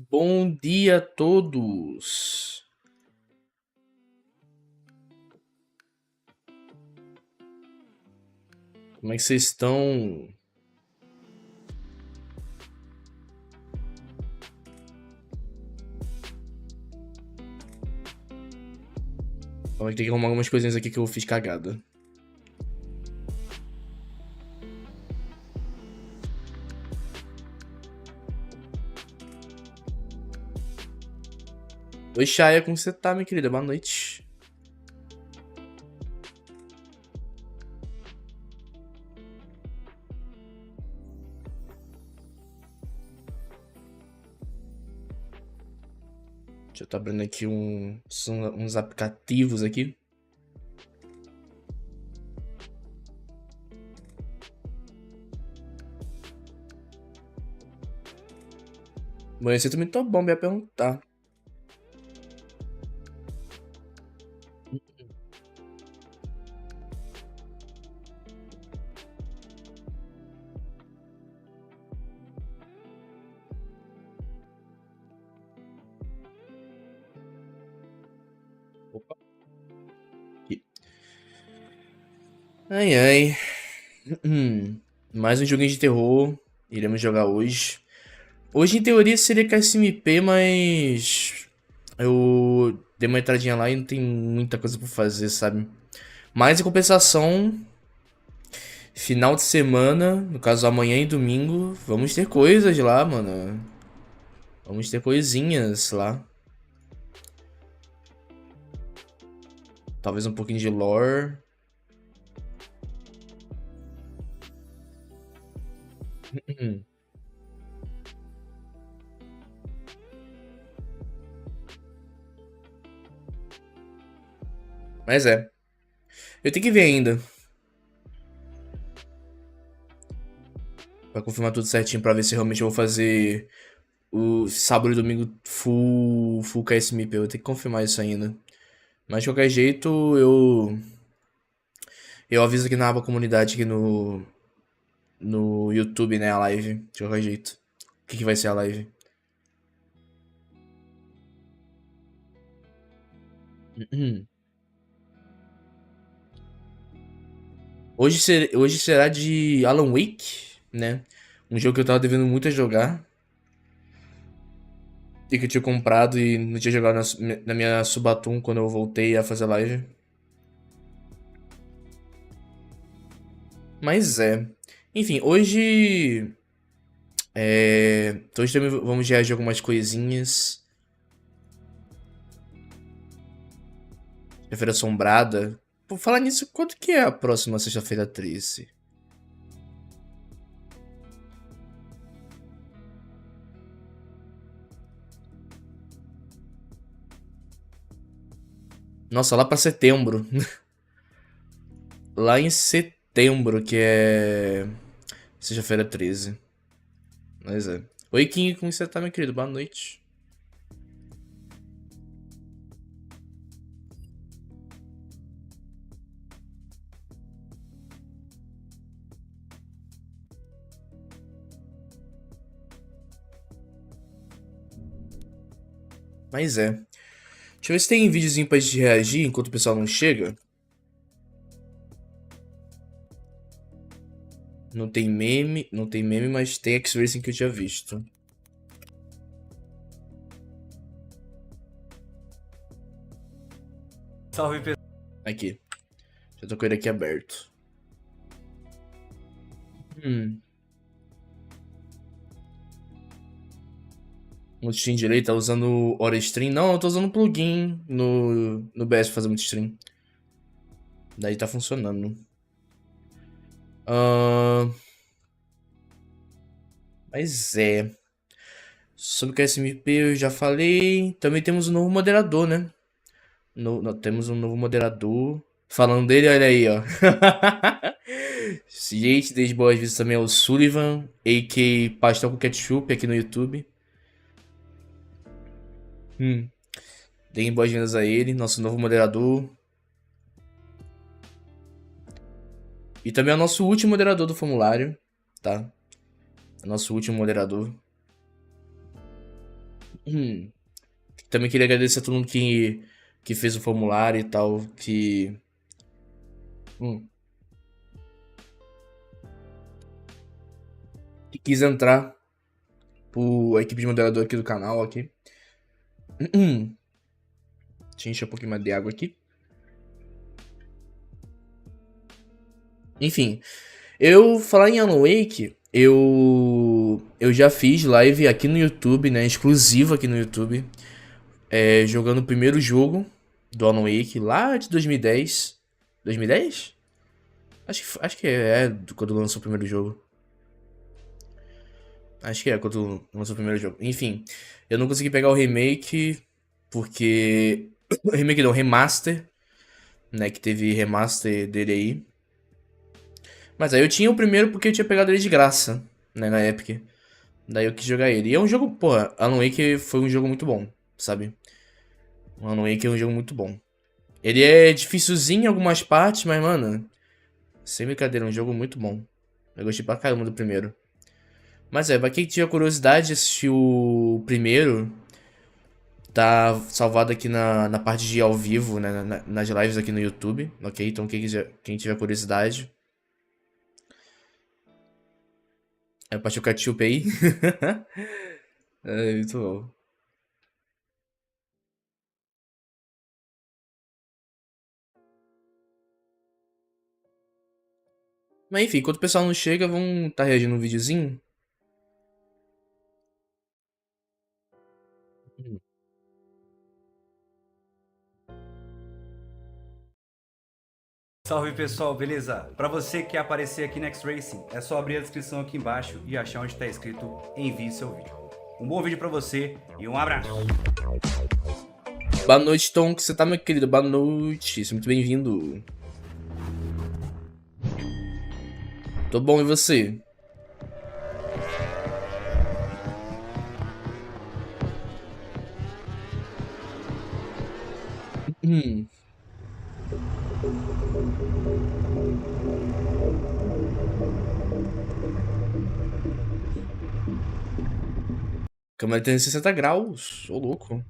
Bom dia a todos. Como é que vocês estão? Vou ter que arrumar algumas coisinhas aqui que eu fiz cagada. Oi, Chaya, como você tá, minha querida? Boa noite. Deixa eu estar abrindo aqui uns aplicativos aqui. Bom, esse também tá bom, me ia perguntar. Opa. Aqui. Ai, ai. Mais um joguinho de terror. Iremos jogar hoje. Hoje, em teoria, seria KSMP, mas eu dei uma entradinha lá e não tem muita coisa pra fazer, sabe? Mas, em compensação, final de semana, no caso amanhã e domingo, vamos ter coisas lá, mano. Vamos ter coisinhas lá. Talvez um pouquinho de lore. Mas é. Eu tenho que ver ainda. Pra confirmar tudo certinho, pra ver se realmente eu vou fazer o sábado e domingo full KSMP. Eu vou ter que confirmar isso ainda. Mas de qualquer jeito, eu aviso aqui na aba comunidade aqui no YouTube, né, a live, de qualquer jeito. O que vai ser a live? Hoje será de Alan Wake, né? Um jogo que eu tava devendo muito a jogar. E que eu tinha comprado e não tinha jogado na minha Subatum quando eu voltei a fazer live. Mas é. Enfim, hoje. Hoje também vamos reagir a algumas coisinhas. Sexta-feira Assombrada. Por falar nisso, quanto que é a próxima sexta-feira 13? Nossa, lá pra setembro. Lá em setembro, que é. Sexta-feira 13. Mas é. Oi, Kim, como você tá, meu querido? Boa noite. Mas é. Deixa eu ver se tem videozinho pra gente reagir enquanto o pessoal não chega. Não tem meme, mas tem X-Racing que eu tinha visto. Salve, pessoal. Aqui. Já tô com ele aqui aberto. No stream direito, tá usando Hora Stream? Não, eu tô usando plugin no BS pra fazer muito stream. Daí tá funcionando. Ahn, Mas é. Sobre o KSMP eu já falei. Também temos um novo moderador, né? Temos um novo moderador. Falando dele, olha aí, ó. Gente, desde boas-vindas também ao Sullivan, a.k.a. Pastel com Ketchup aqui no YouTube. Deem boas-vindas a ele, nosso novo moderador. E também é o nosso último moderador do formulário, tá? É o nosso último moderador. Hum. Também queria agradecer a todo mundo que fez o formulário e tal, hum, que quis entrar a equipe de moderador aqui do canal aqui. Deixa eu encher um pouquinho mais de água aqui. Enfim, falar em Alan Wake, eu já fiz live aqui no YouTube, né, exclusiva aqui no YouTube, jogando o primeiro jogo do Alan Wake lá de 2010. 2010? Acho que quando lançou o primeiro jogo. Acho que é quando lançou o primeiro jogo. Enfim, eu não consegui pegar o remake porque remake não, remaster, né, que teve remaster dele aí. Mas aí eu tinha o primeiro porque eu tinha pegado ele de graça, né, na Epic. Daí eu quis jogar ele. E é um jogo, pô, Alan Wake foi um jogo muito bom, sabe? O Alan Wake é um jogo muito bom. Ele é dificilzinho em algumas partes, mas, mano, sem brincadeira, é um jogo muito bom. Eu gostei pra caramba do primeiro. Mas pra quem tiver curiosidade de assistir o primeiro, tá salvado aqui na parte de ao vivo, né, nas lives aqui no YouTube, ok? Então quem tiver curiosidade, partiu o ketchup aí. É muito bom. Mas enfim, enquanto o pessoal não chega, vamos tá reagindo um videozinho. Salve pessoal, beleza? Para você que quer aparecer aqui no X-Racing, é só abrir a descrição aqui embaixo e achar onde está escrito envie seu vídeo. Um bom vídeo para você e um abraço! Boa noite, Tom, que você tá, meu querido? Boa noite, seja muito bem-vindo. Tô bom, e você? Hum. Câmera 360 graus, ô louco.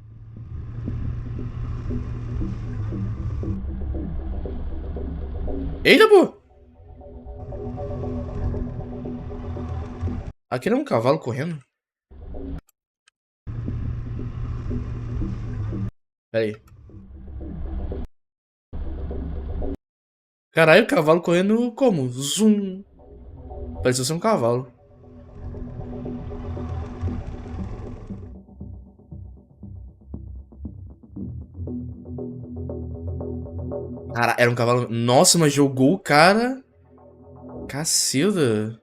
Eita, pô! Aquele é um cavalo correndo? Pera aí. Caralho, o cavalo correndo como? Zoom. Pareceu ser um cavalo. Cara, era um cavalo. Nossa, mas jogou o cara. Cacilda.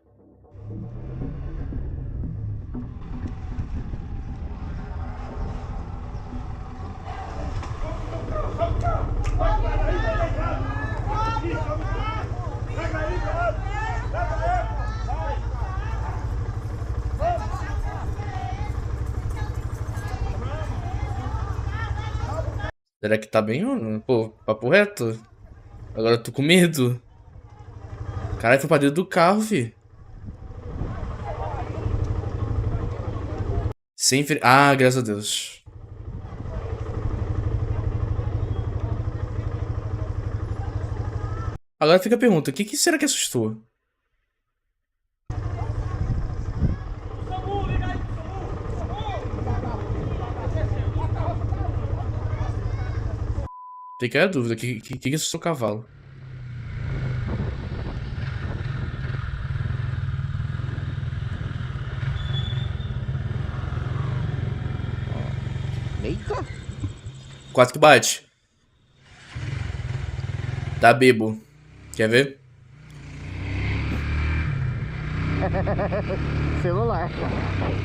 Será que tá bem? Pô, papo reto. Agora eu tô com medo. Caralho, foi pra dentro do carro, fi. Sem fre... Ah, graças a Deus. Agora fica a pergunta, o que será que assustou? Fica a dúvida, que assustou o cavalo? Eita! Quatro que bate. Tá bebo. Quer ver? Celular.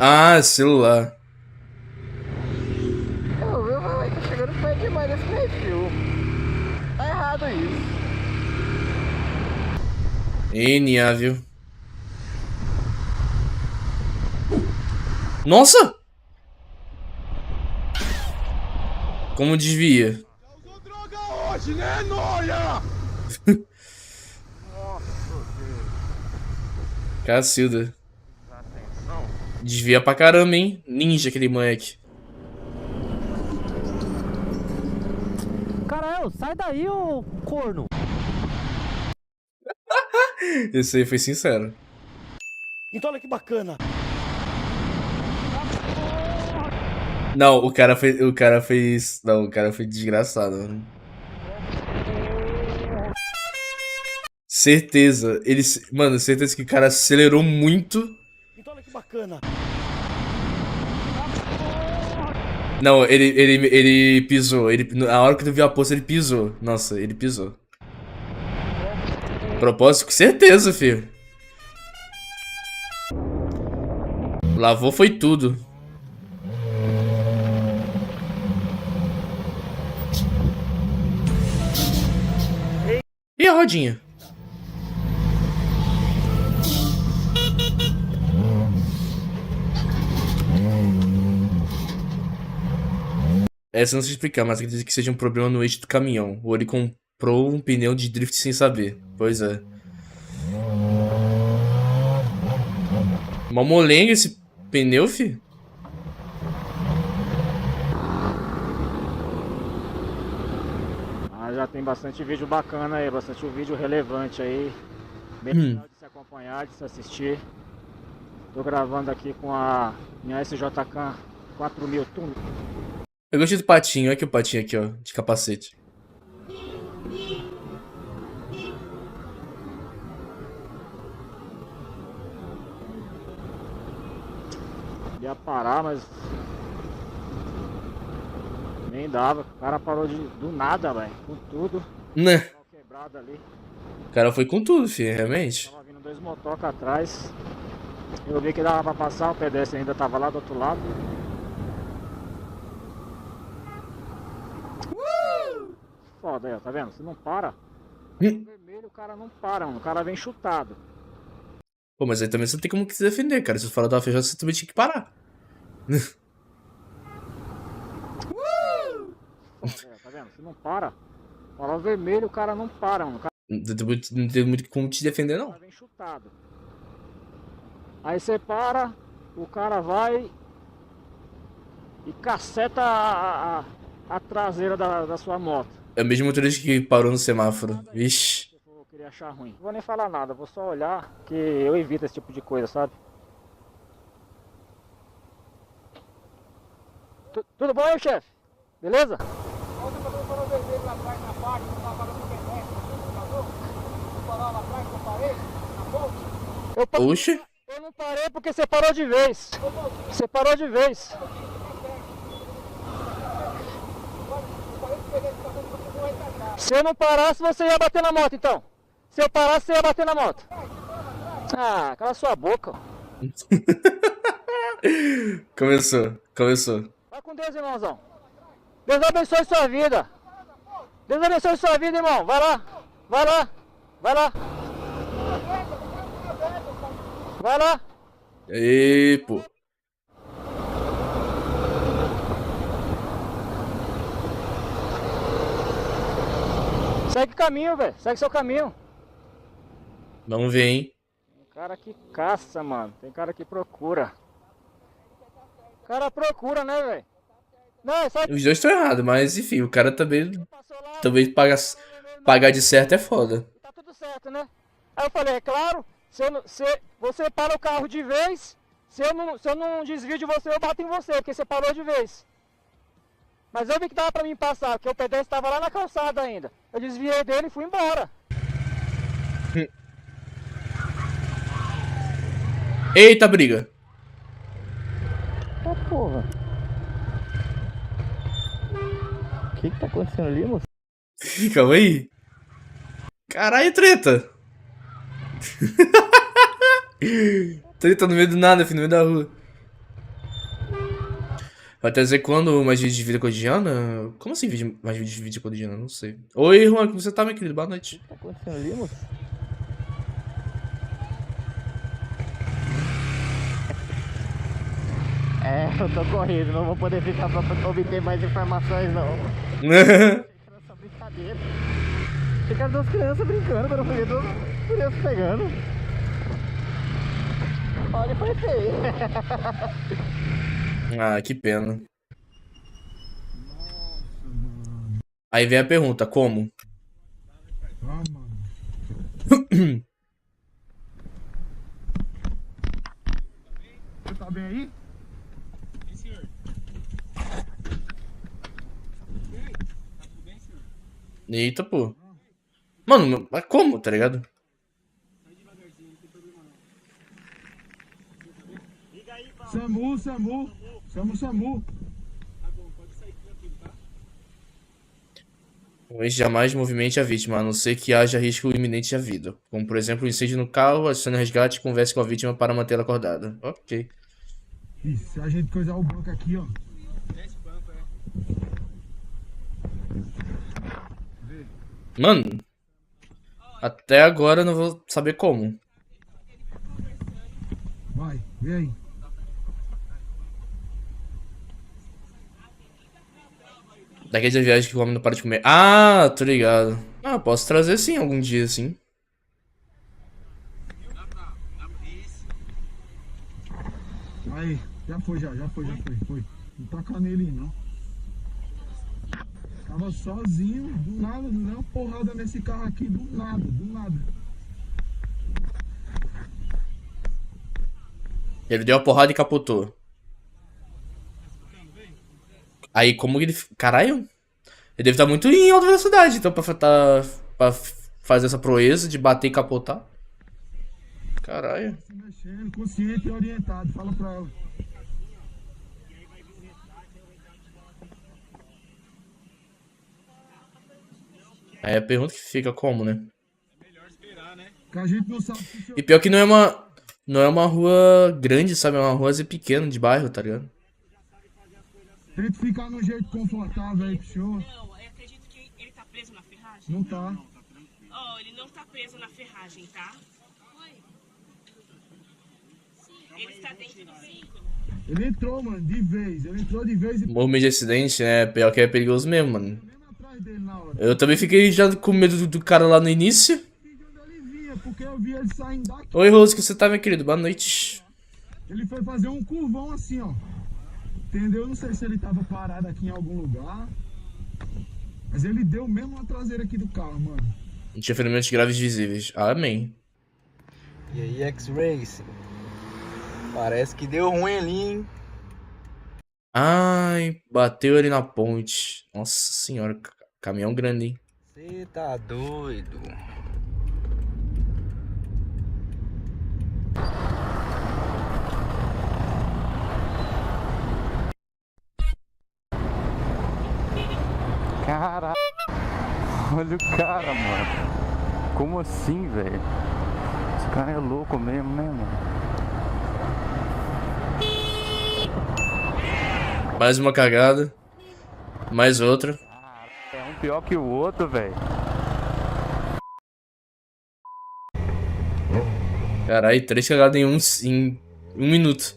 Ah, celular. Eu vi, vai, tá chegando perto demais desse perfil. Tá errado isso. NA, viu? Nossa! Como desvia? Usou droga hoje, né, Noia? Cacilda. Atenção. Desvia pra caramba, hein? Ninja aquele moleque. Ô, sai daí, ô corno. Esse aí foi sincero. Então olha que bacana. Não, o cara fez. O cara fez. Não, o cara foi desgraçado, mano. Certeza. Ele. Mano, certeza que o cara acelerou muito. Então olha que bacana. Não, ele pisou. Na hora que tu viu a poça, ele pisou. Nossa, ele pisou. Propósito, com certeza, filho. Lavou foi tudo. E a rodinha? Essa eu não sei explicar, mas acredito que seja um problema no eixo do caminhão. Ou ele comprou um pneu de drift sem saber. Pois é. Mó molenga esse pneu, fi. Já tem bastante vídeo bacana aí, bastante vídeo relevante aí. Bem legal de se acompanhar, de se assistir. Tô gravando aqui com a minha SJK 4000 Tum. Eu gostei do patinho. Olha aqui o patinho aqui, ó. De capacete. Ia parar, mas nem dava. O cara parou do nada, velho. Com tudo. Né? Quebrado ali. O cara foi com tudo, fi, realmente. Tava vindo 2 motocas atrás. Eu vi que dava pra passar, o pedestre ainda tava lá do outro lado. Foda aí, ó, tá vendo? Você não para. No vermelho o cara não para, mano. O cara vem chutado. Pô, mas aí também você não tem como se defender, cara. Se o farol tava fechado, você também tinha que parar. Foda aí, tá vendo? Você não para. Farol vermelho o cara não para, mano. O cara Não teve muito como te defender, não. vem chutado. Aí você para, o cara vai e caceta a traseira da sua moto. É o mesmo motorista que parou no semáforo. Vixe. Eu queria achar ruim. Não vou nem falar nada, vou só olhar, que eu evito esse tipo de coisa, sabe? Tudo bom aí, chefe? Beleza? Oxe. Eu não parei porque você parou de vez. Você parou de vez. Se eu não parasse, você ia bater na moto, então. Se eu parasse, você ia bater na moto. Ah, cala sua boca. Começou. Vai com Deus, irmãozão. Deus abençoe sua vida. Deus abençoe sua vida, irmão. Vai lá. Vai lá. Vai lá. Vai lá. Ei, pô. Segue o caminho, velho. Segue seu caminho. Vamos ver, hein. Tem cara que caça, mano. Tem cara que procura. O cara procura, né, velho? Não, sai. Os dois estão errados, mas enfim, o cara também pagar de certo é foda. Tá tudo certo, né? Aí eu falei, é claro, se você para o carro de vez, se eu não desvio de você, eu bato em você, porque você parou de vez. Mas eu vi que dava pra mim passar, porque o pedestre estava lá na calçada ainda. Eu desviei dele e fui embora. Eita, briga. Tá porra. O que tá acontecendo ali, moço? Calma aí. Caralho, treta. Treta no meio do nada, filho, no meio da rua. Vai trazer quando mais vídeos de vida cotidiana? Como assim mais vídeos de vida cotidiana? Não sei. Oi, Juan, como você tá, meu querido? Boa noite. O que tá acontecendo ali, moço? É, eu tô corrido, não vou poder ficar pra obter mais informações, não. Essa brincadeira. Ficaram duas crianças brincando, quando eu fui ver duas crianças pegando. Olha, foi feio. Ah, que pena. Aí vem a pergunta, como? Ah, mano. Você tá bem aí? Eita, pô. Mano, mas como, tá ligado? SAMU. O eixo jamais movimente a vítima, a não ser que haja risco iminente à vida. Como, por exemplo, um incêndio no carro, acione o resgate e converse com a vítima para mantê-la acordada. Ok. Isso, se a gente coisar o banco aqui, ó. Mano, até agora eu não vou saber como. Vai, vem aí. Daqueles viagem que o homem não para de comer. Ah, tô ligado. Ah, posso trazer sim algum dia, sim. Aí, já foi. Foi. Não toca nele, não. Tava sozinho, do nada, não deu uma porrada nesse carro aqui, do nada. Ele deu a porrada e capotou. Aí, como ele. Caralho? Ele deve estar muito em alta velocidade, então, pra fazer essa proeza de bater e capotar. Caralho. Se mexendo, consciente e orientado, fala pra ela. Aí a pergunta que fica como, né? Que a gente não sabe se E pior que não é uma rua grande, sabe? É uma rua pequena de bairro, tá ligado? tenta ficar num jeito confortável aí pro senhor. Não, eu acredito que ele tá preso na ferragem. Não tá. Ó, ele não tá preso na ferragem, tá? Ele está dentro do veículo. Ele entrou, mano, de vez. Ele entrou de vez e Movimento de acidente, né? Pior que é perigoso mesmo, mano. mesmo atrás dele na hora. Eu também fiquei já com medo do cara lá no início. De onde ele vinha, porque eu vi ele saindo daqui. Oi, Rose, que você tá, meu querido? Boa noite. Ele foi fazer um curvão assim, ó. Entendeu? Eu não sei se ele tava parado aqui em algum lugar. Mas ele deu mesmo na traseira aqui do carro, mano. Não tinha ferimentos graves visíveis. Amém. E aí, X-Race? Parece que deu ruim ali, hein? Ai, bateu ali na ponte. Nossa senhora, caminhão grande, hein? Você tá doido? Caralho, olha o cara, mano. Como assim, velho? Esse cara é louco mesmo, né, mano? Mais uma cagada. Mais outra. É um pior que o outro, velho. Caralho, 3 cagadas em um minuto.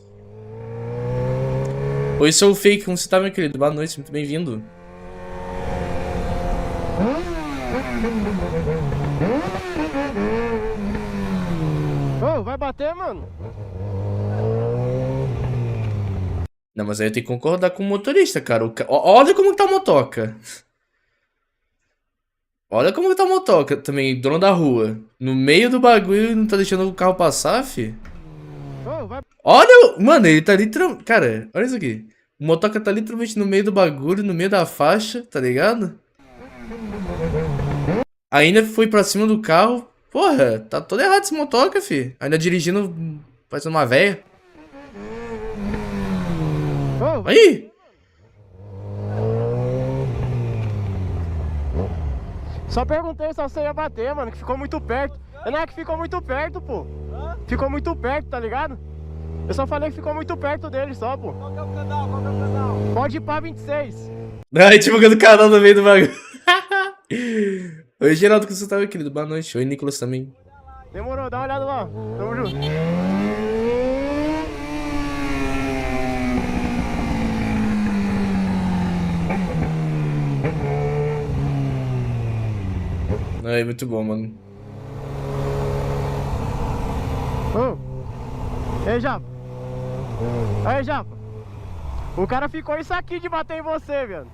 Oi, sou o Fake, como você tá, meu querido? Boa noite, muito bem-vindo. Ô, vai bater, mano? Não, mas aí eu tenho que concordar com o motorista, cara. Olha como que tá a motoca. Olha como que tá a motoca também, dono da rua. No meio do bagulho e não tá deixando o carro passar, fi. Ô, vai... Olha, mano, ele tá literalmente... Cara, olha isso aqui. O motoca tá literalmente no meio do bagulho, no meio da faixa, tá ligado? Ainda foi pra cima do carro. Porra, tá todo errado esse motoca, fi. Ainda dirigindo, parecendo uma véia. Ô, Aí! só perguntei se você ia bater, mano, que ficou muito perto. Não é que ficou muito perto, pô. Ficou muito perto, tá ligado? Eu só falei que ficou muito perto dele só, pô. Qual que é o canal? Pode ir pra 26. Ai, tipo, do canal no meio do bagulho. Oi, Geraldo, que você tá, meu querido? Boa noite. Oi, Nicolas também. Demorou, dá uma olhada lá. Tamo junto. Ai, muito bom, mano. Ô. Ei, Japa. Aí, Japa. O cara ficou isso aqui de bater em você, velho.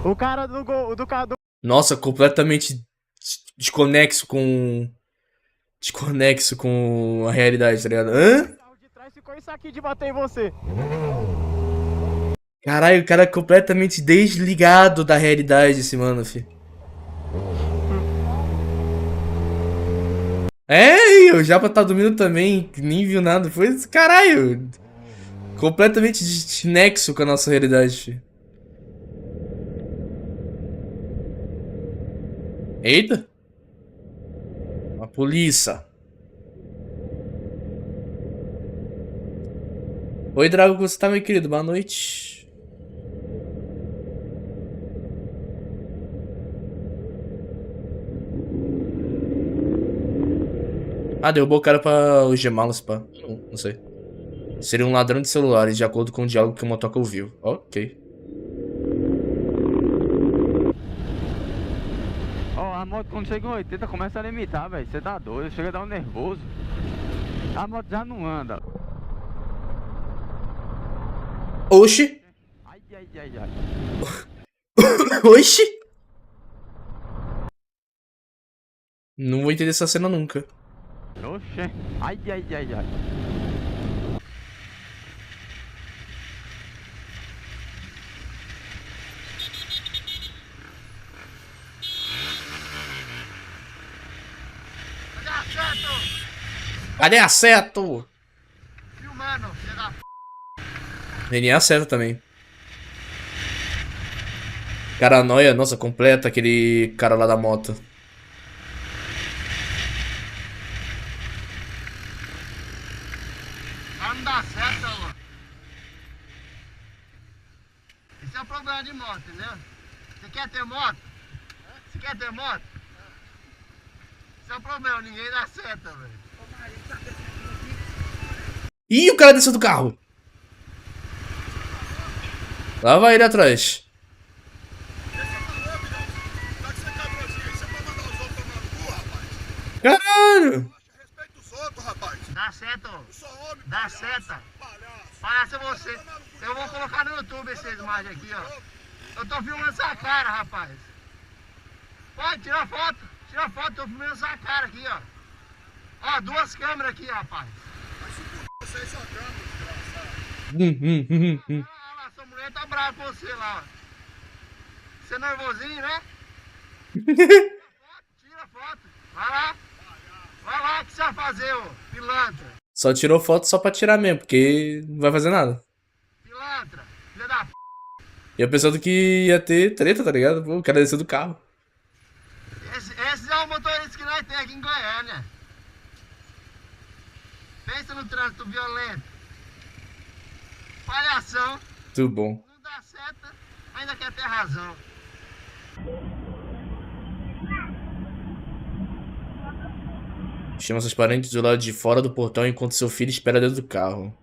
O cara do gol, do carro do... Nossa, completamente desconexo com... Desconexo com a realidade, tá ligado? Hã? carro de trás ficou isso aqui de bater em você. Caralho, o cara é completamente desligado da realidade, esse mano, fi. É, e o Japa tá dormindo também, nem viu nada. Foi esse caralho. Completamente desnexo com a nossa realidade, fi. Eita. A polícia. Oi, Drago, como você tá, meu querido? Boa noite. Ah, derrubou o cara pra algemá-los, pá. Não sei. Seria um ladrão de celulares, de acordo com o diálogo que o motoca ouviu. Ok. Ó, a moto quando chega em 80 começa a limitar, velho. Você tá doido, chega a dar um nervoso. A moto já não anda. Oxi. Ai, ai, ai, ai. Oxi. Não vou entender essa cena nunca. Oxê. Ai, ai, ai, ai. Cadê a seta? Filmando, filho da... Nem a seta também. Paranoia, nossa, completa aquele cara lá da moto. Não dá certo, mano. Esse é o problema de moto, entendeu? Você quer ter moto? Você quer ter moto? Esse é o problema, ninguém dá seta, velho. Ih, o cara desceu do carro. Lá vai ele atrás. Caralho! Dá seta, ó. Dá seta. Parece você. Eu vou colocar no YouTube essas imagens aqui, ó. Eu tô filmando essa cara, rapaz. Pode tirar foto. Tira foto, tô filmando essa cara aqui, ó. Ó, duas câmeras aqui, rapaz. Olha lá, sua mulher tá brava com você lá, ó. Você é nervosinho, né? Tira foto. Vai lá. Vai lá, o que você vai fazer, ô pilantra? Só tirou foto só pra tirar mesmo, porque não vai fazer nada. Pilantra, filha da p. E eu pensando que ia ter treta, tá ligado? Pô, o cara desceu do carro. Esse é o motorista que nós temos aqui em Goiânia. Pensa no trânsito violento. Palhação. Tudo bom. Não dá seta, ainda quer ter razão. Chama seus parentes do lado de fora do portão enquanto seu filho espera dentro do carro.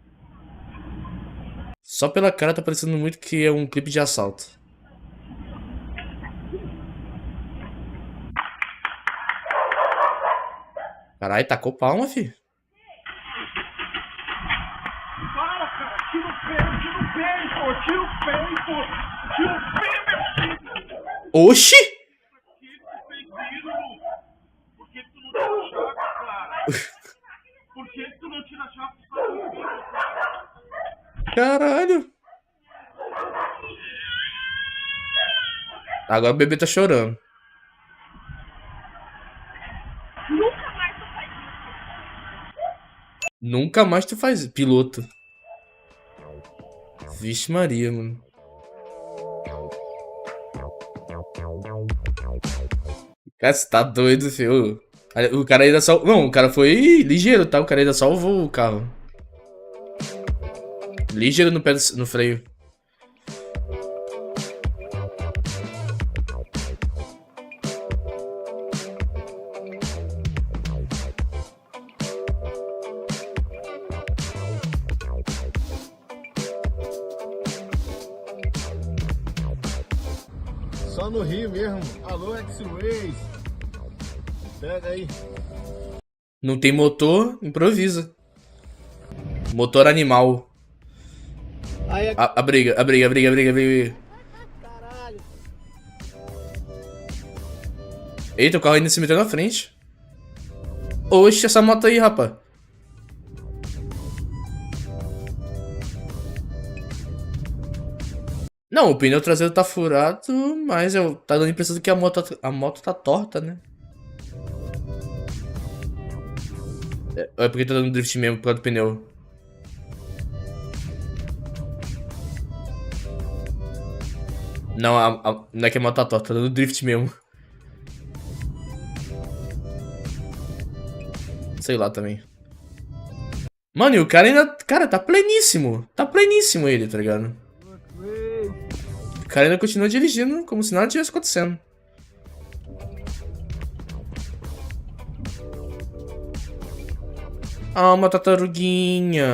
Só pela cara tá parecendo muito que é um clipe de assalto. Caralho, tacou palma, fi. Para, cara, tira o pé, pô, tira o pé, meu filho. Oxi! Por que tu não tira a chave, cara? Por que tu não tira a chave do seu filho? Caralho. Agora o bebê tá chorando. Nunca mais tu faz isso. Nunca mais tu faz piloto. Vixe Maria, mano. Cara, você tá doido, filho. O cara ainda só... Não, o cara foi ligeiro, tá? O cara ainda salvou o carro. Ligeiro no pé no freio. Só no Rio mesmo. Alô, X-Ways. Pega aí. Não tem motor, improvisa. Motor animal. Aí, A briga. caralho. Eita, o carro ainda se meteu na frente. Oxe, essa moto aí, rapaz. Não, o pneu traseiro tá furado, mas tá dando a impressão de que a moto tá torta, né? É porque tá dando drift mesmo por causa do pneu. Não, não é que a moto tá torta, tá dando drift mesmo. Sei lá também. Mano, e o cara ainda... Cara, tá pleníssimo. Tá pleníssimo ele, tá ligado? O cara ainda continua dirigindo como se nada tivesse acontecendo. Ah, uma tartaruguinha.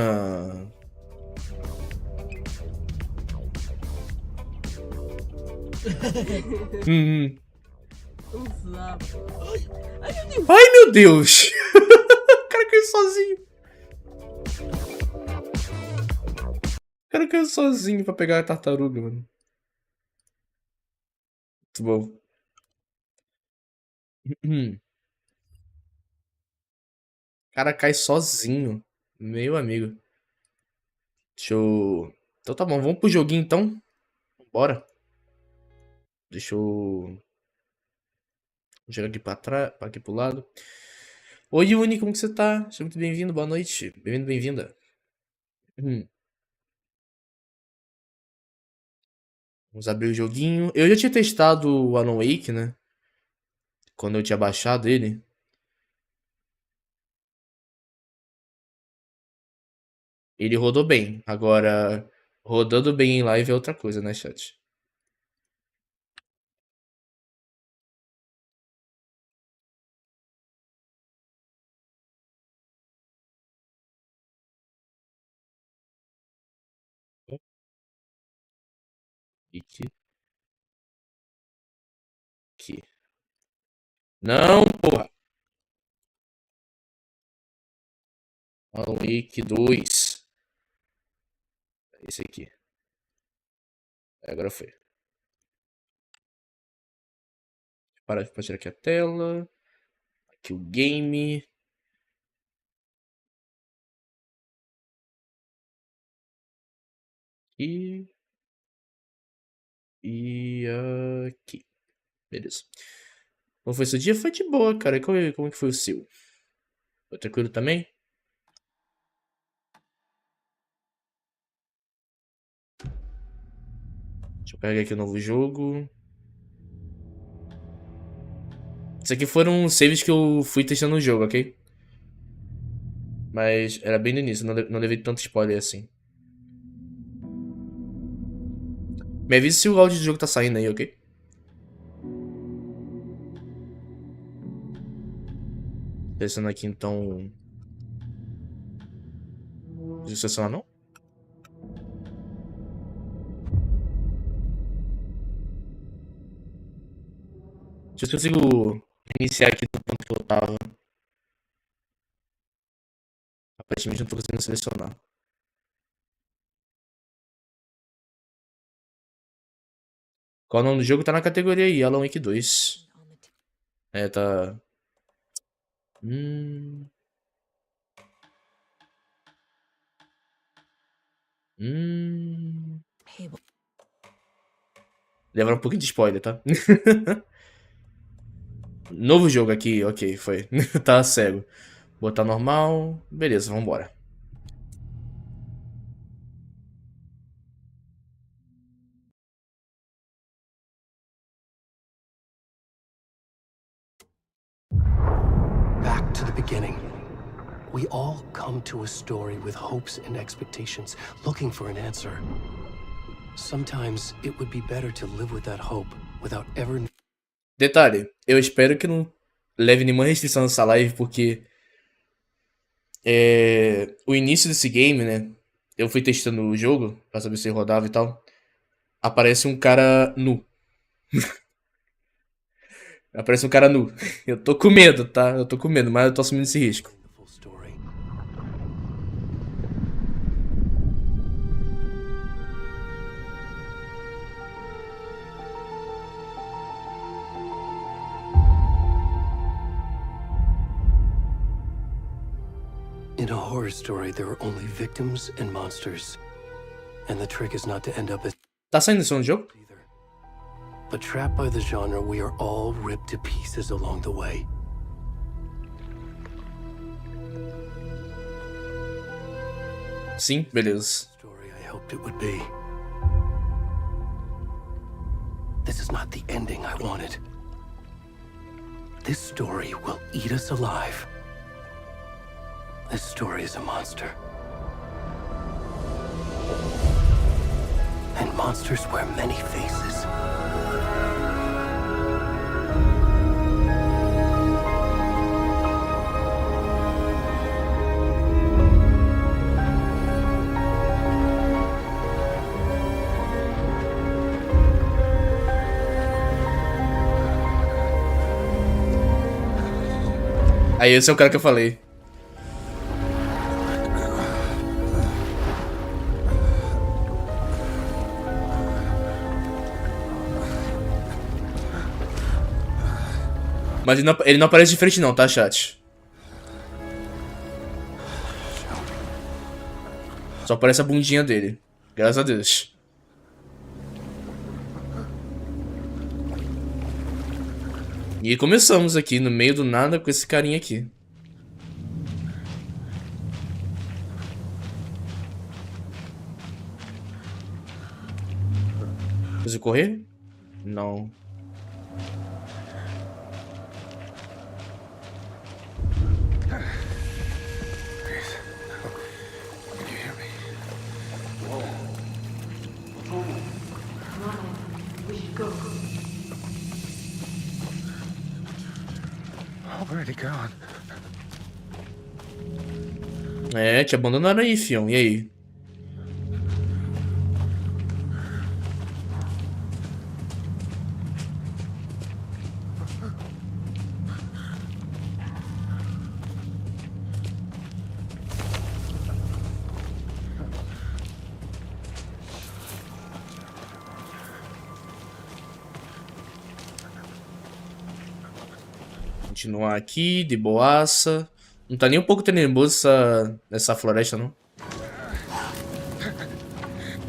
Ai, meu Deus. O cara caiu sozinho. O cara caiu sozinho pra pegar a tartaruga, mano. Muito bom. O cara cai sozinho. Meu amigo. Deixa eu... Então tá bom, vamos pro joguinho então. Bora. Deixa eu... jogar aqui pra trás, aqui pro lado. Oi, Uni, como que você tá? Seja muito bem-vindo, boa noite. Bem-vindo, bem-vinda. Vamos abrir o joguinho. Eu já tinha testado o Alan Wake, né? Quando eu tinha baixado ele. Ele rodou bem. Agora, rodando bem em live é outra coisa, né, chat? Aqui. Aqui. Não, porra! Alan Wake 2. Esse aqui. Agora foi. Para pra tirar aqui a tela. Aqui o game. E... E aqui. Beleza. Como foi seu dia? Foi de boa, cara. Como que foi o seu? Foi tranquilo também? Deixa eu carregar aqui o novo jogo. Isso aqui foram saves que eu fui testando o jogo, ok? Mas era bem no início, não levei tanto spoiler assim. Me avisa se o áudio do jogo tá saindo aí, ok? Pensando aqui então. Deixa eu selecionar não? Deixa eu ver se eu consigo iniciar aqui do ponto que eu tava. Aparentemente não tô conseguindo selecionar. Qual o nome do jogo? Tá na categoria aí, Alan Wake 2. É, tá. Hum. Leva um pouquinho de spoiler, tá? Novo jogo aqui, ok, foi. Tá cego. Botar normal. Beleza, vambora. Back to the beginning. We all come to a story with hopes and expectations, looking for an answer. Sometimes it would be better to live with that hope without ever... Detalhe, eu espero que não leve nenhuma restrição nessa live, porque o início desse game, né? Eu fui testando o jogo pra saber se rodava e tal. Aparece um cara nu. Aparece um cara nu. Eu tô com medo, tá? Eu tô com medo, mas eu tô assumindo esse risco. In a horror story, there are only victims and monsters. And the trick is not to end up as Tá saindo som do jogo? either. But trapped by the genre, we are all ripped to pieces along the way. Sim, beleza. Story I hoped it would be. This is not the ending I wanted. This story will eat us alive. This story is a monster. And monsters wear many faces. Aí esse é o cara que eu falei. Mas ele não aparece de frente não, tá, chat? Só aparece a bundinha dele. Graças a Deus. E começamos aqui, no meio do nada, com esse carinha aqui. Preciso correr? Não. É, te abandonaram aí, fião. E aí? Continuar aqui, de boaça. Não tá nem um pouco tenebroso essa floresta, não.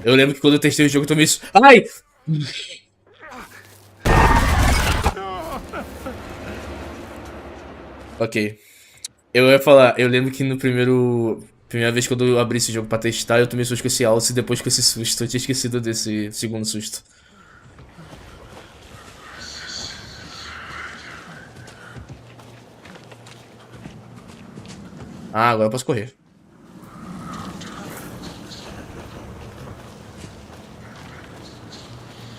Eu lembro que quando eu testei o jogo eu tomei isso. Ai! Ok. Eu ia falar, eu lembro que no primeira vez quando eu abri esse jogo pra testar, eu tomei susto com esse alce e depois com esse susto. Eu tinha esquecido desse segundo susto. Ah, agora eu posso correr.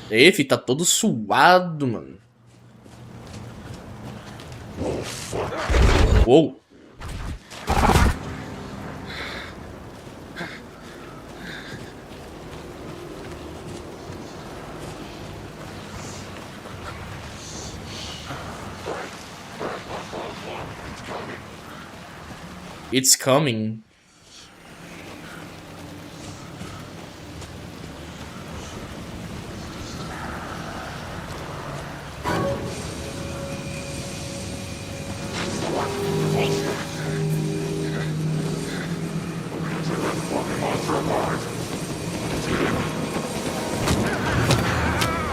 Ei, filho, tá todo suado, mano. Uou. It's coming.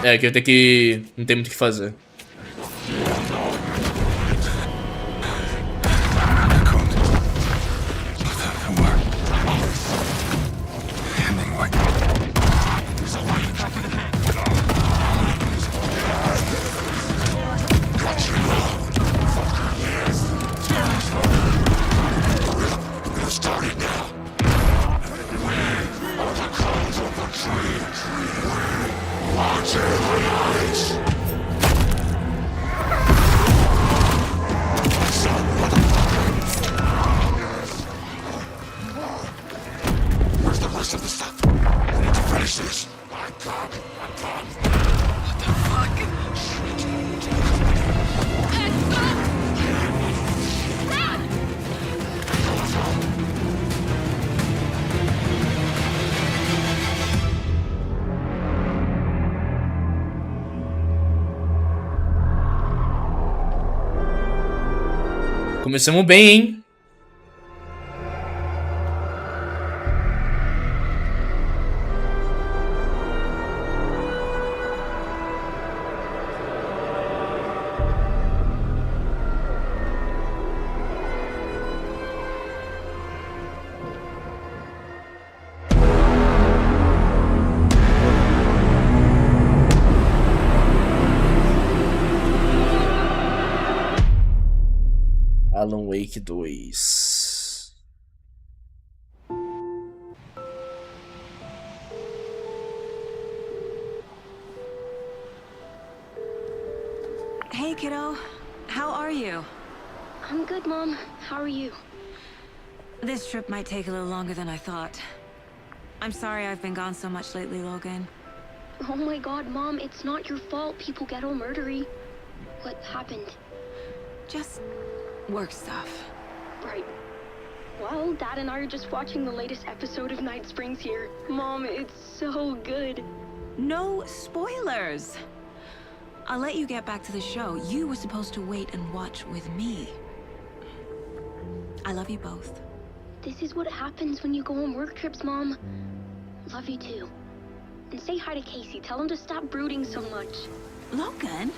É, que eu tenho que... Não tem muito o que fazer. Começamos bem, hein? Alan Wake 2. Hey, kiddo. How are you? I'm good, Mom. How are you? This trip might take a little longer than I thought. I'm sorry I've been gone so much lately, Logan. Oh my god, Mom, it's not your fault people get all murdery. What happened? Just work stuff. Right. Well, Dad and I are just watching the latest episode of Night Springs here. Mom, it's so good. No spoilers! I'll let you get back to the show. You were supposed to wait and watch with me. I love you both. This is what happens when you go on work trips, Mom. Love you too. And say hi to Casey. Tell him to stop brooding so much. Logan?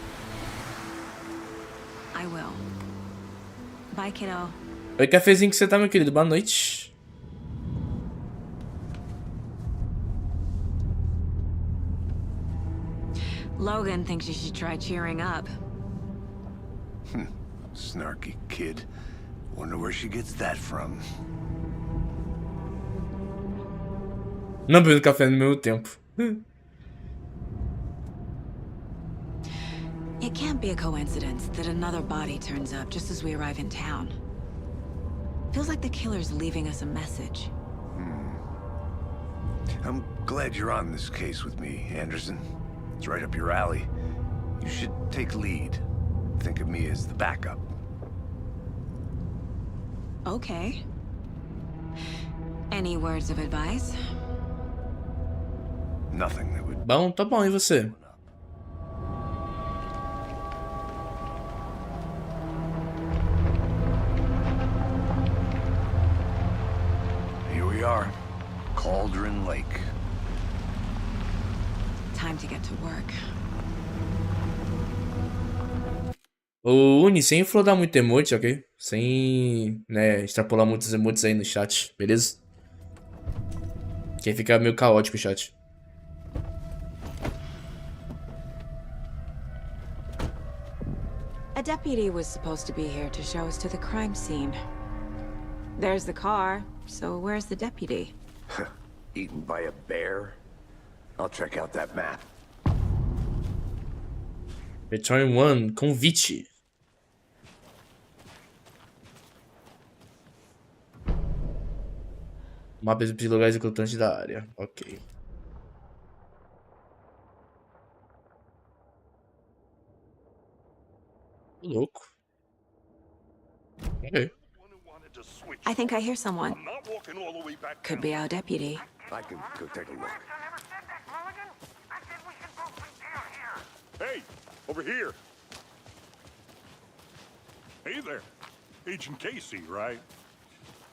I will. Bye, kiddo. Oi, cafezinho, que você tá, meu querido? Boa noite. Logan thinks you should try cheering up. Snarky kid. Wonder where she gets that from. Não bebendo café no mesmo tempo. It can't be a coincidence that another body turns up just as we arrive in town. Feels like the killer's leaving us a message. I'm glad you're on this case with me, Anderson. It's right up your alley. You should take lead. Think of me as the backup. Okay. Any words of advice? Nothing that would... Bom, tá bom, e você? Here we are. Cauldron Lake. Time to get to work. Ô, Uni, sem flodar muito emote, ok? Sem, né, extrapolar muitos emotes aí no chat, beleza? Que aí fica meio caótico o chat. A deputy was supposed to be here to show us to the crime scene. There's the car, so where's the deputy? Eaten by a bear? I'll check out that map. Return 1, convite. Mapas de lugares ocultantes da área. Ok. Louco. Ok. I think I hear someone. Could be our deputy. I can go take a look. Hey, over here. Hey there. Agent Casey, right?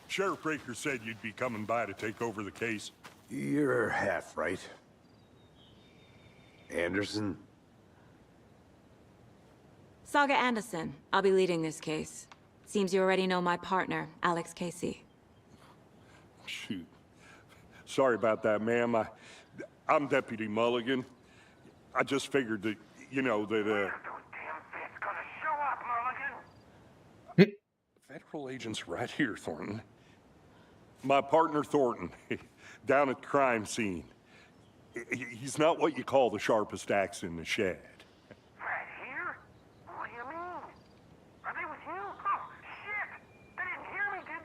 Sheriff Breaker said you'd be coming by to take over the case. You're half right. Anderson? Saga Anderson. I'll be leading this case. Seems you already know my partner, Alex Casey. Shoot. Sorry about that, ma'am. I'm Deputy Mulligan. I just figured that, you know, that, Federal agent's right here, Thornton. My partner, Thornton, down at the crime scene. He's not what you call the sharpest axe in the shed. Right here? What do you mean? Are they with you? Oh, shit! They didn't hear me, did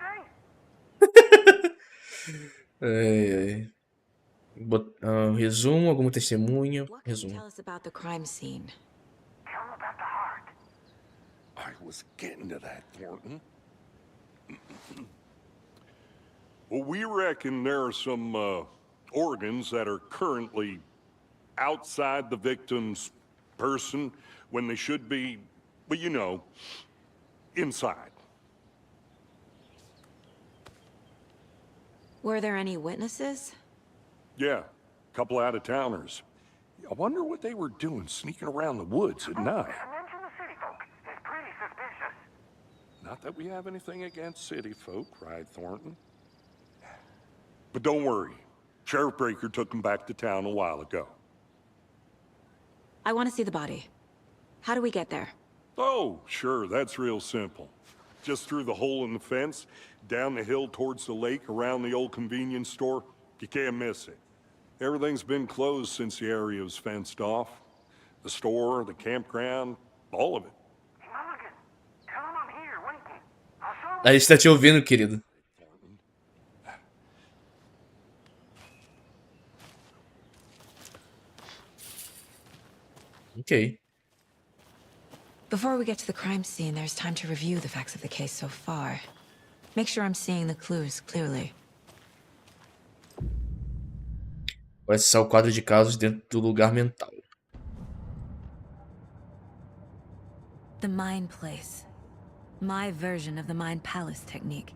they? Resumo, alguma testemunha. What can you Resumo. tell us about the crime scene? Tell them about the heart. I was getting to that, Thornton. Well, we reckon there are some organs that are currently outside the victim's person when they should be, well, you know, inside. Were there any witnesses? Yeah, a couple out-of-towners. I wonder what they were doing sneaking around the woods at night. Mention the city folk. It's pretty suspicious. Not that we have anything against city folk, right, Thornton? But don't worry. Sheriff Breaker took them back to town a while ago. I want to see the body. How do we get there? Oh, sure, that's real simple. just through the hole in the fence, down the hill towards the lake, around the old convenience store. You can't miss it. Everything's been closed since the area was fenced off. The store, the campground, all of it. A gente tá te ouvindo, querido. Ok. Before we get to the crime scene, there's time to review the facts of the case so far. Make sure I'm seeing the clues clearly. Vai acessar o quadro de casos dentro do lugar mental. The Mind Place. My version of the Mind Palace technique.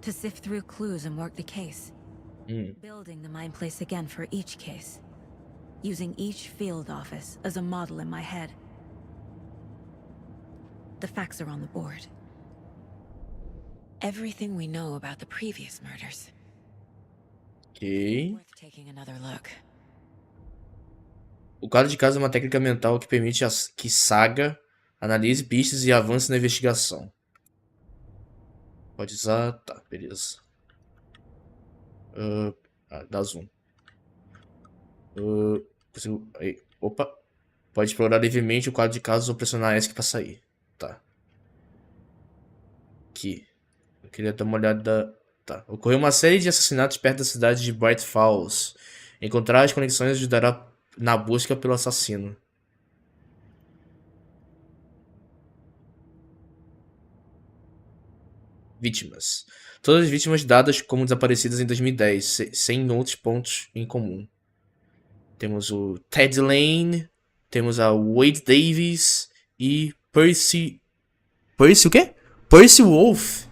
To sift through clues and work the case. Building the Mind Place again for each case. Using each field office as a model in my head. The facts are on the board. Everything we know about the previous murders. Ok. Worth taking another look. O quadro de casos é uma técnica mental que permite que Saga analise pistas e avance na investigação. Pode usar... Tá, beleza. Dá zoom. Consigo... Aí. Opa. Pode explorar livremente o quadro de casos ou pressionar ESC para sair. Tá. Aqui. Eu queria dar uma olhada... Tá. Ocorreu uma série de assassinatos perto da cidade de Bright Falls. Encontrar as conexões ajudará na busca pelo assassino. Vítimas. Todas as vítimas dadas como desaparecidas em 2010, sem outros pontos em comum. Temos o Ted Lane, temos a Wade Davis e Percy... Percy o quê? Percy Wolf.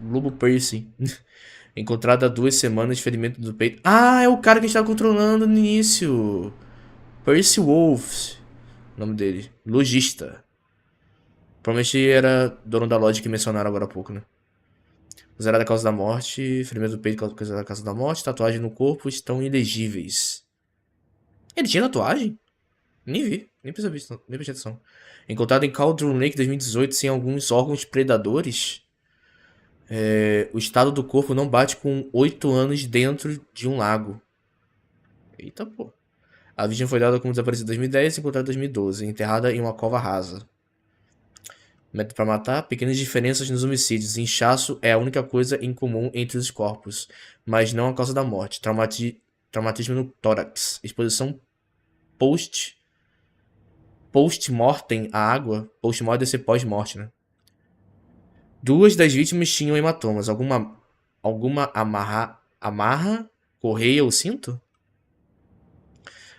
Lobo Percy. Encontrado há 2 semanas de ferimento do peito. Ah, é o cara que a gente estava controlando no início. Percy Wolf. O nome dele. Logista. Provavelmente era dono da loja que mencionaram agora há pouco, né? Zerada a causa da morte. Ferimento do peito causada a causa da morte. Tatuagem no corpo estão ilegíveis. Ele tinha tatuagem? Nem vi. Nem percebi, nem prestei atenção. Encontrado em Cauldron Lake 2018 sem alguns órgãos predadores. O estado do corpo não bate com 8 anos dentro de um lago. Eita, pô. A vítima foi dada como desaparecida em 2010 e encontrada em 2012. Enterrada em uma cova rasa. Método para matar. Pequenas diferenças nos homicídios. Inchaço é a única coisa em comum entre os corpos, mas não a causa da morte. Traumatismo no tórax. Exposição post-mortem à água. Post-mortem deve ser pós-morte, né? 2 das vítimas tinham hematomas. Alguma amarra, correia ou cinto?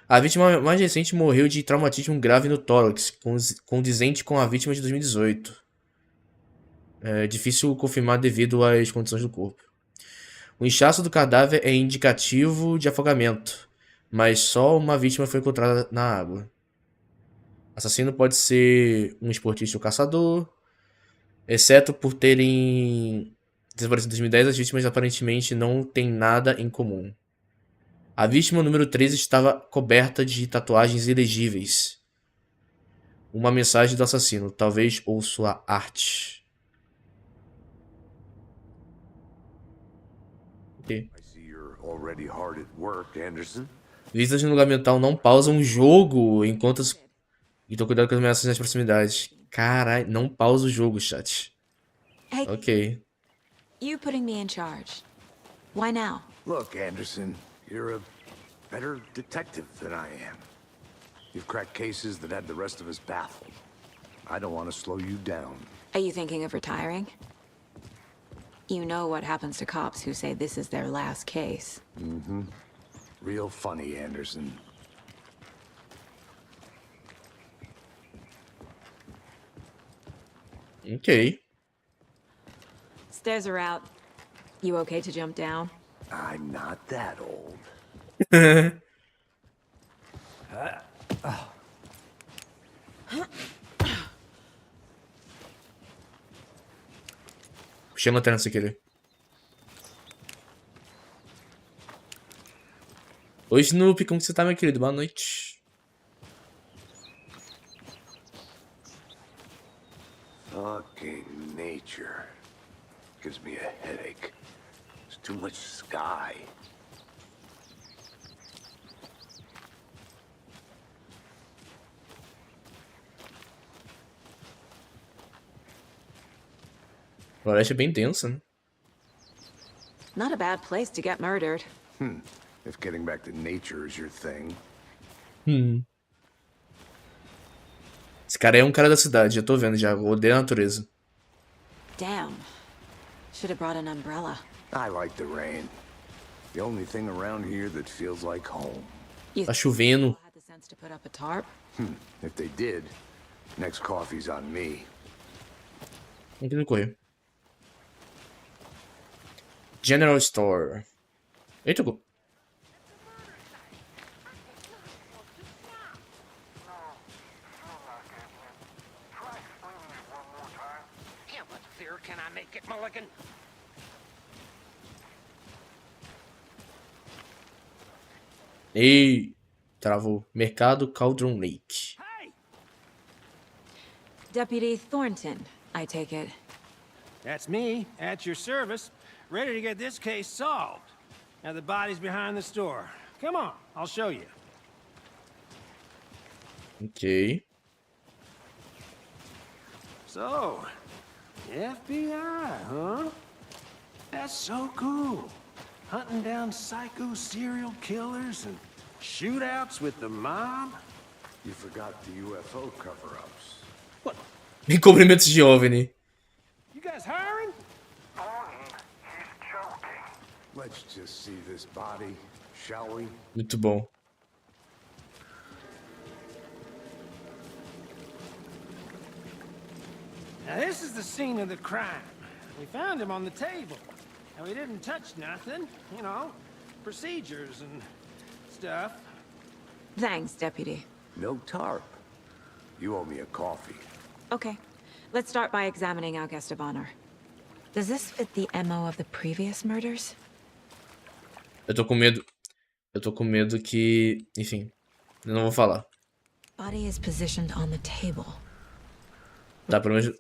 A vítima mais recente morreu de traumatismo grave no tórax, condizente com a vítima de 2018. É difícil confirmar devido às condições do corpo. O inchaço do cadáver é indicativo de afogamento, mas só uma vítima foi encontrada na água. Assassino pode ser um esportista ou caçador. Exceto por terem desaparecido em 2010, as vítimas aparentemente não têm nada em comum. A vítima número 13 estava coberta de tatuagens ilegíveis. Uma mensagem do assassino, talvez, ou sua arte. Ok. Visitas no lugar mental não pausam o jogo enquanto... Então cuidado com as ameaças nas proximidades. Caralho, não pausa o jogo, chat. Hey, ok. You putting me in charge. Why now? Look, Anderson, you're a better detective than I am. You've cracked cases that had the rest of us baffled. I don't want to slow you down. Are you thinking of retiring? You know what happens to cops who say this is their last case. Mm-hmm. Real funny, Anderson. Ok. Stairs are out. You okay to jump down? I'm not that old. Puxei a lanterna sem querer. Oi, Snoopy, como você tá, meu querido? Boa noite. Fuck Fucking nature. Gives me a headache. There's too much sky. A floresta é bem densa, né? Not a bad place to get murdered. If getting back to nature is your thing. Esse cara é um cara da cidade, já tô vendo já. Odeio a natureza. Damn. Should have brought an umbrella. I like the rain. The only thing around here that feels like home. Tá chovendo. Had the sense to put up a tarp? If they did, next coffee's on me. Aqui no correio. General Store. Eita, go. Can I make it, Mulligan? Ei, travou. Mercado Cauldron Lake. Deputy Thornton, I take it. That's me, at your service, ready to get this case solved. Now the body's behind the store. Come on, I'll show you. Ok. So, FBI, huh? That's so cool. Hunting down psycho serial killers and shootouts with the mob. You forgot the UFO cover-ups. What? Encobrimentos de OVNI. You guys hiring? Let's just see this body, shall we? Muito bom. Now this is the scene of the crime. We found him on the table. And we didn't touch nothing, you know, procedures and stuff. Thanks, Deputy. No tarp. You owe me a coffee. Okay, let's start by examining our guest of honor. Does this fit the MO of the previous murders? Eu tô com medo. Eu tô com medo que... Enfim, eu não vou falar. Body is positioned on the table. Tá, pelo menos...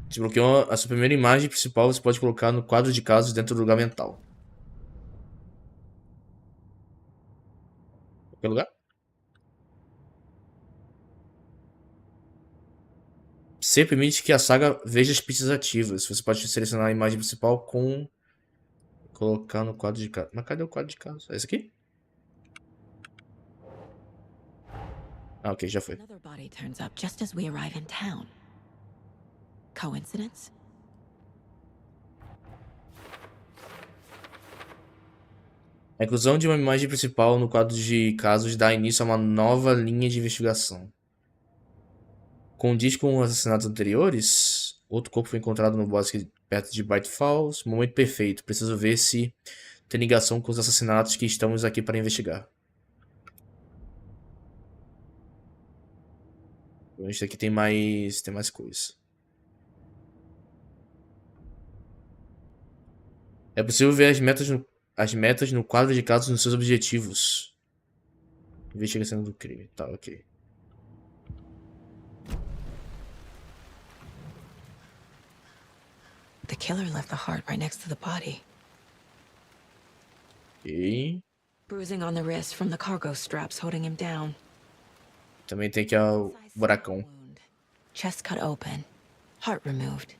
Desbloqueou a sua primeira imagem principal, você pode colocar no quadro de casos dentro do lugar mental. Qualquer lugar? C permite que a saga veja as pistas ativas. Você pode selecionar a imagem principal com... Colocar no quadro de casos. Mas cadê o quadro de casos? É esse aqui? Ah, ok, já foi. Another body turns up just as we arrive in town. Coincidence? A inclusão de uma imagem principal no quadro de casos dá início a uma nova linha de investigação. Condiz com os assassinatos anteriores? Outro corpo foi encontrado no bosque perto de Bright Falls. Momento perfeito. Preciso ver se tem ligação com os assassinatos que estamos aqui para investigar. Isso aqui tem mais coisas. É possível ver as metas no quadro de casos nos seus objetivos. Investigação do crime. Tá, ok. The killer left the heart right next to the body. Ok. Bruising on the wrist from the cargo straps holding him down. Também tem aqui o buracão. Chest cut open. Heart removed.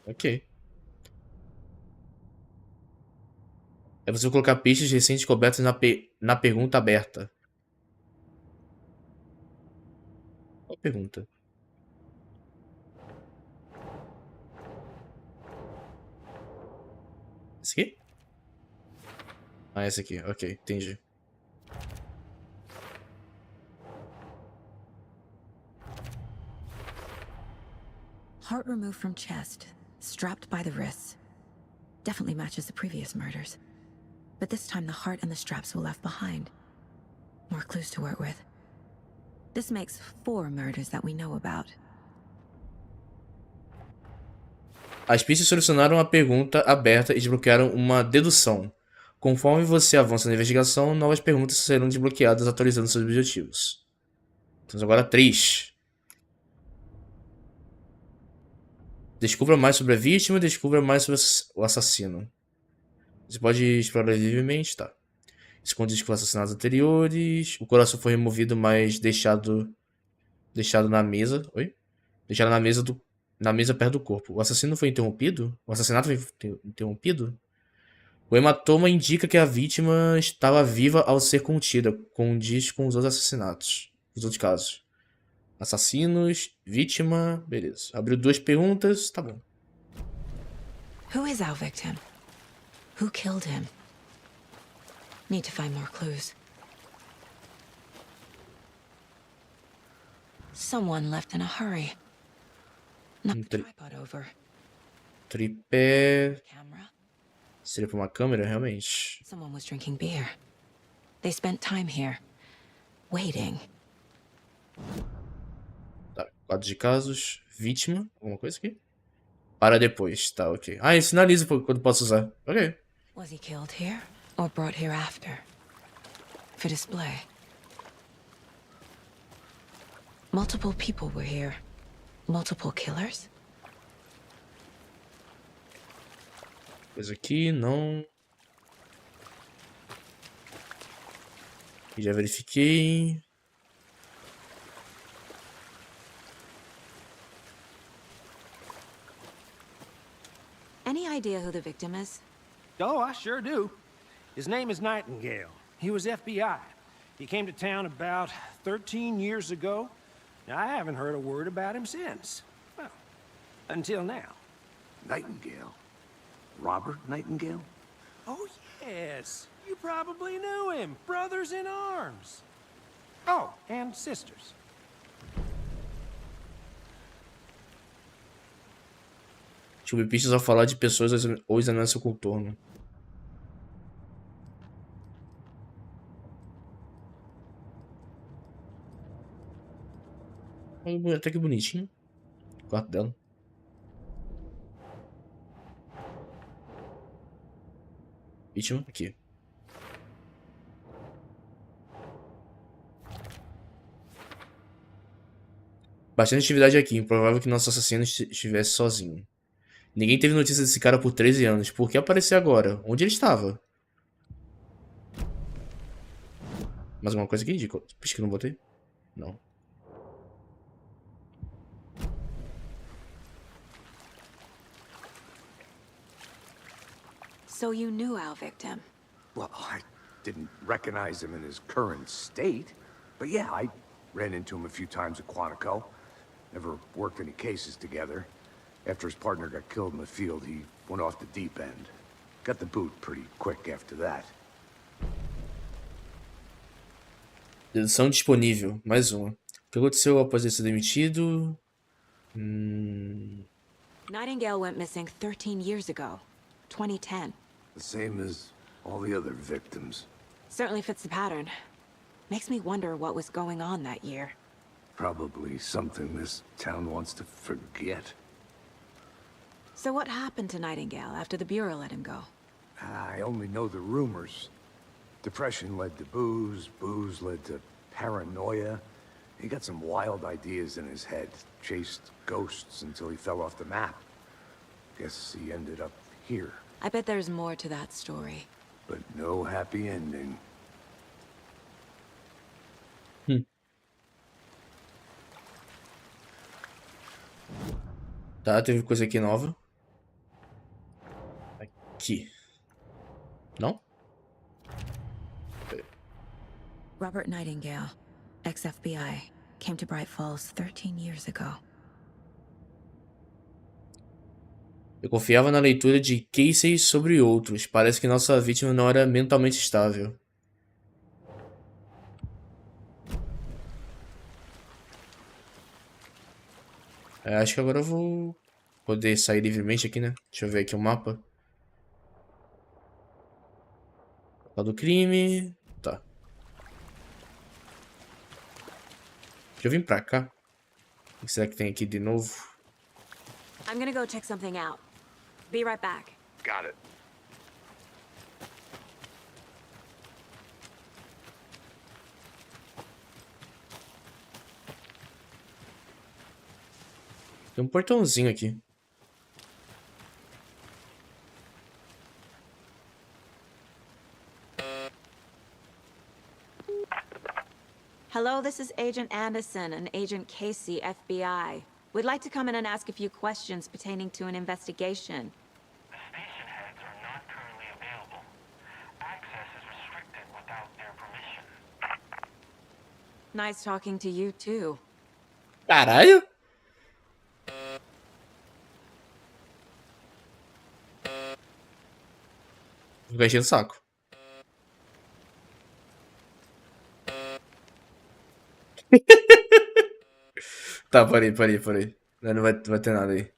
Ok. É possível colocar pistas recentes cobertas na pergunta aberta. Qual a pergunta? Esse aqui? Ah, esse aqui. Ok, entendi. Heart removed from chest, strapped by the wrists. Definitely matches the previous murders. But this time the heart and the straps were left behind. More clues to work with. This makes 4 murders that we know about. As pistas solucionaram a pergunta aberta e desbloquearam uma dedução. Conforme você avança na investigação, novas perguntas serão desbloqueadas atualizando seus objetivos. Temos agora 3. Descubra mais sobre a vítima, descubra mais sobre o assassino. Você pode explorar livremente, tá. Esconde com assassinatos anteriores. O coração foi removido, mas deixado na mesa. Oi? Deixado na mesa perto do corpo. O assassino foi interrompido? O assassinato foi interrompido? O hematoma indica que a vítima estava viva ao ser contida. Condiz com os outros assassinatos. Os outros casos. Assassinos, vítima, beleza. Abriu 2 perguntas, tá bom. Who is our victim? Who killed him? Need to find more clues. Someone left in a hurry. Knock the tripod over. Tripé. Camera. Seria pra uma câmera, realmente. Someone was drinking beer. They spent time here, waiting. Tá, quadro de casos. Vítima, alguma coisa aqui? Para depois, tá, ok. Ah, ele sinaliza quando posso usar. Ok. Was he killed here or brought here after? For display. Multiple people were here. Multiple killers? Coisa aqui, não. Já verifiquei. Any idea who the victim is? Oh, I sure do. His name is Nightingale. He was FBI. He came to town about 13 years ago. I haven't heard a word about him since. Well, until now. Nightingale? Robert Nightingale? Oh, yes. You probably knew him. Brothers in arms. Oh, and sisters. Descobrir pistas ao falar de pessoas ou examinar seu contorno. Até que bonitinho. O quarto dela. Vítima, aqui. Bastante atividade aqui. Improvável que nosso assassino estivesse sozinho. Ninguém teve notícia desse cara por 13 anos. Por que aparecer agora? Onde ele estava? Mais alguma coisa aqui? Acho que eu não botei? Não. So you knew our victim? Well, I didn't recognize him in his current state. But yeah, I ran into him a few times at Quantico. Never worked any cases together. After his partner got killed in the field, he went off the deep end. Got the boot pretty quick after that. Dedução disponível. Mais uma. O que aconteceu após ele ser demitido? Nightingale went missing 13 years ago. 2010. The same as all the other victims. Certainly fits the pattern. Makes me wonder what was going on that year. Probably something this town wants to forget. So what happened to Nightingale after the Bureau let him go? I only know the rumors. Depression led to booze, booze led to paranoia. He got some wild ideas in his head, chased ghosts until he fell off the map. Guess he ended up here. I bet there's more to that story. But no happy ending. Tá, teve coisa aqui nova. Aqui. Não? Robert Nightingale, ex-FBI, came to Bright Falls 13 years ago. Eu confiava na leitura de cases sobre outros. Parece que nossa vítima não era mentalmente estável. Acho que agora eu vou poder sair livremente aqui, né? Deixa eu ver aqui o mapa. Local do crime. Tá. Deixa eu vir pra cá. O que será que tem aqui de novo? I'm gonna go check something out. Be right back. Got it. Tem um portãozinho aqui. Hello, this is Agent Anderson and Agent Casey, FBI. We'd like to come in and ask a few questions pertaining to an investigation. The station heads are not currently available. Access is restricted without their permission. Nice talking to you, too. Caralho. Vou encher o saco. Tá, parei. Não vai ter nada aí.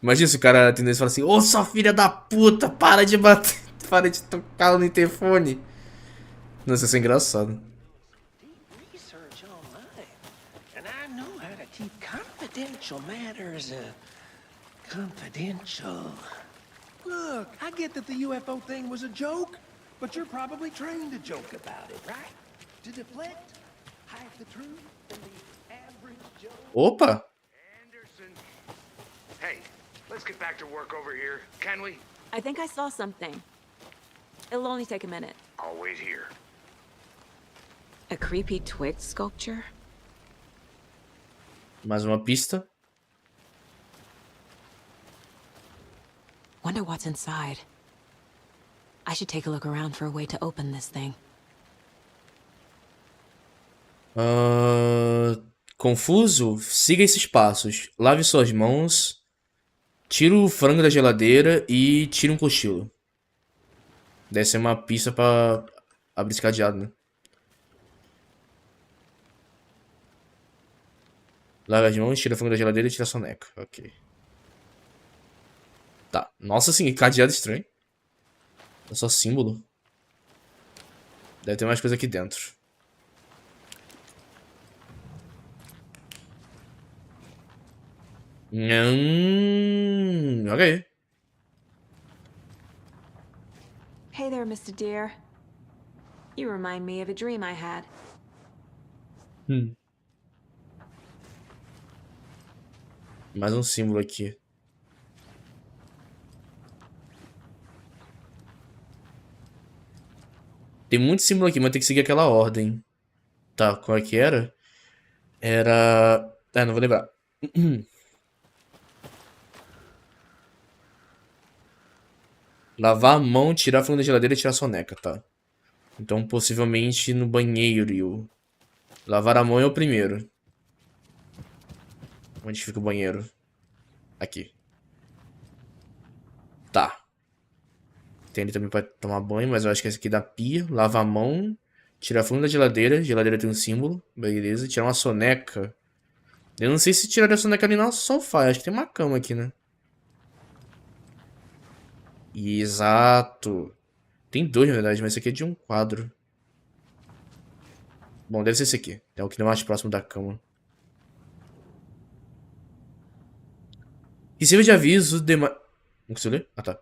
Imagina se o cara atender e falar assim: ô, sua filha da puta, para de bater, para de tocar no interfone. Nossa, isso é engraçado. Research online, and I know how to keep confidential matters confidential. Look, I get that the UFO thing was a joke, but you're probably trained to joke about it, right? To deflect, hide the truth from the average Joe. Opa! Anderson. Hey, let's get back to work over here, can we? I think I saw something. It'll only take a minute. I'll wait here. A creepy twig sculpture? Mais uma pista. Wonder what's inside. I should take a look around for a way to open this thing. Confuso? Siga esses passos. Lave suas mãos. Tira o frango da geladeira e tira um cochilo. Deve ser uma pista pra abrir esse cadeado, né? Lave as mãos, tira o frango da geladeira e tira a soneca. Ok. Tá. Nossa, assim, cadeado estranho. É só símbolo. Deve ter mais coisa aqui dentro. Ok. Hey there, Mr. Deer. You remind me of a dream I had. Mais um símbolo aqui. Tem muito símbolo aqui, mas tem que seguir aquela ordem. Tá, qual é que era? Era... não vou lembrar. Lavar a mão, tirar a frango da geladeira e tirar a soneca, tá? Então, possivelmente no banheiro. Lavar a mão é o primeiro. Onde fica o banheiro? Aqui. Tá. Tem ali também pra tomar banho, mas eu acho que esse aqui dá pia. Lava a mão. Tira a frango da geladeira. Geladeira tem um símbolo. Beleza. Tirar uma soneca. Eu não sei se tirar a soneca ali no sofá. Acho que tem uma cama aqui, né? Exato. Tem dois, na verdade, mas esse aqui é de um quadro. Bom, deve ser esse aqui. É o que é mais próximo da cama. Que sirva de aviso demais... Não consigo ler? Ah, tá.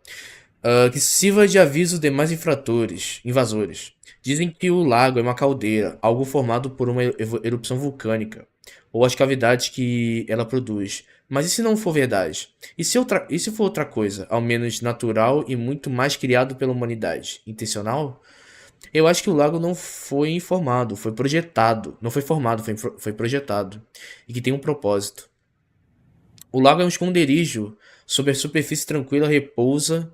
Que sirva de aviso demais invasores. Dizem que o lago é uma caldeira, algo formado por uma erupção vulcânica, ou as cavidades que ela produz. Mas e se não for verdade? E se for outra coisa, ao menos natural e muito mais criado pela humanidade? Intencional? Eu acho que o lago não foi informado, foi projetado. Não foi formado, foi projetado. E que tem um propósito. O lago é um esconderijo. Sobre a superfície tranquila repousa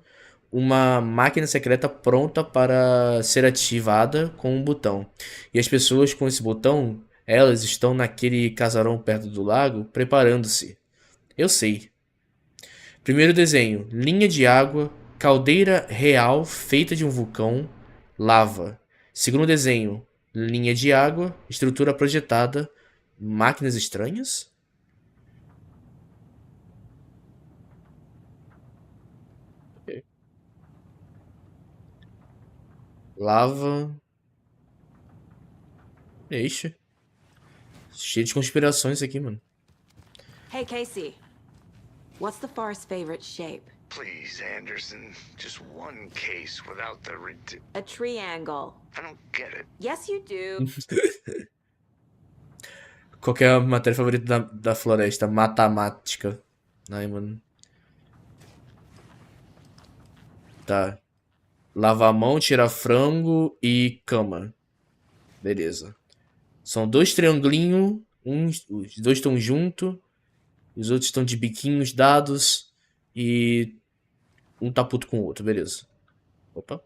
uma máquina secreta pronta para ser ativada com um botão. E as pessoas com esse botão, elas estão naquele casarão perto do lago, preparando-se. Eu sei. Primeiro desenho. Linha de água, caldeira real feita de um vulcão, lava. Segundo desenho. Linha de água, estrutura projetada, máquinas estranhas? Lava. Ixi. Cheio de conspirações aqui, mano. Hey, Casey. What's the forest's favorite shape? Please, Anderson. Just one case without the A triangle. I don't get it. Yes, you do. Qual que é a matéria favorita da floresta? Matemática. Ai, mano. Tá. Lavar a mão, tirar frango e cama. Beleza. São 2 triangulinhos. Os dois estão juntos. Os outros estão de biquinhos dados. E um tá puto com o outro, beleza. Opa.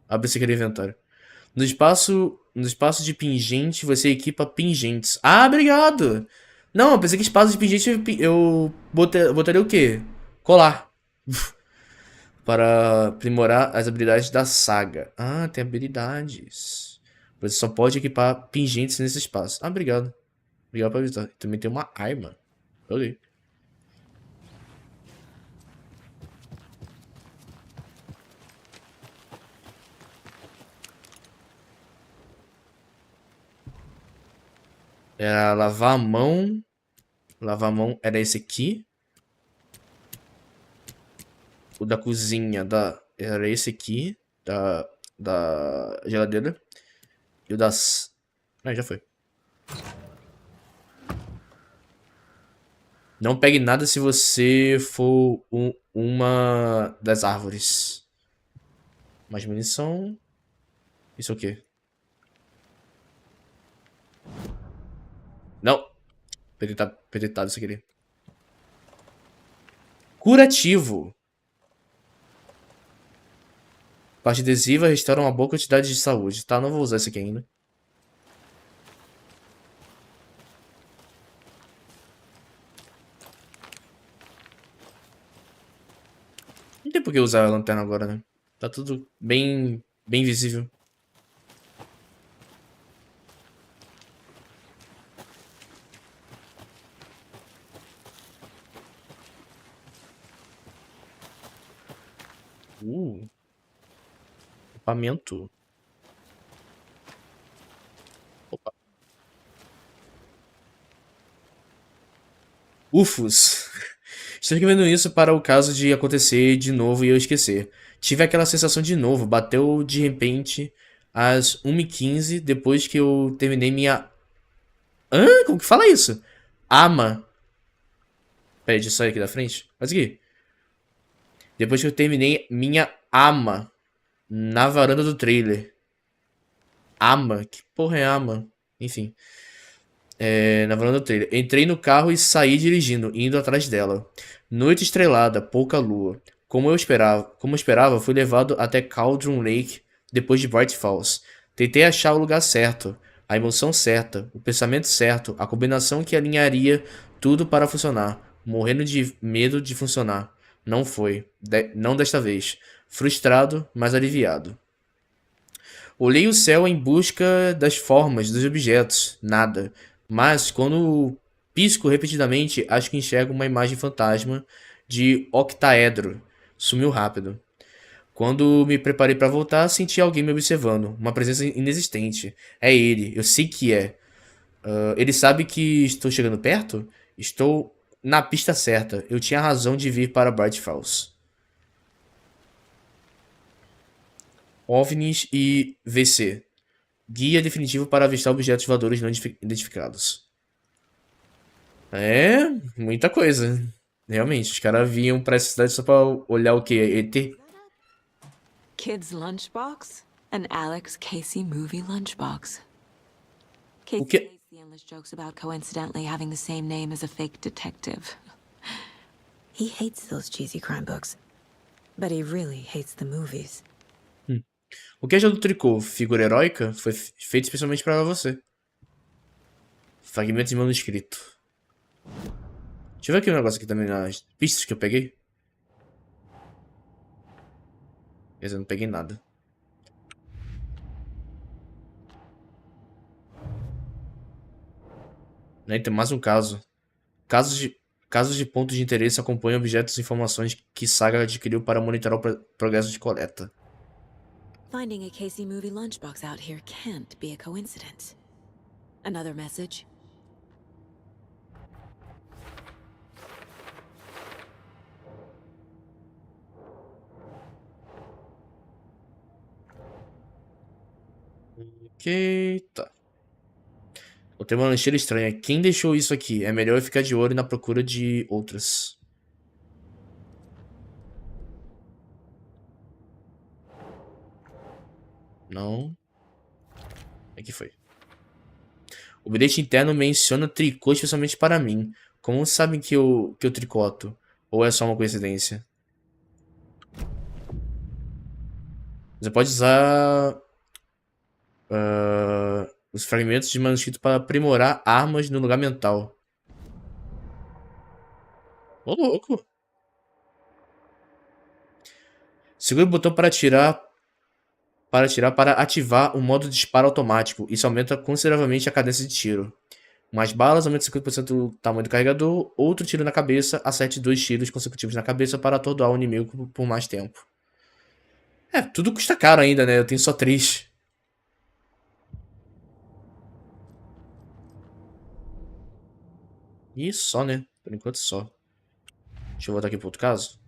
Abre esse aqui no inventário. No espaço de pingente, você equipa pingentes. Ah, obrigado! Não, eu pensei que espaço de pingente eu botaria o quê? Colar. Para aprimorar as habilidades da saga. Ah, tem habilidades. Você só pode equipar pingentes nesse espaço. Ah, obrigado. Obrigado por avisar. Também tem uma arma. Ok. Era lavar a mão. Lavar a mão era esse aqui. O da cozinha era esse aqui. Da geladeira. E o das... Ah, já foi. Não pegue nada se você for uma das árvores. Mais munição. Isso é o quê? Não. Peritado isso aqui. Curativo. Parte adesiva restaura uma boa quantidade de saúde. Tá, não vou usar isso aqui ainda. Não tem por que usar a lanterna agora, né? Tá tudo bem visível. Equipamento. Opa. Ufos. Estou escrevendo isso para o caso de acontecer de novo e eu esquecer. Tive aquela sensação de novo. Bateu de repente às 1h15 depois que eu terminei minha... Hã? Como que fala isso? Ama. Peraí, deixa eu sair aqui da frente. Faz aqui. Depois que eu terminei minha ama na varanda do trailer. Ama? Que porra é ama? Enfim. Na varanda do trailer. Entrei no carro e saí dirigindo, indo atrás dela. Noite estrelada, pouca lua. Como eu esperava, fui levado até Cauldron Lake depois de Bright Falls. Tentei achar o lugar certo, a emoção certa, o pensamento certo, a combinação que alinharia tudo para funcionar. Morrendo de medo de funcionar. Não foi. Não desta vez. Frustrado, mas aliviado. Olhei o céu em busca das formas dos objetos. Nada. Mas quando pisco repetidamente, acho que enxergo uma imagem fantasma de octaedro. Sumiu rápido. Quando me preparei para voltar, senti alguém me observando. Uma presença inexistente. É ele. Eu sei que é. Ele sabe que estou chegando perto? Estou na pista certa. Eu tinha razão de vir para Bright Falls. OVNIs e VC. Guia definitivo para avistar objetos voadores não identificados. É, muita coisa. Realmente, os caras vinham pra essa cidade só pra olhar o que? ET? Kid's lunchbox? An Alex Casey movie lunchbox. Casey O que? hates the endless jokes about coincidentally having the same name as a fake detective. He hates those cheesy crime books. But he really hates the movies. O que é do tricô? Figura heróica? Foi feito especialmente pra você. Fragmentos de manuscrito. Deixa eu ver aqui um negócio aqui também nas pistas que eu peguei. Quer dizer, eu não peguei nada. Né, tem mais um caso. Casos de pontos de interesse acompanham objetos e informações que Saga adquiriu para monitorar o progresso de coleta. Finding a Casey movie lunchbox out here can't be a coincidence. Another message? Ok, tá. Eu tenho uma lancheira estranha. Quem deixou isso aqui? É melhor eu ficar de olho na procura de outras. Não. Aqui foi. O bilhete interno menciona tricô especialmente para mim. Como sabem que eu tricoto? Ou é só uma coincidência? Você pode usar os fragmentos de manuscrito para aprimorar armas no lugar mental. Ô, louco! Segure o botão para ativar o modo disparo automático. Isso aumenta consideravelmente a cadência de tiro. Mais balas, aumenta 50% do tamanho do carregador. Outro tiro na cabeça, acerte 2 tiros consecutivos na cabeça para atordoar o inimigo por mais tempo. É, tudo custa caro ainda, né? Eu tenho só 3. E só, né? Por enquanto só. Deixa eu voltar aqui pro outro caso.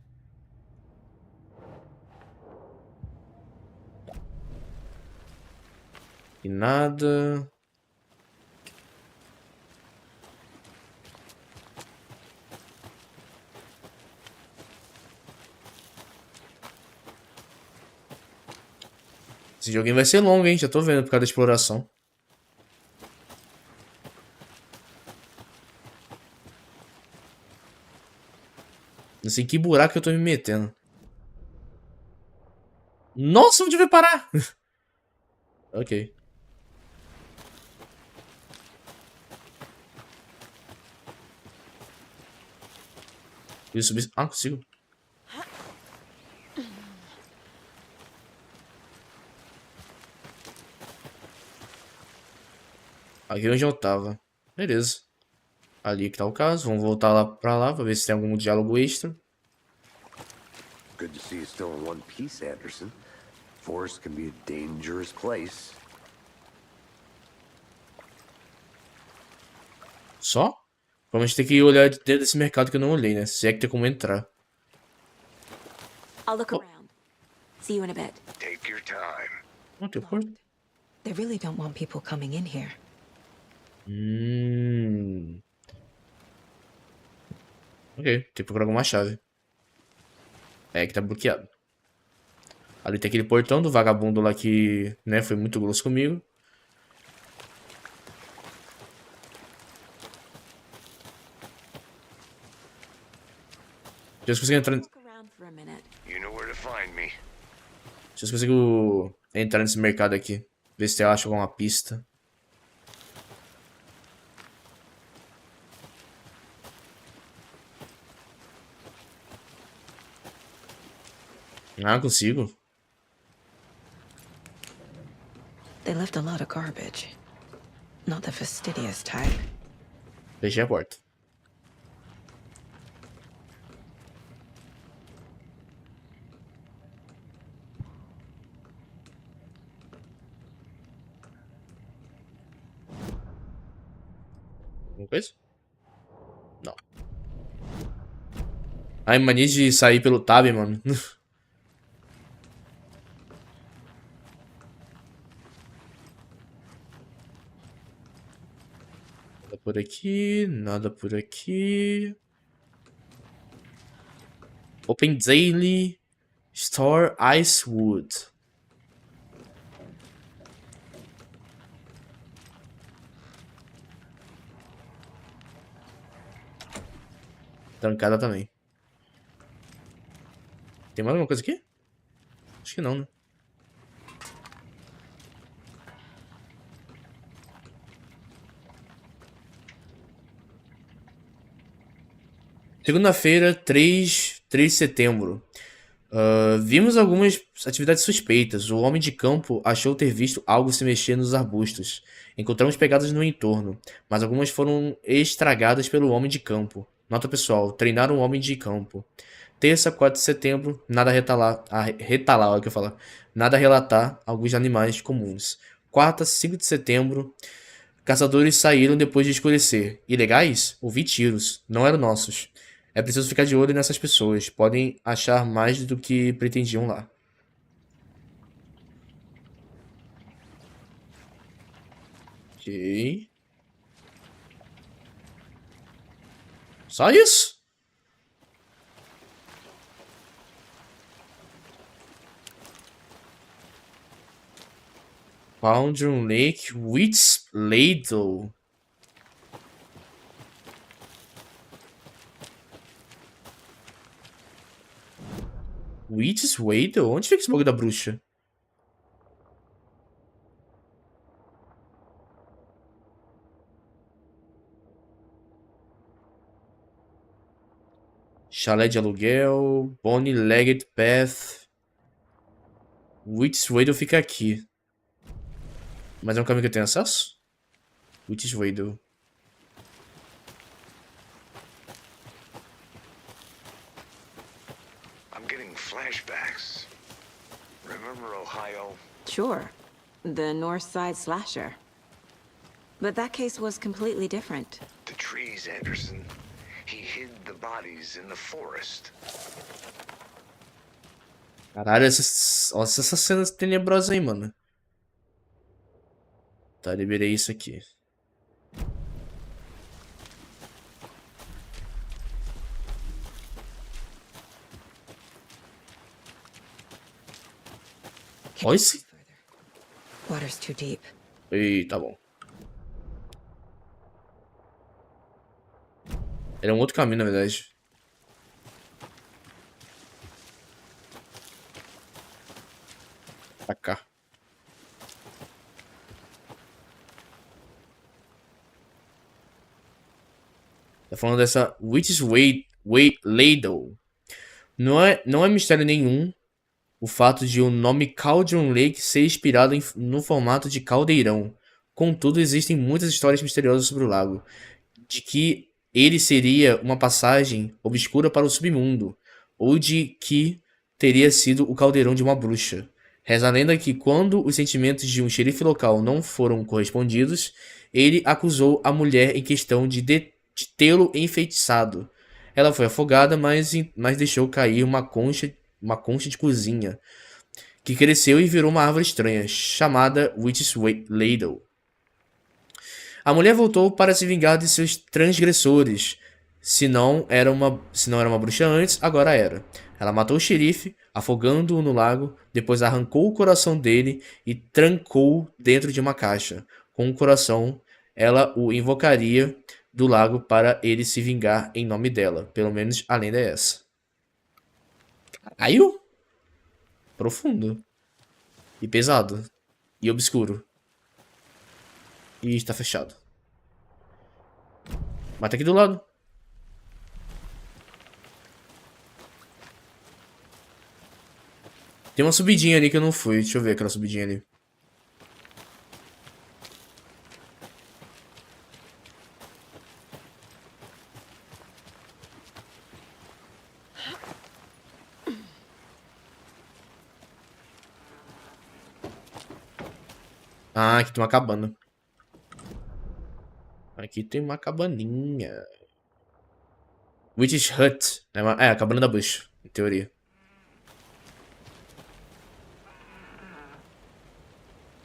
E nada. Esse joguinho vai ser longo, hein? Já tô vendo por causa da exploração. Não sei que buraco que eu tô me metendo. Nossa, onde vai parar? Ok. Eu subir. Ah, consigo. Aqui é onde eu tava. Beleza. Ali que tá o caso. Vamos voltar lá pra lá pra ver se tem algum diálogo extra. Good to see you still in one piece, Anderson. Forest can be a dangerous place. Só? Vamos ter que olhar dentro desse mercado que eu não olhei, né? Se é que tem como entrar. I'll look around. See you in a bit. Take your time. Oh, tem porta. They really don't want people coming in here. Ok, tem que procurar alguma chave. É que tá bloqueado. Ali tem aquele portão do vagabundo lá que, né, foi muito grosso comigo. Deixa eu conseguir entrar. You know where to find me. Deixa eu consigo entrar nesse mercado aqui. Ver se eu acho alguma pista. Ah, consigo. They left a lot of garbage. Not the fastidious type. Fechei a porta. Alguma coisa? Não. Ai, mania de sair pelo tab, mano. Nada por aqui, nada por aqui. Open Daily Store Icewood. Trancada também. Tem mais alguma coisa aqui? Acho que não, né? Segunda-feira, 3 de setembro. Vimos algumas atividades suspeitas. O homem de campo achou ter visto algo se mexer nos arbustos. Encontramos pegadas no entorno, mas algumas foram estragadas pelo homem de campo. Nota pessoal, treinar um homem de campo. Terça, 4 de setembro, nada a retalar, olha o que eu falo. Nada a relatar, alguns animais comuns. Quarta, 5 de setembro, caçadores saíram depois de escurecer. Ilegais? Ouvi tiros, não eram nossos. É preciso ficar de olho nessas pessoas. Podem achar mais do que pretendiam lá. Ok. Só isso? Found Lake Witch Ladle. Witch's Wader? Onde fica esse bagulho da bruxa? Chalé de aluguel. Bonnie Legged Path. Witch's Wader fica aqui. Mas é um caminho que eu tenho acesso? Witch's Wader. Flashbacks. Remember Ohio? Sure. The North Side slasher. But that case was completely different. The trees, Anderson. He hid the bodies in the forest. Caralho, olha essas cenas tenebrosas aí, mano. Tá, liberei isso aqui. Olha esse... Water's too deep. Ih, tá bom. Era um outro caminho, na verdade. Pra cá. Tá falando dessa Witch's Ladle. Não é mistério nenhum o fato de o nome Cauldron Lake ser inspirado no formato de caldeirão. Contudo, existem muitas histórias misteriosas sobre o lago. De que ele seria uma passagem obscura para o submundo. Ou de que teria sido o caldeirão de uma bruxa. Reza a lenda que quando os sentimentos de um xerife local não foram correspondidos, ele acusou a mulher em questão de tê-lo enfeitiçado. Ela foi afogada, mas deixou cair uma concha de cozinha, que cresceu e virou uma árvore estranha, chamada Witch's Ladle. A mulher voltou para se vingar de seus transgressores. Se não era uma bruxa antes, agora era. Ela matou o xerife, afogando-o no lago, depois arrancou o coração dele e trancou dentro de uma caixa. Com o coração, ela o invocaria do lago para ele se vingar em nome dela. Pelo menos a lenda é essa. Caralho! Profundo. E pesado. E obscuro. E está fechado. Mata aqui do lado. Tem uma subidinha ali que eu não fui. Deixa eu ver aquela subidinha ali. Ah, aqui tem uma cabana. Aqui tem uma cabaninha. Witch's Hut. É a cabana da bruxa, em teoria.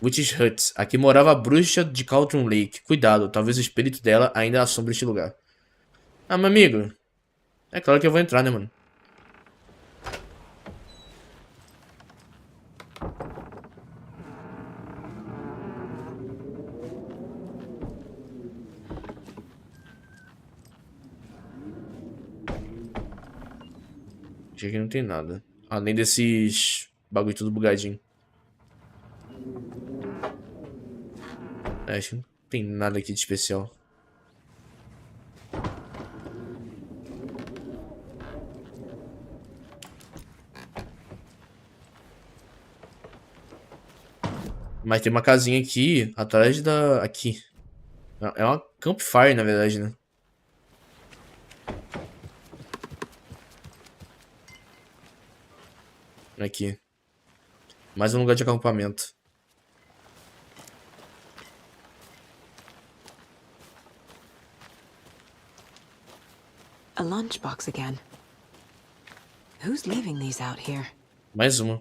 Witch's Hut. Aqui morava a bruxa de Cauldron Lake. Cuidado, talvez o espírito dela ainda assombre este lugar. Ah, meu amigo. É claro que eu vou entrar, né, mano? Aqui não tem nada. Além desses bagulho tudo bugadinho. Acho que não tem nada aqui de especial. Mas tem uma casinha aqui, atrás da... Aqui. É uma campfire, na verdade, né? Aqui. Mais um lugar de acampamento. A lunchbox again. Who's leaving these out here? Mais uma.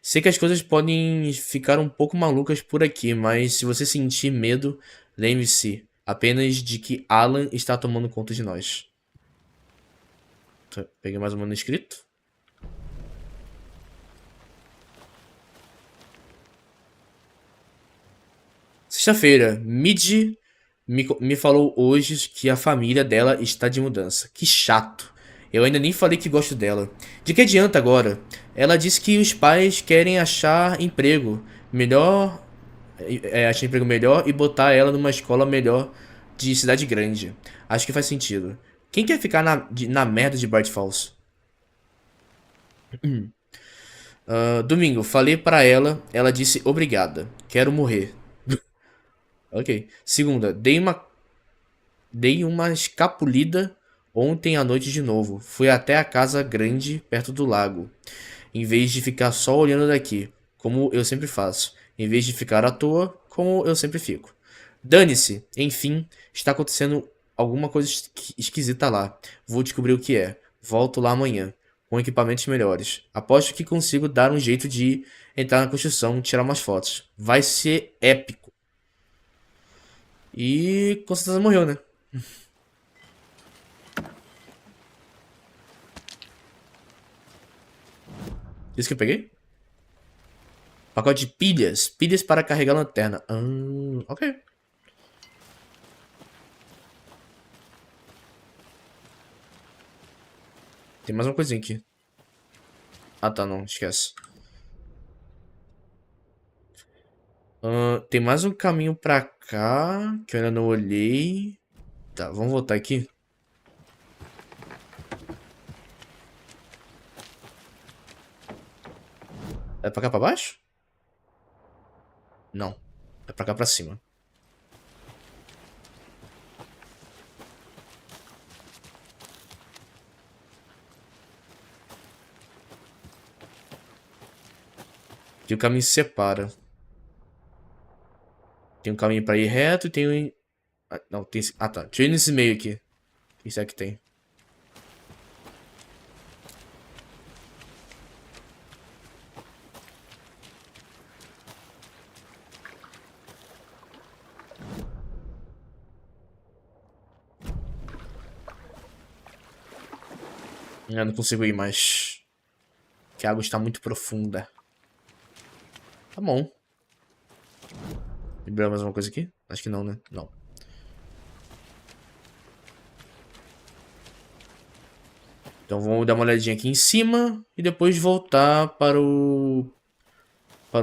Sei que as coisas podem ficar um pouco malucas por aqui, mas se você sentir medo, lembre-se apenas de que Alan está tomando conta de nós. Tá, peguei mais um manuscrito. Sexta-feira, Mid me falou hoje que a família dela está de mudança. Que chato. Eu ainda nem falei que gosto dela. De que adianta agora? Ela disse que os pais querem achar emprego melhor, achar emprego melhor e botar ela numa escola melhor de cidade grande. Acho que faz sentido. Quem quer ficar na merda de Bright Falls? Domingo, falei pra ela, ela disse obrigada, quero morrer. Ok. Segunda, dei uma escapulida ontem à noite de novo. Fui até a casa grande perto do lago, em vez de ficar só olhando daqui, como eu sempre faço. Em vez de ficar à toa, como eu sempre fico. Dane-se, enfim, está acontecendo alguma coisa esquisita lá. Vou descobrir o que é. Volto lá amanhã, com equipamentos melhores. Aposto que consigo dar um jeito de entrar na construção e tirar umas fotos. Vai ser épico. E com certeza morreu, né? Isso que eu peguei? Pacote de pilhas. Pilhas para carregar a lanterna. Ok. Tem mais uma coisinha aqui. Ah, tá, não. Esquece. Tem mais um caminho pra cá que eu ainda não olhei. Tá, vamos voltar aqui. É pra cá pra baixo? Não. É pra cá pra cima. Aqui o caminho se separa. Tem um caminho pra ir reto e tem um... não, tem... Ah, tá. Deixa eu ir nesse meio aqui. O que será que tem? Eu não consigo ir mais. Que a água está muito profunda. Tá bom. Liberar mais uma coisa aqui? Acho que não, né? Não. Então vamos dar uma olhadinha aqui em cima e depois voltar para o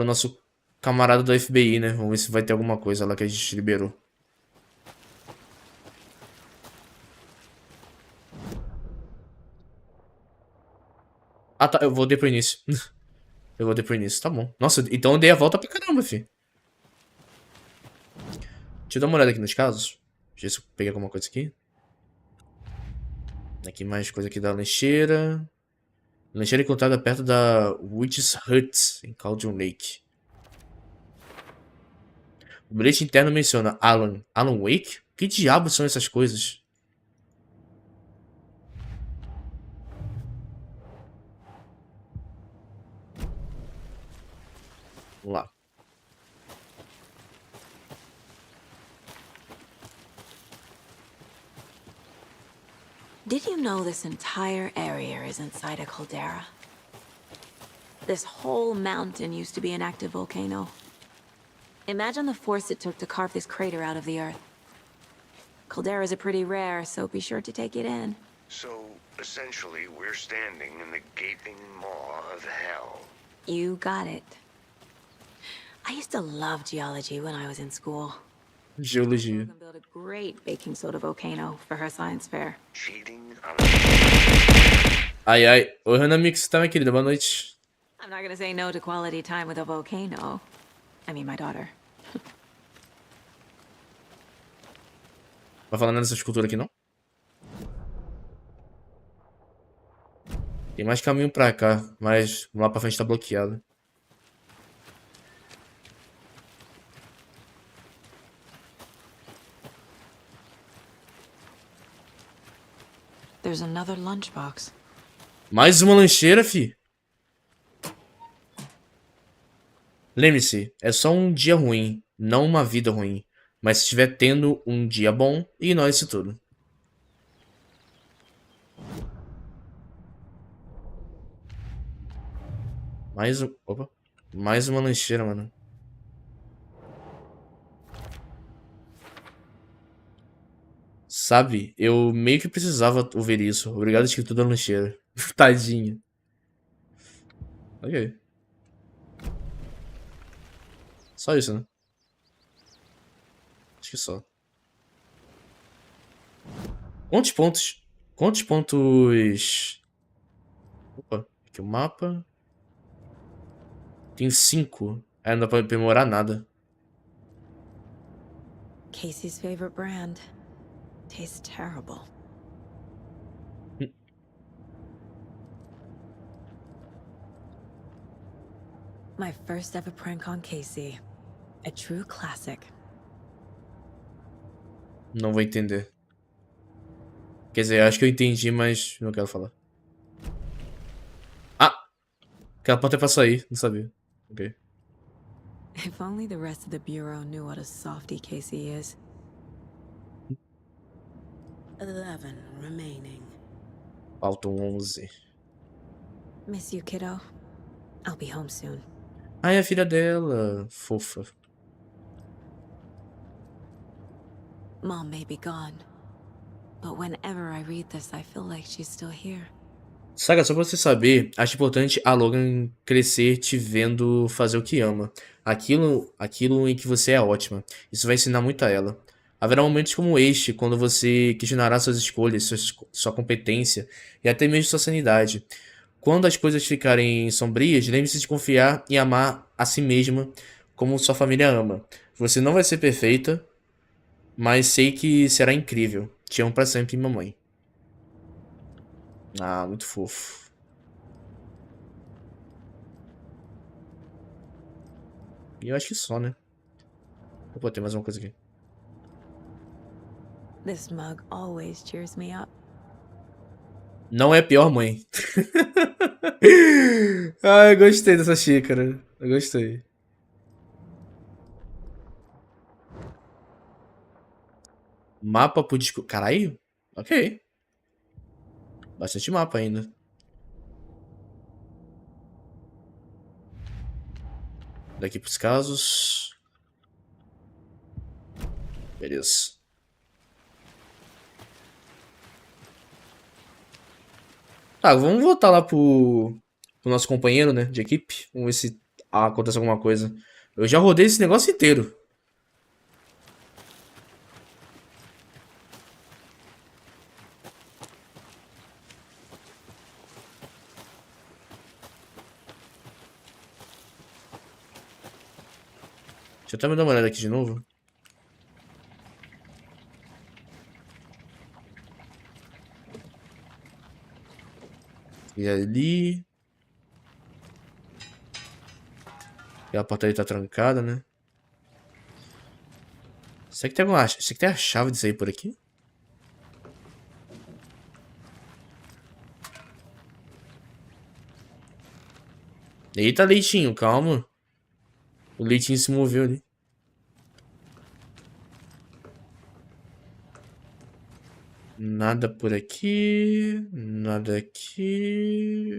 nosso camarada do FBI, né? Vamos ver se vai ter alguma coisa lá que a gente liberou. Ah, tá. Eu voltei pro início. Eu voltei pro início. Tá bom. Nossa, então eu dei a volta pra caramba, fi. Deixa eu dar uma olhada aqui nos casos. Deixa eu ver se eu peguei alguma coisa aqui. Aqui mais coisa aqui da lancheira. Lancheira encontrada perto da Witch's Hut, em Cauldron Lake. O bilhete interno menciona Alan. Alan Wake? Que diabos são essas coisas? Vamos lá. Did you know this entire area is inside a caldera? This whole mountain used to be an active volcano. Imagine the force it took to carve this crater out of the earth. Calderas are pretty rare, so be sure to take it in. So, essentially, we're standing in the gaping maw of hell. You got it. I used to love geology when I was in school. Geologia. Built a great baking soda volcano for her science fair. Cheating on Ai, ai. Oi, Hanamix, tá, minha querida? Boa noite. I'm not gonna say no to quality time with a volcano. I mean, my daughter. Vai falar nada dessa escultura aqui, não? Tem mais caminho pra cá, mas lá pra frente tá bloqueado. There's another lunchbox. Mais uma lancheira, fi. Lembre-se, é só um dia ruim, não uma vida ruim. Mas se estiver tendo um dia bom, ignore isso tudo. Opa. Mais uma lancheira, mano. Sabe, eu meio que precisava ouvir isso. Obrigado, escritor da lancheira. Tadinho. Ok. Só isso, né? Acho que só. Quantos pontos? Quantos pontos... Opa, aqui o mapa. Tem 5. Não dá pra aprimorar nada. Casey's favorite brand. Tastes terrible. My first ever prank on Casey. A true classic. Não vou entender. Quer dizer, acho que eu entendi, mas não quero falar. Ah! Aquela porta é pra sair, não sabia. Ok. If only the rest of the Bureau knew what a softie Casey is. 11 remaining. Faltam 11. Miss you, kiddo. I'll be home soon. Ai, a filha dela. Fofa. Mom may be gone, but whenever I read this, I feel like she's still here. Saga, só pra você saber, acho importante a Logan crescer te vendo fazer o que ama. Aquilo em que você é ótima. Isso vai ensinar muito a ela. Haverá momentos como este, quando você questionará suas escolhas, sua competência e até mesmo sua sanidade. Quando as coisas ficarem sombrias, lembre-se de confiar e amar a si mesma como sua família ama. Você não vai ser perfeita, mas sei que será incrível. Te amo pra sempre, mamãe. Ah, muito fofo. E eu acho que só, né? Vou ter mais uma coisa aqui. This mug always cheers me up. Não é a pior mãe. Ah, eu gostei dessa xícara. Eu gostei. Mapa pro disco. Caralho? Ok. Bastante mapa ainda. Daqui pros casos. Beleza. Tá, vamos voltar lá pro nosso companheiro, né, de equipe. Vamos ver se acontece alguma coisa. Eu já rodei esse negócio inteiro. Deixa eu até me dar uma olhada aqui de novo. E ali. E a porta ali tá trancada, né? Será que tem alguma... Será que tem a chave disso aí por aqui? Eita, leitinho, calma. O leitinho se moveu ali. Nada por aqui. Nada aqui.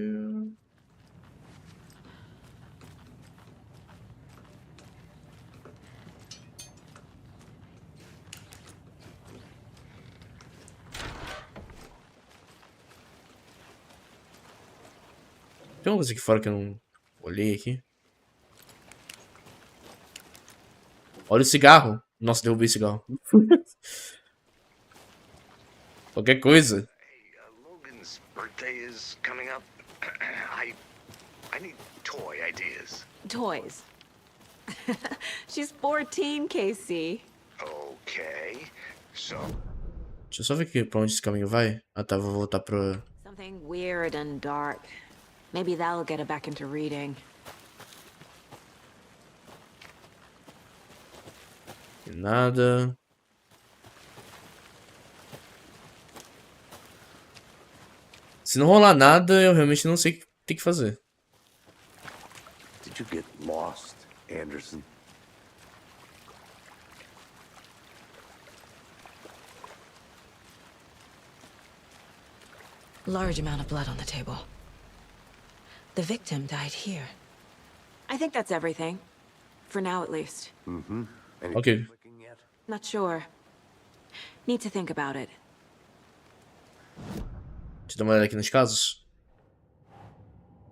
Tem uma coisa aqui fora que eu não olhei aqui. Olha o cigarro. Nossa, derrubei o cigarro. Qualquer coisa. Logan's birthday is coming up. I need toy ideas. Toys. She's 14, Casey. Okay, so Deixa eu só ver aqui pra onde esse caminho vai. Ah tá, vou voltar pra... Something weird and dark. Maybe that'll get her back into reading. Nada. Se não rolar nada, eu realmente não sei o que tem que fazer. Did you get lost, Anderson? Large amount of blood on the table. The victim died here. I think that's everything. For now, at least. Mm-hmm. Ok. Not sure. Need to think about it. Deixa eu dar uma olhada aqui nos casos.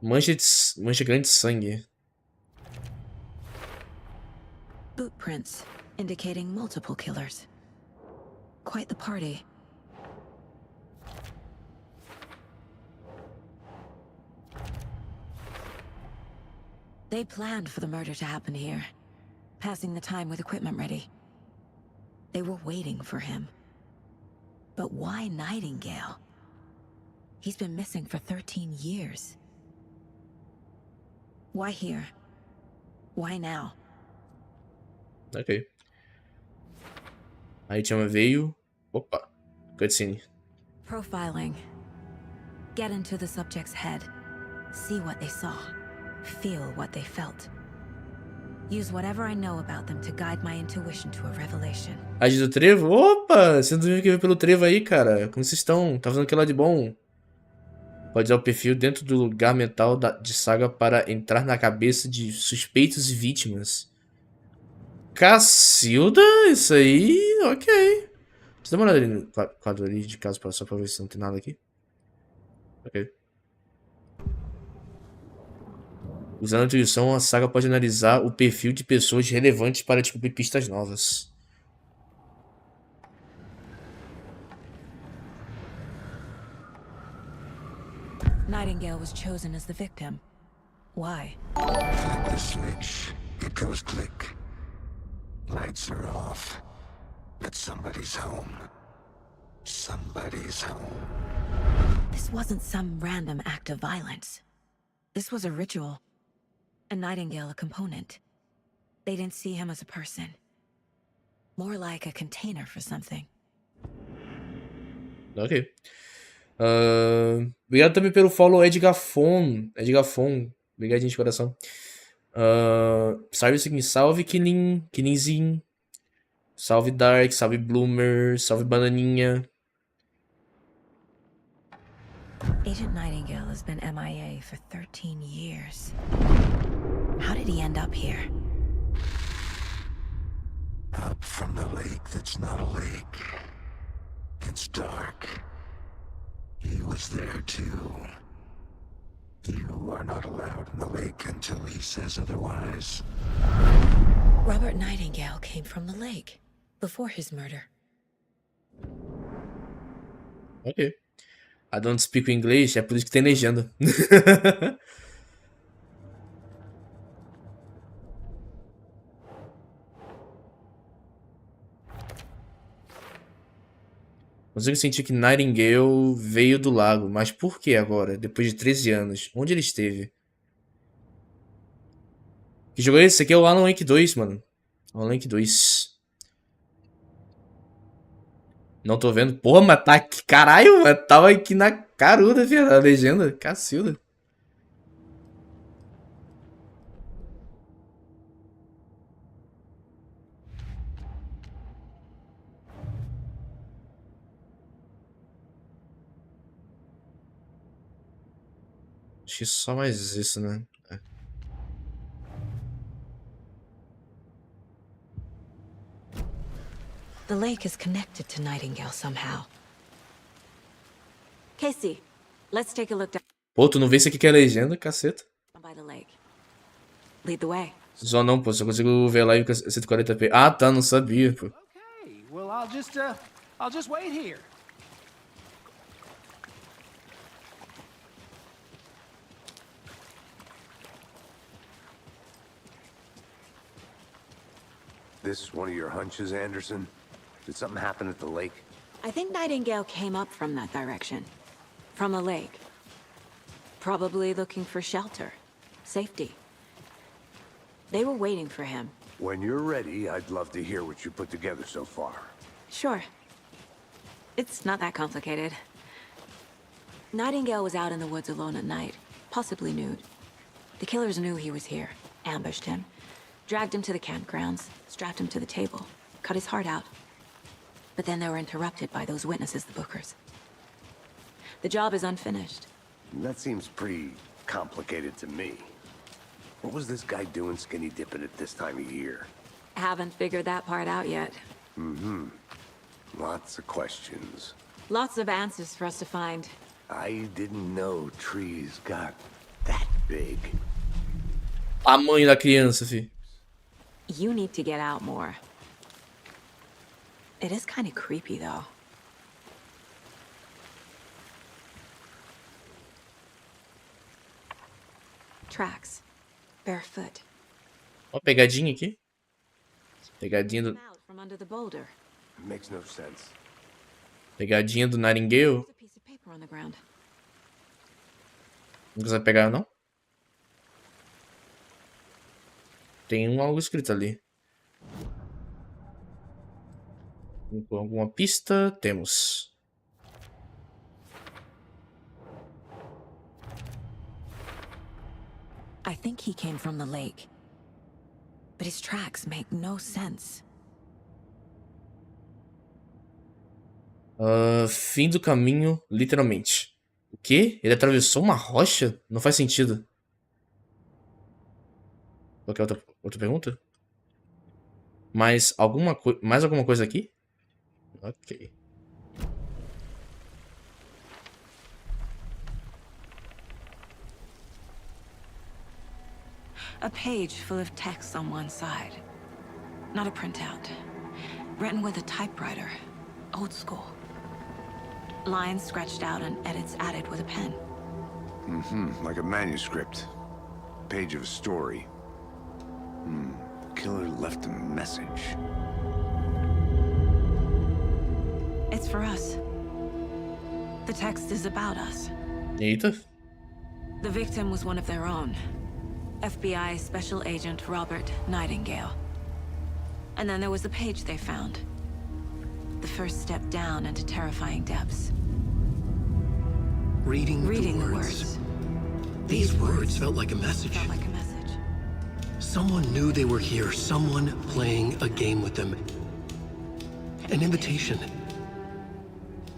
Mancha grande de sangue. Boot prints indicating multiple killers. Quite the party. They planned for the murder to happen here, passing the time with equipment ready. They were waiting for him. But why Nightingale? He's been missing for 13 years. Why here? Why now? Ok. Aí chama veio. Opa. Cutscene. Profiling. Get into the subject's head. See what they saw. Feel what they felt. Use whatever I know about them to guide my intuition to a revelation. Ajuda do trevo? Opa! Vocês não viram que veio pelo trevo aí, cara? Como vocês estão? Tá fazendo aquilo lá de bom? Pode usar o perfil dentro do lugar mental de saga para entrar na cabeça de suspeitos e vítimas. Cacilda? Isso aí? Ok. Deixa eu dar uma olhada ali no quadro ali de caso só pra ver se não tem nada aqui. Ok. Usando a intuição, a saga pode analisar o perfil de pessoas relevantes para descobrir pistas novas. Nightingale was chosen as the victim. Why? Flip the switch. It goes click. Lights are off. But somebody's home. Somebody's home. This wasn't some random act of violence. This was a ritual. A Nightingale a component. They didn't see him as a person. More like a container for something. Ok. Obrigado também pelo follow, Edgar Fon. Obrigado, gente, de coração. Salve o seguinte, salve Kininzinho. Salve Dark, salve Bloomer, salve Bananinha. Agent Nightingale has been MIA for 13 years. How did he end up here? Up from the lake that's not a lake. It's dark. He was there too. You are not allowed in the lake until he says otherwise. Robert Nightingale came from the lake before his murder. Ok. I don't speak English, é por isso que tem legenda. Consigo sentir que Nightingale veio do lago, mas por que agora, depois de 13 anos? Onde ele esteve? Que jogo é esse? Esse aqui é o Alan Wake 2, mano. Alan Wake 2. Não tô vendo. Porra, mas tá aqui. Caralho, mano. Tava aqui na caruda, filho. A legenda. Cacilda. Acho que só mais isso, né? The lake is connected to Nightingale somehow. Casey, let's take a look down Pô, tu não vê isso aqui que é legenda, caceta? by the lake. Lead the way. Só não, pô. Só consigo ver lá em 140p. Ah, tá. Não sabia, pô. Okay, well, I'll just wait here. This one of your hunches, Anderson? Did something happen at the lake? I think Nightingale came up from that direction. From the lake. Probably looking for shelter. Safety. They were waiting for him. When you're ready, I'd love to hear what you put together so far. Sure. It's not that complicated. Nightingale was out in the woods alone at night, possibly nude. The killers knew he was here, ambushed him, dragged him to the campgrounds, strapped him to the table, cut his heart out. But then they were interrupted by those witnesses, the Bookers. The job is unfinished. That seems pretty complicated to me. What was this guy doing skinny dipping at this time of year? Haven't figured that part out yet. Mm-hmm. Lots of questions. Lots of answers for us to find. I didn't know trees got that big. Tamanho da criança, fi. You need to get out more. It is kind of creepy, though. Tracks. Barefoot. Ó, pegadinha aqui. Pegadinha do, Out from under the boulder. Makes no sense. pegadinha do Nightingale. There's a piece of paper on the ground. Não consegue pegar, não? Tem algo escrito ali. Com alguma pista? Temos. I think he came from the lake. But his tracks make no sense. Fim do caminho, literalmente. O quê? Ele atravessou uma rocha? Não faz sentido. Qualquer outra pergunta? Mais alguma coisa aqui? Ok. A page full of text on one side. Not a printout. Written with a typewriter. Old school. Lines scratched out and edits added with a pen. Like a manuscript. Page of a story. Killer left a message. It's for us. The text is about us. Eita. The victim was one of their own. FBI Special Agent Robert Nightingale. And then there was the page they found. The first step down into terrifying depths. Reading the words. These words felt like a message. Felt like a message. Someone knew they were here, someone playing a game with them. An invitation.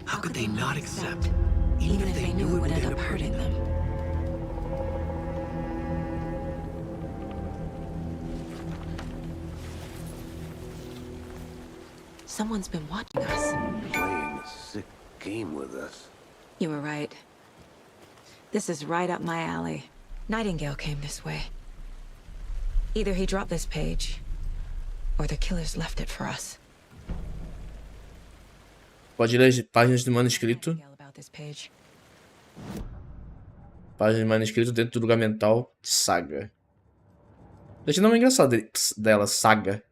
How could they not accept, even if they knew it would end up hurting them? Someone's been watching us. Playing a sick game with us. You were right. This is right up my alley. Nightingale came this way. Either he dropped this page, or the killers left it for us. Pode ler as páginas do manuscrito. Nightingale about this page. Página de manuscrito dentro do lugar mental de Saga. Deixa o nome engraçado dela, Saga.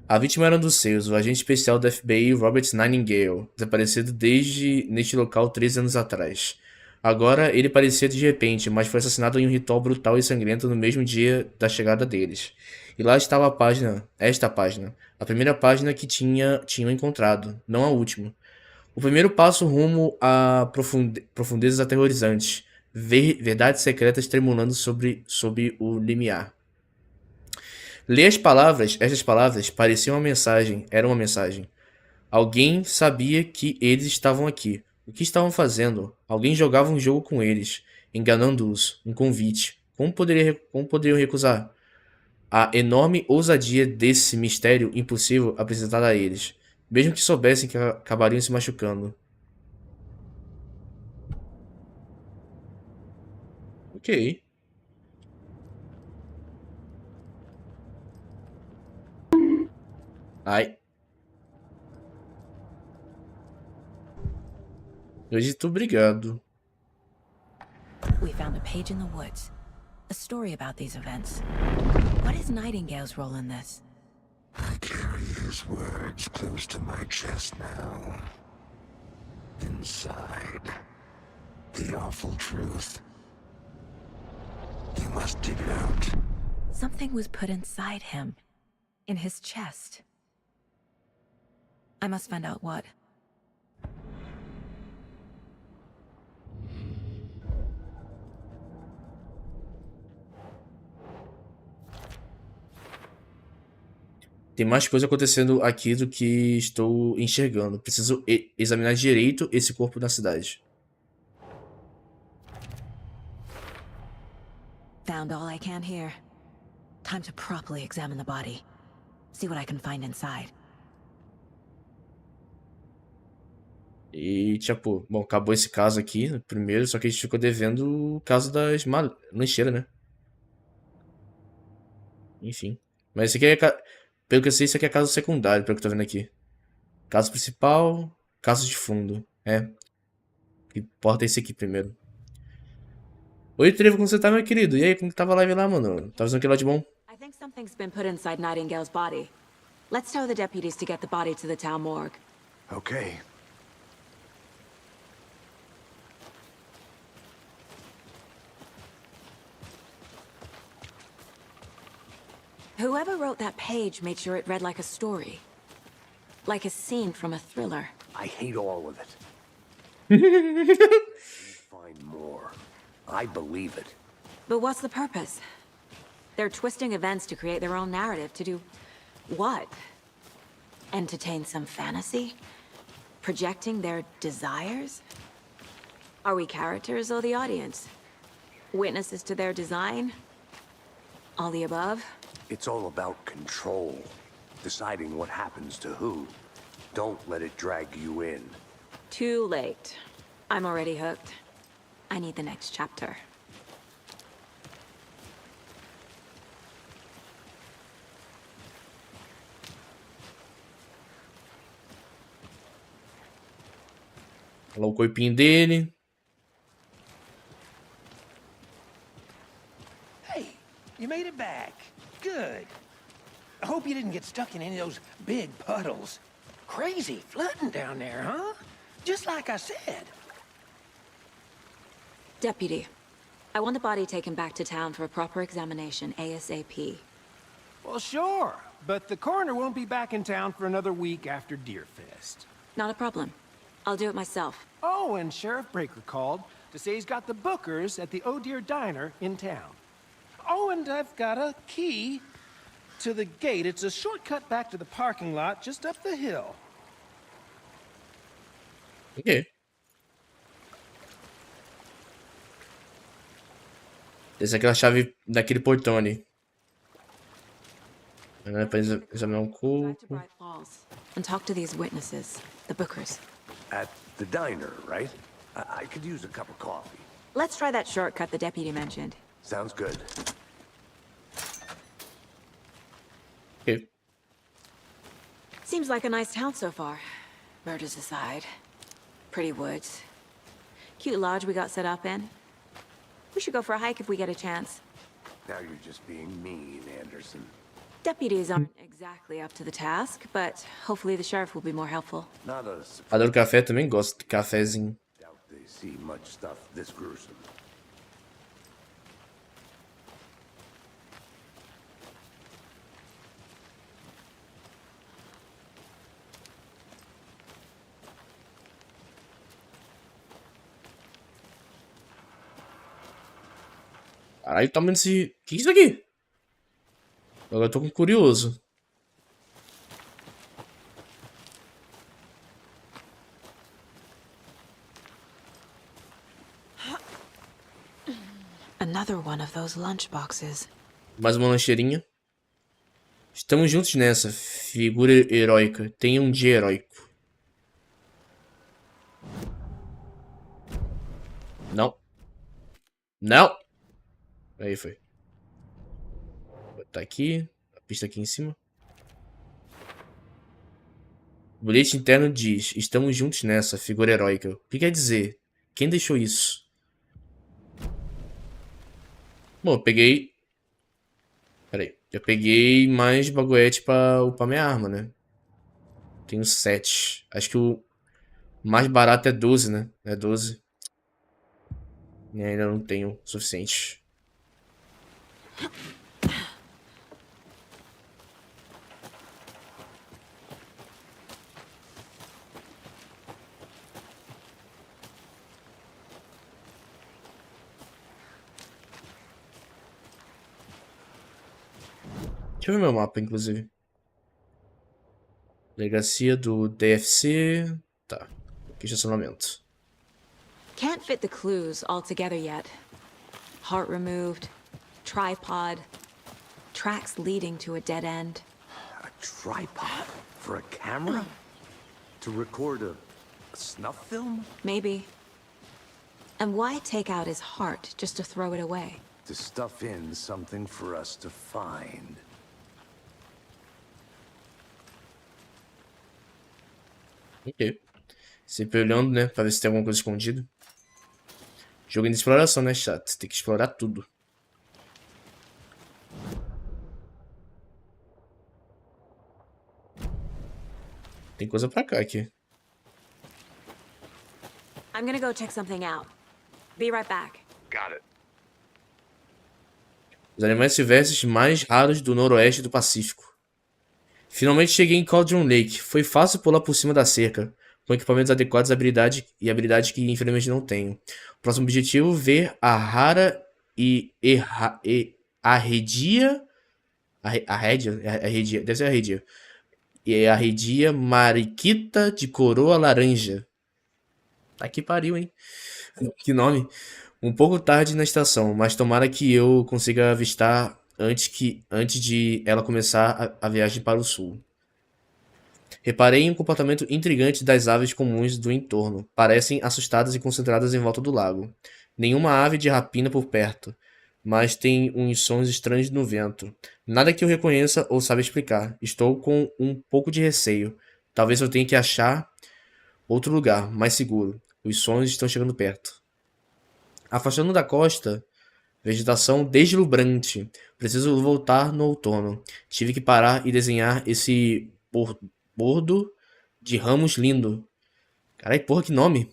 A vítima era um dos seus, o agente especial da FBI Robert Nightingale, desaparecido desde neste local 13 anos atrás. Agora ele parecia de repente, mas foi assassinado em um ritual brutal e sangrento no mesmo dia da chegada deles. E lá estava a página, a primeira página que tinham encontrado, não a última. O primeiro passo rumo a profundezas aterrorizantes, verdades secretas tremulando sob o limiar. Ler estas palavras pareciam uma mensagem, era uma mensagem. Alguém sabia que eles estavam aqui. O que estavam fazendo? Alguém jogava um jogo com eles, enganando-os, um convite. Como poderiam recusar? A enorme ousadia desse mistério impossível apresentado a eles, mesmo que soubessem que acabariam se machucando. Ok. Ai. Acredito, obrigado. We found a page in the woods. A story about these events. What is Nightingale's role in this? I carry his words close to my chest now. Inside, the awful truth. You must dig it out. Something was put inside him. In his chest. I must find out what. Tem mais coisa acontecendo aqui do que estou enxergando. Preciso examinar direito esse corpo na cidade. Found all I can here. Time to properly examine the body. See what I can find inside. E, tipo, bom, acabou esse caso aqui, primeiro, só que a gente ficou devendo o caso das lancheiras, né? Enfim. Mas esse aqui é, pelo que eu sei, isso aqui é caso secundário, pelo que eu tô vendo aqui. Caso principal, caso de fundo. É. O que importa é esse aqui primeiro. Oi, Trevo, como você tá, meu querido? E aí, como que tava a live lá, mano? Tá fazendo aquilo lá de bom? I think something's been put inside Nightingale's body. Let's tell the deputies to get the body to the town morgue. Okay. Whoever wrote that page made sure it read like a story. Like a scene from a thriller. I hate all of it. Find more. I believe it. But what's the purpose? They're twisting events to create their own narrative. To do what? Entertain some fantasy? Projecting their desires? Are we characters or the audience? Witnesses to their design? All the above? It's all about control. Deciding what happens to who. Don't let it drag you in. Too late. I'm already hooked. I need the next chapter. Olha lá o corpinho dele. Hey, you made it back. Good. I hope you didn't get stuck in any of those big puddles. Crazy flooding down there, huh? Just like I said. Deputy, I want the body taken back to town for a proper examination ASAP. Well, sure, but the coroner won't be back in town for another week after Deerfest. Not a problem. I'll do it myself. Oh, and Sheriff Breaker called to say he's got the bookers at the Oh Dear Diner in town. Oh, and I've got a key to the gate. It's a shortcut back to the parking lot just up the hill. Ok. Essa aqui é a chave daquele portão ali. Agora pra examinar o corpo. And talk to these witnesses, the bookers. At the diner, right? I could use a cup of coffee. Let's try that shortcut the deputy mentioned. Sounds good. Ok. Seems like a nice town so far. Murders aside. Pretty woods. Cute lodge we got set up in. We should go for a hike if we get a chance. Now you're just being mean, Anderson. Deputies aren't exactly up to the task, but hopefully the sheriff will be more helpful. Not a Adoro café também, gosto de cafezinho. doubt they see much stuff this gruesome. Caralho, tá vendo esse... Que é isso aqui? Agora eu tô curioso. Another one of those lunchboxes. Mais uma lancheirinha. Estamos juntos nessa. Figura heróica. Tenha um dia heróico. Não. Não. Aí foi. Vou botar aqui. A pista aqui em cima. O bilhete interno diz: estamos juntos nessa. Figura heróica. O que quer dizer? Quem deixou isso? Bom, eu peguei... Pera aí. Eu peguei mais baguete pra upar minha arma, né? Tenho 7. Acho que o mais barato é 12, né? É 12. E ainda não tenho o suficiente. Deixa eu ver meu mapa, inclusive. Delegacia do DFC. Tá. Aqui estacionamento. Can't fit the clues all together yet. Heart removed, tripod, tracks leading to a dead end. A tripod for a camera? To record a snuff film? Maybe. And why take out his heart just to throw it away? To stuff in something for us to find. Ok. Sempre olhando, né? Pra ver se tem alguma coisa escondida. Jogo de exploração, né, chato? Tem que explorar tudo. Tem coisa pra cá aqui. I'm gonna go check something out. Be right back. Got it. Os animais silvestres mais raros do noroeste do Pacífico. Finalmente cheguei em Cauldron Lake. Foi fácil pular por cima da cerca, com equipamentos adequados e habilidades que infelizmente não tenho. O próximo objetivo: ver a rara e arredia. Arredia, deve ser arredia. E a arredia mariquita de coroa laranja. Tá que pariu, hein? Que nome. Um pouco tarde na estação, mas tomara que eu consiga avistar antes de ela começar a viagem para o sul. Reparei em um comportamento intrigante das aves comuns do entorno. Parecem assustadas e concentradas em volta do lago. Nenhuma ave de rapina por perto, mas tem uns sons estranhos no vento. Nada que eu reconheça ou saiba explicar. Estou com um pouco de receio. Talvez eu tenha que achar outro lugar mais seguro. Os sons estão chegando perto. Afastando da costa, vegetação deslumbrante. Preciso voltar no outono. Tive que parar e desenhar esse bordo de ramos lindo. Carai, porra, que nome.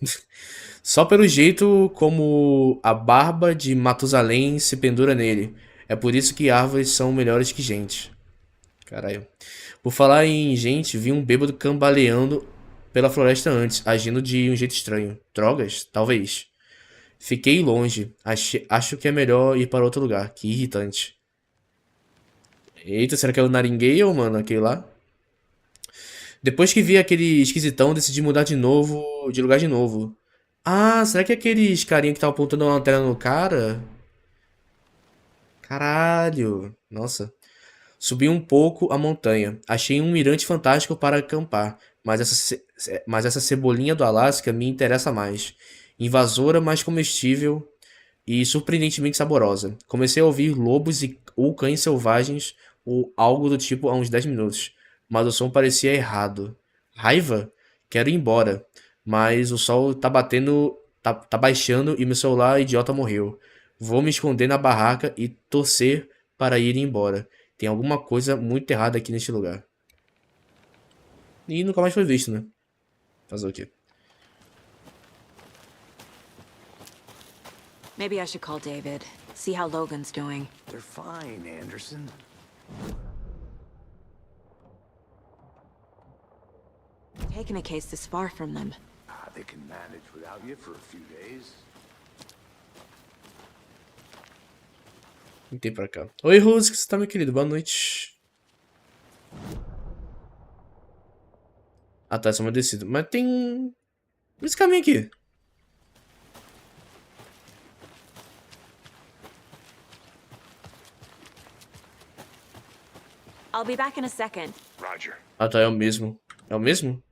Só pelo jeito como a barba de Matusalém se pendura nele. É por isso que árvores são melhores que gente. Caralho. Por falar em gente, vi um bêbado cambaleando pela floresta antes, agindo de um jeito estranho. Drogas? Talvez. Fiquei longe. Acho que é melhor ir para outro lugar. Que irritante. Eita, será que é o Naringueio, mano? Aquele lá? Depois que vi aquele esquisitão, decidi mudar de lugar de novo. Ah, será que é aqueles carinha que tava apontando uma lanterna no cara? Caralho. Nossa. Subi um pouco a montanha. Achei um mirante fantástico para acampar. Mas essa cebolinha do Alasca me interessa mais. Invasora, mas comestível e surpreendentemente saborosa. Comecei a ouvir lobos ou cães selvagens ou algo do tipo há uns 10 minutos. Mas o som parecia errado. Raiva? Quero ir embora. Mas o sol tá batendo. Tá baixando e meu celular idiota morreu. Vou me esconder na barraca e torcer para ir embora. Tem alguma coisa muito errada aqui neste lugar. E nunca mais foi visto, né? Fazer o quê? Maybe I should call David. See how Logan's doing. They're fine, Anderson. Taking a case this far from them. They can manage without you for a few days. Vem pra cá. Oi, Rose, que você tá, meu querido? Boa noite. Ah, tá, essa é uma descida. Mas tem esse caminho aqui. I'll be back in a second. Roger. Ah, tá, é o mesmo. É o mesmo?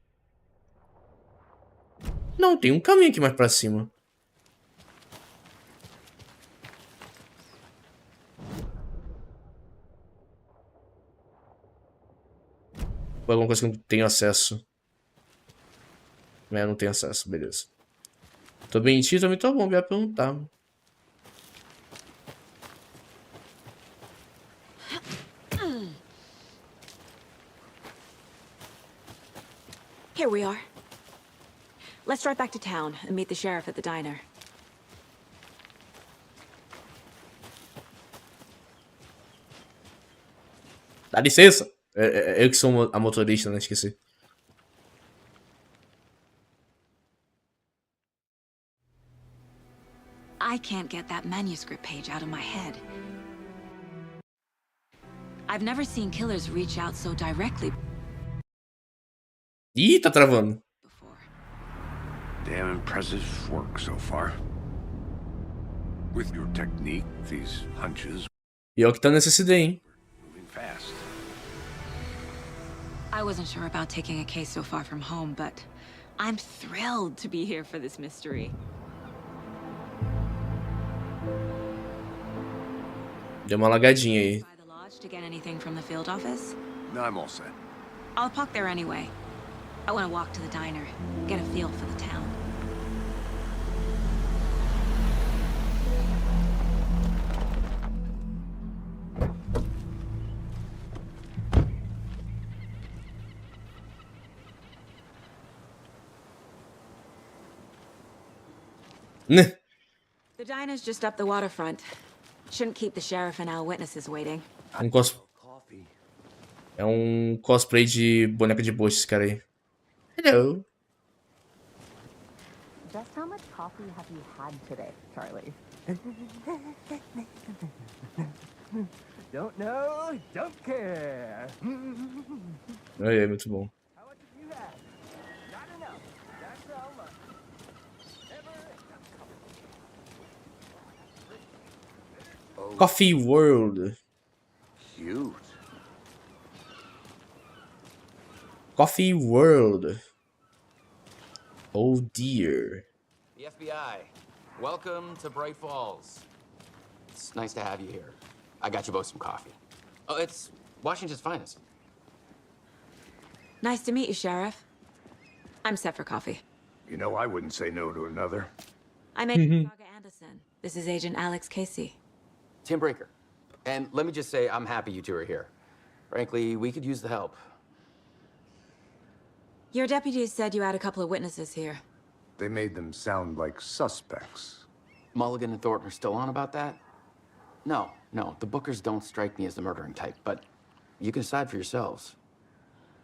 Não, tem um caminho aqui mais pra cima. Ou é alguma coisa que eu não tenho acesso? Não tenho acesso, beleza. Tô bem em ti, também tô bom, ia perguntar. Here we are. Let's drive back to town and meet the sheriff at the diner. Dá licença! Eu que sou a motorista, né? Esqueci. I can't get that manuscript page out of my head. I've never seen killers reach out so directly. Ih, tá travando. Damn impressive work so far. With your technique, these hunches. E é o que tá necessitando, hein? Moving fast. I wasn't sure about taking a case so far from home, but I'm thrilled to be here for this mystery. Deu uma lagadinha aí. By the lodge to get anything from the field office? No, I'm all set. I'll park there anyway. I want to walk to the diner, get a feel for the town. The diner's just up the waterfront. Shouldn't keep the sheriff and our witnesses waiting. É um cosplay de boneca de bocha esse cara aí. Hello. Just how much coffee have you had today, Charlie? Don't know, don't care. É muito bom. How much have you had? Not enough. That's how much. Coffee World. Cute. Coffee World. Oh dear. The FBI. Welcome to Bright Falls. It's nice to have you here. I got you both some coffee. Oh, it's Washington's finest. Nice to meet you, Sheriff. I'm set for coffee. You know, I wouldn't say no to another. I'm Agent Saga Anderson. This is Agent Alex Casey. Tim Breaker. And let me just say, I'm happy you two are here. Frankly, we could use the help. Your deputies said you had a couple of witnesses here. They made them sound like suspects. Mulligan and Thornton are still on about that? No, the Bookers don't strike me as the murdering type, but you can decide for yourselves.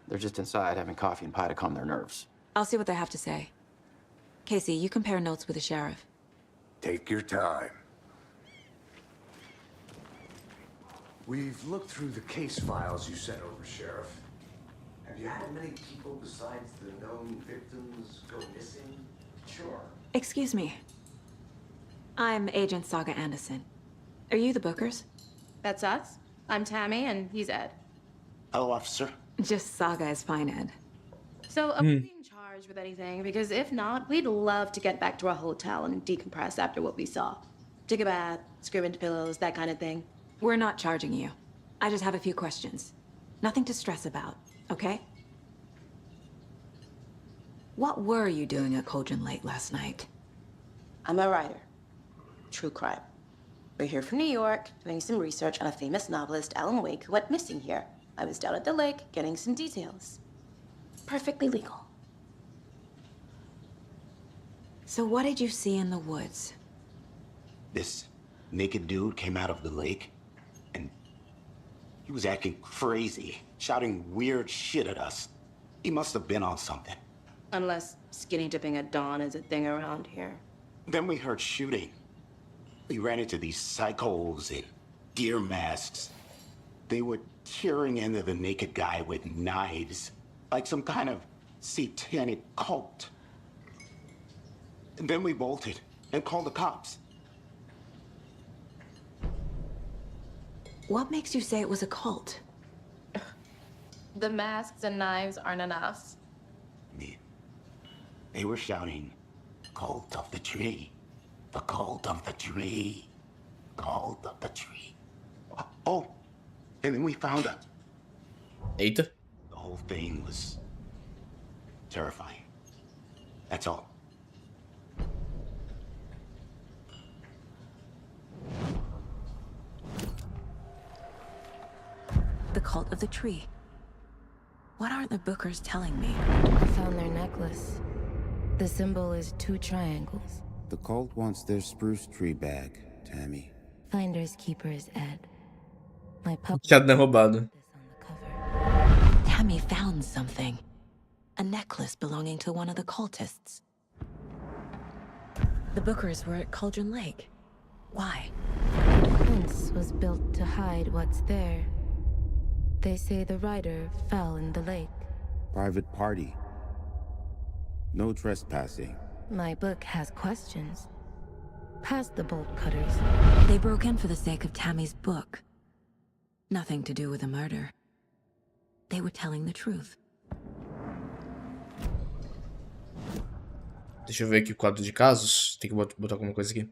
They're just inside having coffee and pie to calm their nerves. I'll see what they have to say. Casey, you compare notes with the sheriff. Take your time. We've looked through the case files you sent over, Sheriff. Have you had many people besides the known victims go missing? Sure. Excuse me. I'm Agent Saga Anderson. Are you the Bookers? That's us. I'm Tammy, and he's Ed. Hello, officer. Just Saga is fine, Ed. So, are we being charged with anything? Because if not, we'd love to get back to our hotel and decompress after what we saw. Take a bath, scream into pillows, that kind of thing. We're not charging you. I just have a few questions. Nothing to stress about, okay? What were you doing at Cauldron Lake last night? I'm a writer. True crime. We're here from New York, doing some research on a famous novelist, Alan Wake, who went missing here. I was down at the lake, getting some details. Perfectly legal. So what did you see in the woods? This naked dude came out of the lake, and he was acting crazy, shouting weird shit at us. He must have been on something. Unless skinny dipping at dawn is a thing around here. Then we heard shooting. We ran into these psychos in deer masks. They were tearing into the naked guy with knives, like some kind of satanic cult. And then we bolted and called the cops. What makes you say it was a cult? The masks and knives aren't enough. They were shouting, "Cult of the tree, the cult of the tree, cult of the tree." Oh, and then we found it. Eita. The whole thing was terrifying. That's all. The cult of the tree. What aren't the Bookers telling me? I found their necklace. The symbol is 2 triangles. The cult wants their spruce tree back, Tammy. Finders keepers, Ed. My pup. Tinha roubado. Tammy found something. A necklace belonging to one of the cultists. The Bookers were at Cauldron Lake. Why? The fence was built to hide what's there. They say the rider fell in the lake. Private party. No trespassing. My book has questions. Past the bolt cutters. They broke in for the sake of Tammy's book. Nothing to do with a murder. They were telling the truth. Deixa eu ver aqui o quadro de casos. Tem que botar alguma coisa aqui.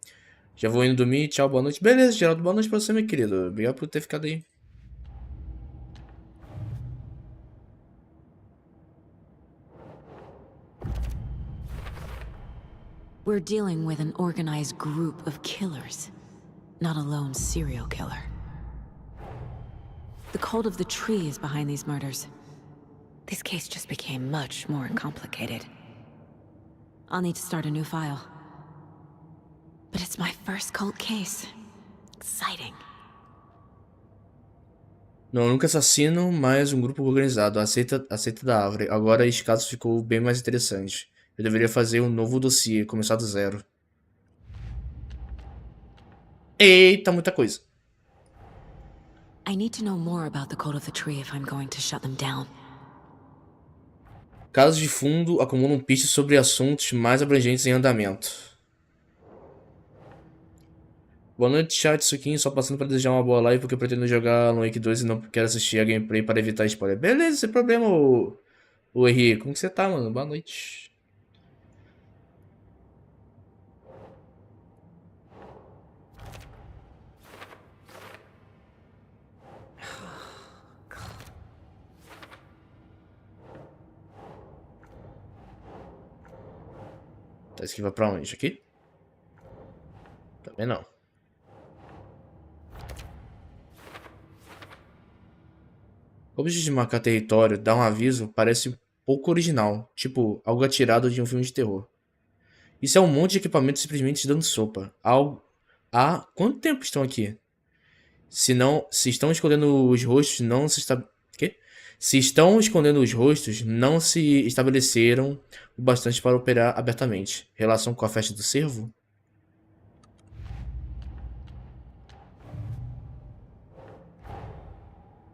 Já vou indo dormir. Tchau, boa noite. Beleza, Geraldo. Boa noite pra você, meu querido. Obrigado por ter ficado aí. We're dealing with an organized group of killers, not a lone serial killer. The cult of the tree is behind these murders. This case just became much more complicated. I'll need to start a new file. But it's my first cult case. Exciting. Não, nunca assassino, mas um grupo organizado. Aceita da árvore. Agora esse caso ficou bem mais interessante. Eu deveria fazer um novo dossiê, começar do zero. Eita, muita coisa. I need to know more about the code of the tree if I'm going to shut them down. Casos de fundo acumulam pistas sobre assuntos mais abrangentes em andamento. Boa noite, chat. Suquinho, só passando para desejar uma boa live porque eu pretendo jogar Alan Wake 2 e não quero assistir a gameplay para evitar spoiler. Beleza, sem problema, ô Henrique. Como que você tá, mano? Boa noite. Tá, isso aqui vai pra onde? Aqui? Também não. O objetivo de marcar território, dar um aviso, parece um pouco original. Tipo, algo atirado de um filme de terror. Isso é um monte de equipamento simplesmente dando sopa. Há quanto tempo estão aqui? Se estão escondendo os rostos, não se quê? Se estão escondendo os rostos, não se estabeleceram o bastante para operar abertamente. Relação com a festa do cervo?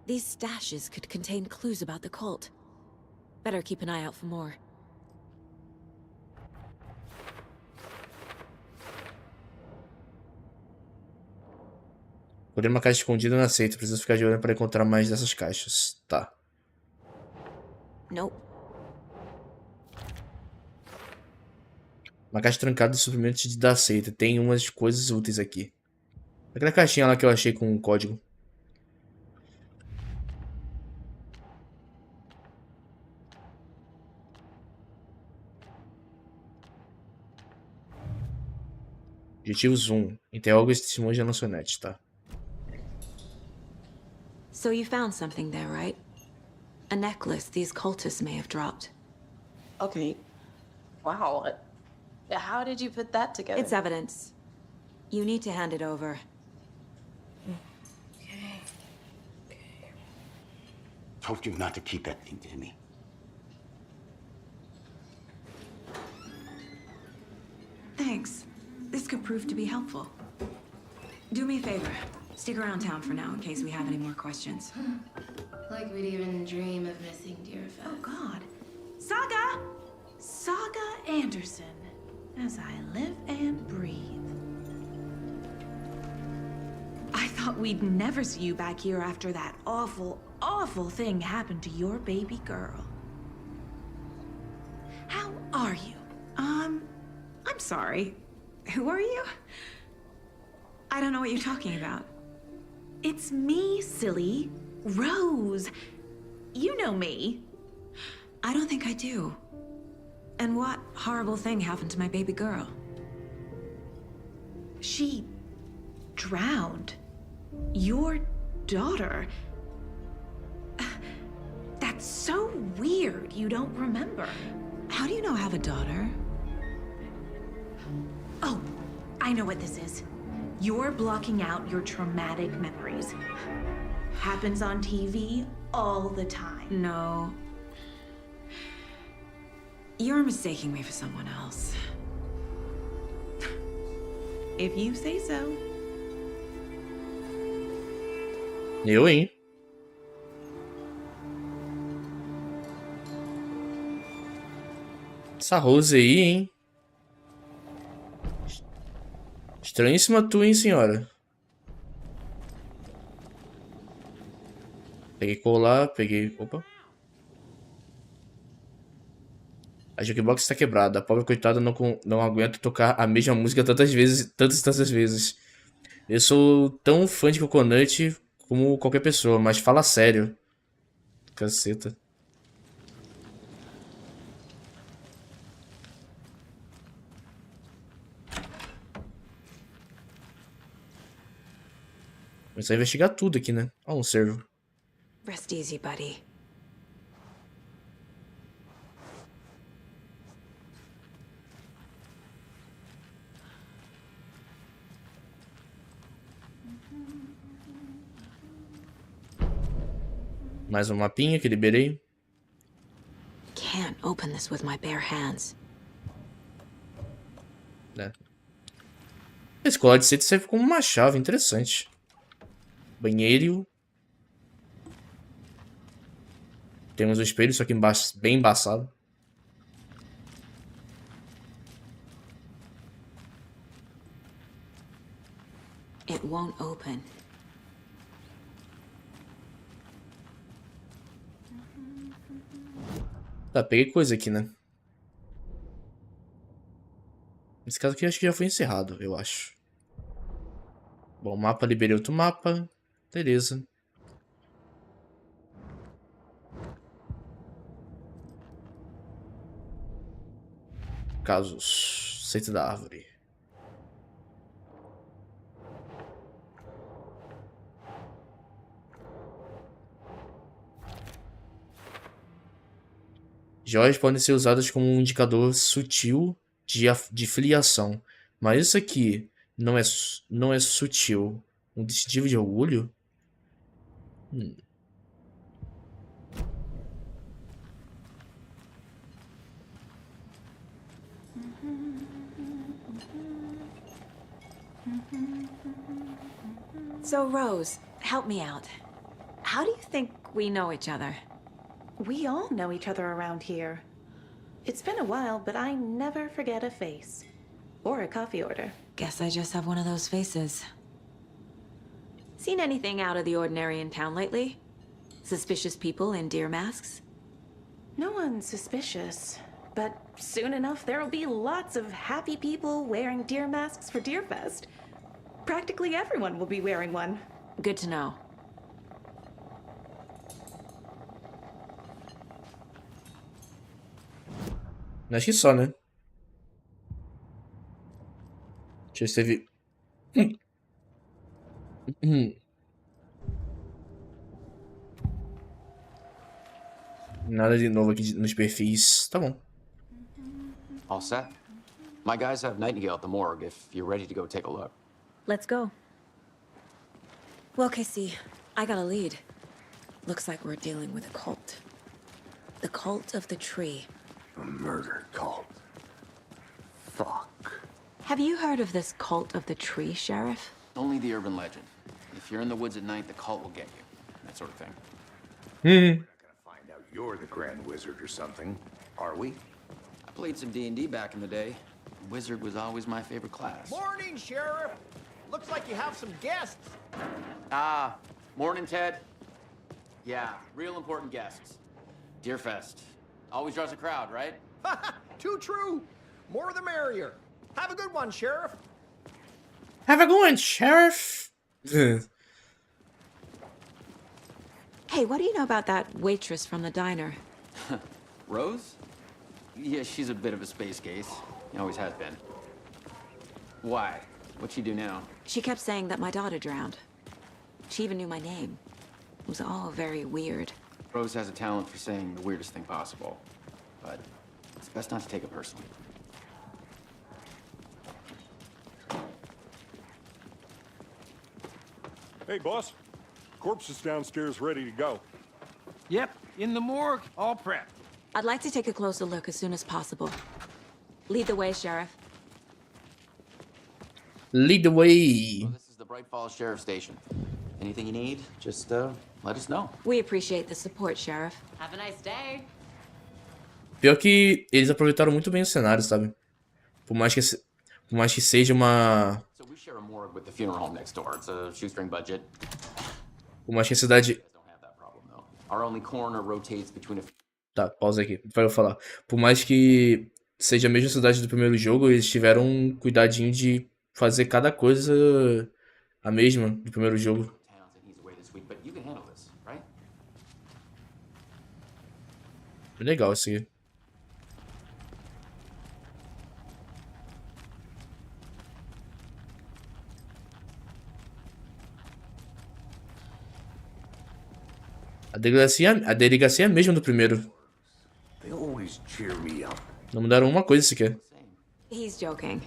These stashes could contain clues about the cult. Better keep an eye out for more. Podemos uma caixa escondida na seita. Preciso ficar de olho para encontrar mais dessas caixas. Tá. Nope. Uma caixa trancada de suprimentos da seita. Tem umas coisas úteis aqui. Aquela caixinha lá que eu achei com um código. Objetivo Zoom. Interroga esse testemunho de lançonete, tá? So you found something there, right? A necklace these cultists may have dropped. Okay. Wow. How did you put that together? It's evidence. You need to hand it over. Told you not to keep that thing to me. Thanks. This could prove to be helpful. Do me a favor. Stick around town for now in case we have any more questions. Like we'd even dream of missing dear Fez. Oh, God. Saga! Saga Anderson. As I live and breathe. I thought we'd never see you back here after that awful, awful thing happened to your baby girl. How are you? I'm sorry. Who are you? I don't know what you're talking about. It's me, silly. Rose. You know me. I don't think I do. And what horrible thing happened to my baby girl? She drowned. Your daughter. That's so weird you don't remember. How do you know I have a daughter? Oh, I know what this is. You're blocking out your traumatic memories. Happens on TV all the time. No. You're mistaking me for someone else. If you say so. Eu, hein? Essa Rose aí, hein? Estranhíssima tu, hein, senhora? Peguei colar, peguei... Opa. A jukebox está quebrada. A pobre coitada não aguenta tocar a mesma música tantas vezes, tantas vezes. Eu sou tão fã de Coconut como qualquer pessoa, mas fala sério. Caceta. Começar a investigar tudo aqui, né? Ó, um servo. Rest easy, buddy. Mais um mapinha que liberei. Can't open this with my bare hands. É. Esse colar de seta serve como uma chave, interessante. Banheiro. Temos o espelho, só que bem embaçado. It won't open. Tá, peguei coisa aqui, né? Nesse caso aqui acho que já foi encerrado, eu acho. Bom, mapa, liberei outro mapa. Beleza. Casos. Sexta da árvore. Joias podem ser usadas como um indicador sutil de filiação. Mas isso aqui não é sutil. Um distintivo de orgulho? So, Rose, help me out. How do you think we know each other? We all know each other around here. It's been a while, but I never forget a face. Or a coffee order. Guess I just have one of those faces. Seen anything out of the ordinary in town lately? Suspicious people in deer masks? No one's suspicious. But soon enough, there'll be lots of happy people wearing deer masks for Deerfest. Practically everyone will be wearing one. Good to know. Acho que só, né? Deixa eu ver se teve. Nada de novo aqui nos perfis. Tá bom. All set? My guys have Nightingale at the morgue if you're ready to go take a look. Let's go. Well, Casey, I got a lead. Looks like we're dealing with a cult. The cult of the tree. A murder cult. Fuck. Have you heard of this cult of the tree, Sheriff? Only the urban legend. If you're in the woods at night, the cult will get you. That sort of thing. We're not gonna find out you're the Grand Wizard or something, are we? I played some D&D back in the day. Wizard was always my favorite class. Morning, Sheriff. Looks like you have some guests. Ah, morning, Ted. Yeah, real important guests. Deerfest. Always draws a crowd, right? Too true. More the merrier. Have a good one, Sheriff. Have a good one, Sheriff. Hey, what do you know about that waitress from the diner? Rose? Yeah, she's a bit of a space case. Always has been. Why? What'd she do now? She kept saying that my daughter drowned. She even knew my name. It was all very weird. Rose has a talent for saying the weirdest thing possible. But it's best not to take it personally. Hey, boss. Corpse is downstairs ready to go. Yep, in the morgue, all prepped. I'd like to take a closer look as soon as possible. Lead the way, Sheriff. Lead the way. Well, this is the Bright Falls Sheriff Station. Anything you need, just let us know. We appreciate the support, Sheriff. Have a nice day. Pior que eles aproveitaram muito bem o cenário, sabe? Por mais que seja uma... So we share a morgue with the funeral home next door. It's a shoestring budget. Por mais que a cidade... Our only coroner rotates between a Tá, pausa aqui. Vai eu falar. Por mais que seja a mesma cidade do primeiro jogo, eles tiveram um cuidadinho de fazer cada coisa a mesma do primeiro jogo. Bem legal isso aqui. A delegacia é a mesma do primeiro. They always cheer me up. Não mudaram uma coisa sequer. He's joking.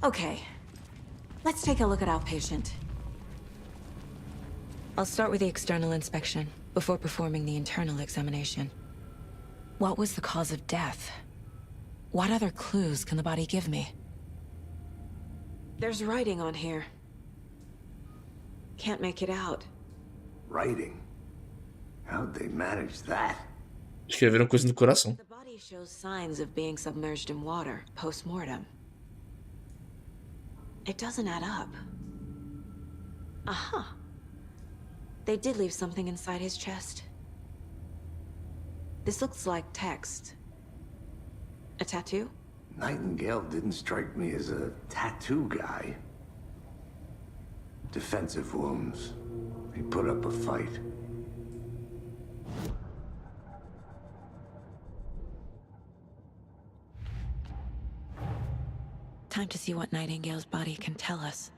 Okay. Let's take a look at outpatient. I'll start with the external inspection before performing the internal examination. What was the cause of death? What other clues can the body give me? There's writing on here. Can't make it out. Writing? How'd they manage that? Escreveram coisa no coração. The body shows signs of being submerged in water post-mortem. It doesn't add up. Uh-huh. They did leave something inside his chest. This looks like text. A tattoo? Nightingale didn't strike me as a tattoo guy. Defensive wounds. He put up a fight. Time to see what Nightingale's body can tell us.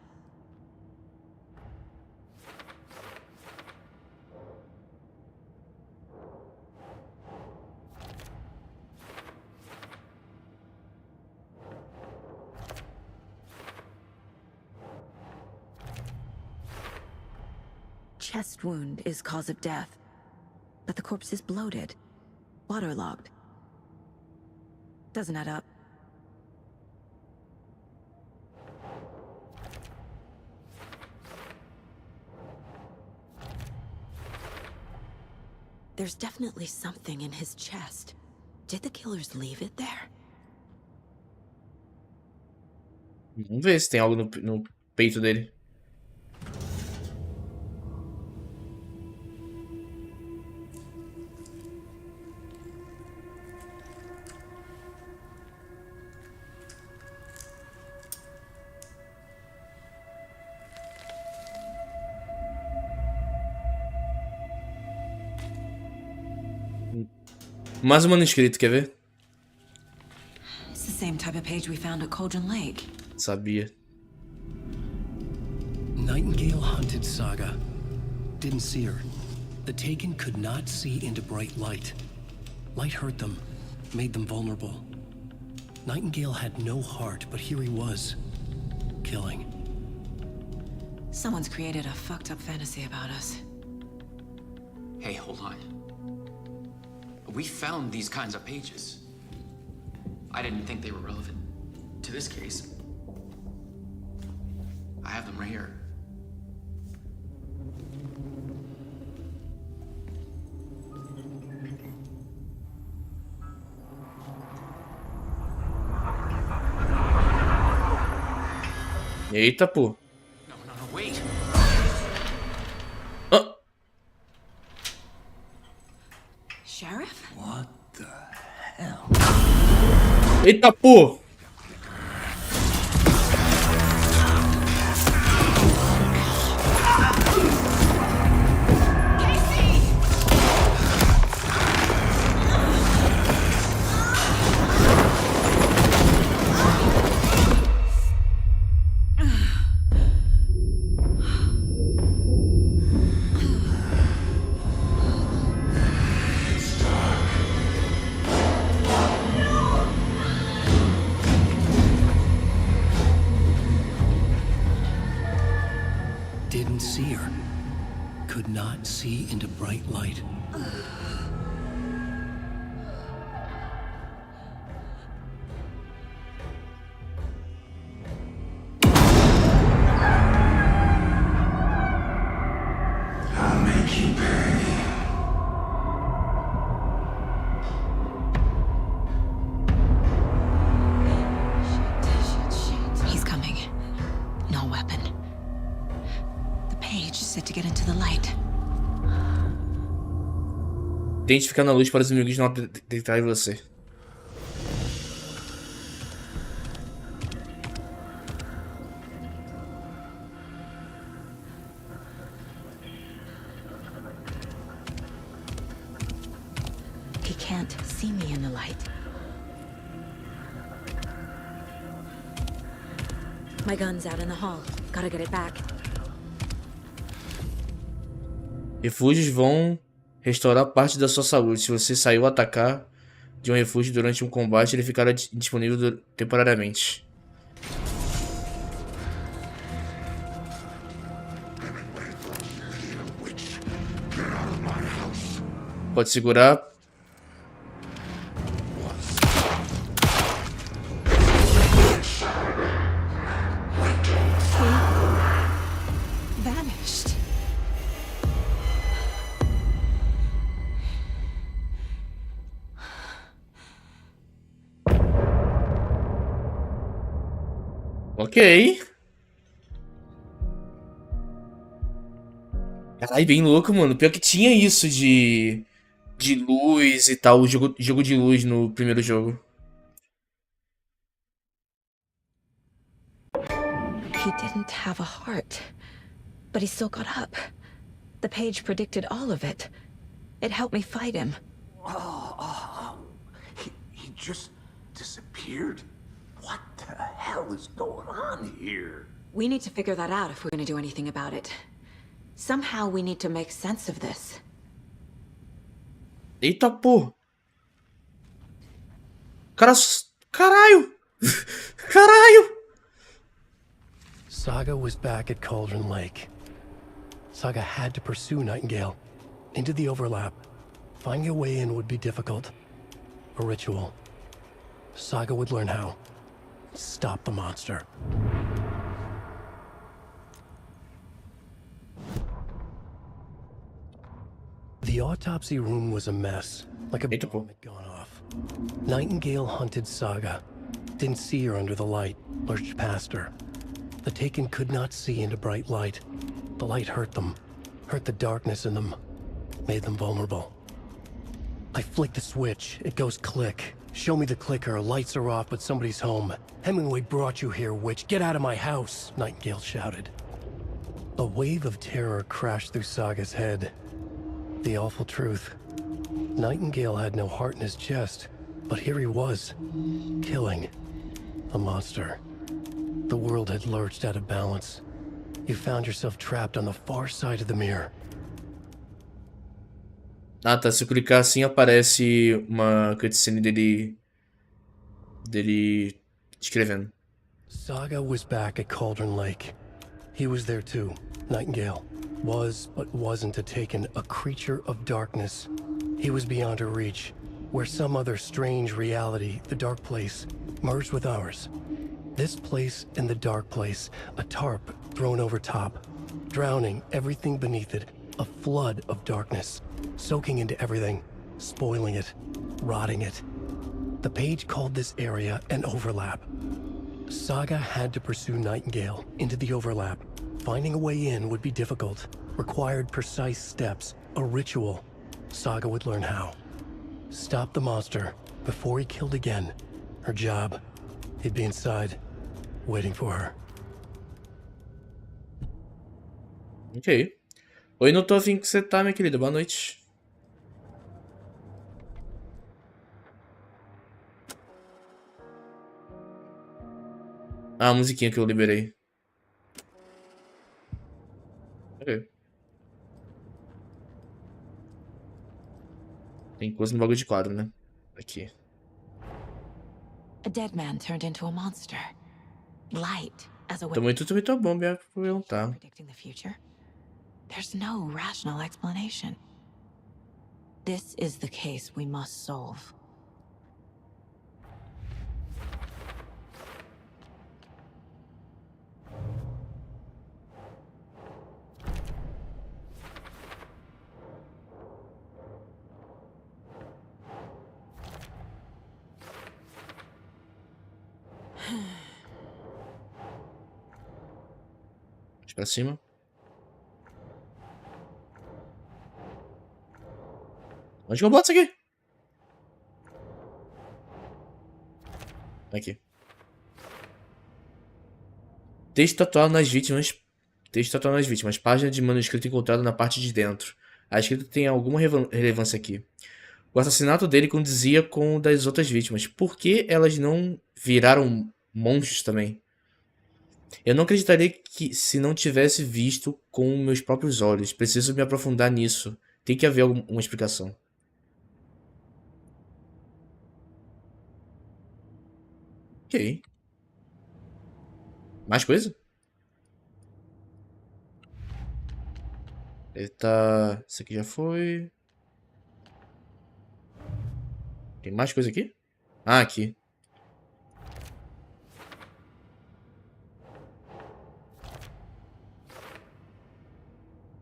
Chest wound is cause of death, but the corpse is bloated, waterlogged. Doesn't add up. There's definitely something in his chest. Did the killers leave it there? Vamos ver se tem algo no peito dele. Mais um manuscrito, quer ver? It's the same type of page we found at Cauldron Lake. Sabia. Nightingale hunted Saga. Didn't see her. The Taken could not see into bright light. Light hurt them, made them vulnerable. Nightingale had no heart, but here he was, killing. Someone's created a fucked up fantasy about us. Hey, hold on. We found these kinds of pages. I didn't think they were relevant to this case. I have them right here. Eita, pô. No, wait. Ah. Sheriff? What the hell? Eita, pô. Didn't see her. Could not see into bright light. I'll make you pay. He's coming. Tente ficar na luz para os inimigos não detectarem você. He can't see me in the light. My gun's out in the hall. Gotta get it back. Refúgios vão restaurar parte da sua saúde. Se você saiu a atacar de um refúgio durante um combate, ele ficará indisponível temporariamente. Pode segurar. Vanished. Ok. Caralho, bem louco, mano. Pior que tinha isso de luz e tal, o jogo de luz no primeiro jogo. He didn't have a heart, but he still got up. The page predicted all of it. It helped me fight him. He just disappeared? What the hell is going on here? We need to figure that out if we're going to do anything about it. Somehow we need to make sense of this. Eita, pô. Caralho. Caralho. Saga was back at Cauldron Lake. Saga had to pursue Nightingale into the overlap. Finding a way in would be difficult. A ritual. Saga would learn how. Stop the monster. The autopsy room was a mess, like a bomb had gone off. Nightingale hunted Saga. Didn't see her under the light, lurched past her. The Taken could not see into bright light. The light hurt them, hurt the darkness in them, made them vulnerable. I flick the switch, it goes click. Show me the clicker, lights are off, but somebody's home. Hemingway brought you here, witch. Get out of my house, Nightingale shouted. A wave of terror crashed through Saga's head. The awful truth. Nightingale had no heart in his chest, but here he was, killing a monster. The world had lurched out of balance. You found yourself trapped on the far side of the mirror. Ah, tá. Se eu clicar assim, aparece uma cutscene dele escrevendo. Saga was back at Cauldron Lake. He was there too. Nightingale was, but wasn't a Taken, a creature of darkness. He was beyond her reach, where some other strange reality, the dark place, merged with ours. This place and the dark place, a tarp thrown over top, drowning everything beneath it, a flood of darkness, soaking into everything, spoiling it, rotting it. The page called this area an overlap. Saga had to pursue Nightingale into the overlap. Finding a way in would be difficult, required precise steps, a ritual. Saga would learn how. Stop the monster before he killed again. Her job, he'd be inside, waiting for her. Ok. Oi, não tô afim que você tá, minha querida. Boa noite. Ah, a musiquinha que eu liberei. Ok. Tem coisa no bagulho de quadro, né? Aqui. A dead man turned into a monster. Light as a Também tudo muito bom, Bia, pra perguntar. predicting the future. There's no rational explanation. This is the case we must solve. Pra cima. Onde que eu boto isso aqui? Aqui. Texto atual nas vítimas. Texto atual nas vítimas. Página de manuscrito encontrada na parte de dentro. A escrita tem alguma relevância aqui. O assassinato dele condizia com o das outras vítimas. Por que elas não viraram monstros também? Eu não acreditaria que se não tivesse visto com meus próprios olhos. Preciso me aprofundar nisso. Tem que haver alguma explicação. Ok. Mais coisa? Ele tá... Esse aqui já foi. Tem mais coisa aqui? Ah, aqui.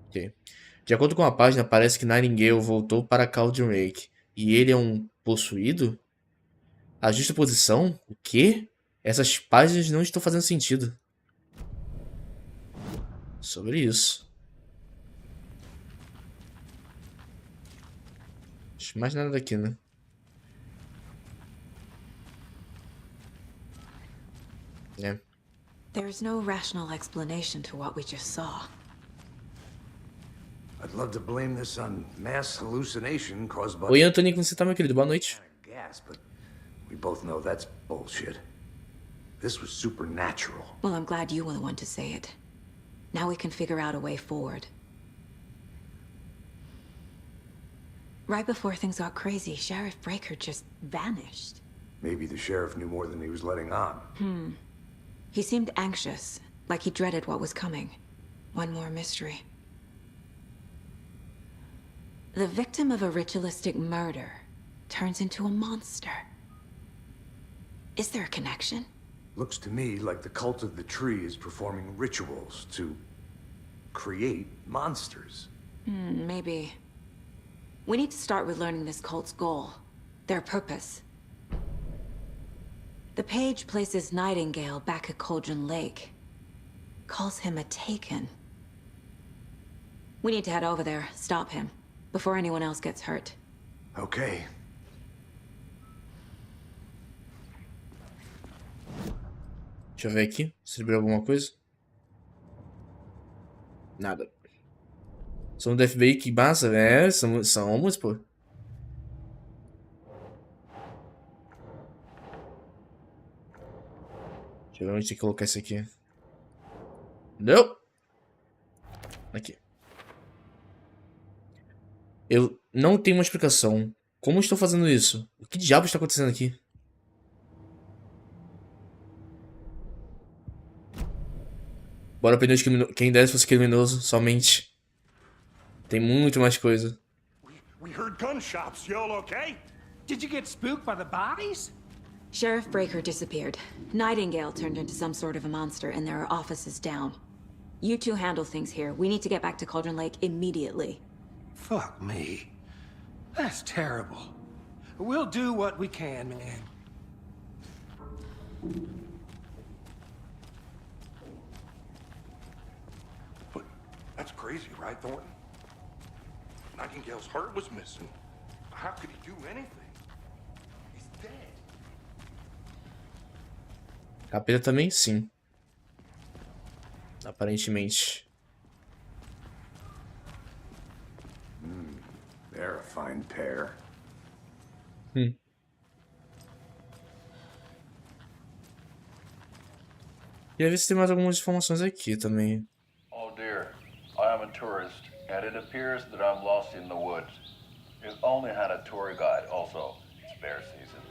Ok. De acordo com a página, parece que Nightingale voltou para Cauldron Lake. E ele é um possuído? A justa posição? O quê? Essas páginas não estão fazendo sentido. Sobre isso. Acho mais nada daqui, né? É. There's no rational explanation to what we just saw. I'd love to blame this on mass hallucination caused by... Oi, Anthony, como você tá, meu querido? Boa noite. gas, but we both know that's bullshit. This was supernatural. Well, I'm glad you were the one to say it. Now we can figure out a way forward. Right before things got crazy, Sheriff Breaker just vanished. Maybe the sheriff knew more than he was letting on. He seemed anxious, like he dreaded what was coming. One more mystery. The victim of a ritualistic murder turns into a monster. Is there a connection? Looks to me like the cult of the tree is performing rituals to create monsters. Maybe. We need to start with learning this cult's goal, their purpose. The page places Nightingale back at Cauldron Lake. Calls him a Taken. We need to head over there, stop him, before anyone else gets hurt. Okay. Deixa eu ver aqui. Se liberou alguma coisa. Nada. Somos do FBI, que massa. É, somos, pô. Deixa eu ver onde tem que colocar isso aqui. Não! Aqui. Eu não tenho uma explicação. Como estou fazendo isso? O que diabo está acontecendo aqui? Bora aprender quem desse fosse criminoso, somente. Tem muito mais coisa. We heard gunshots. You all okay? Did you get spooked by the bodies? Sheriff Breaker disappeared. Nightingale turned into some sort of a monster, and there are offices down. You two handle things here. We need to get back to Cauldron Lake immediately. Fuck me. That's terrible. We'll do what we can, man. But that's crazy, right, Thornton? Nightingale's heart was missing. How could he do anything? He's dead. Capeta também, sim. Aparentemente. They're a fine pair. Queria ver se tem mais algumas informações aqui também. Oh dear, I am a tourist, and it appears that I'm lost in the woods. You only had a tour guide, also. It's bear season.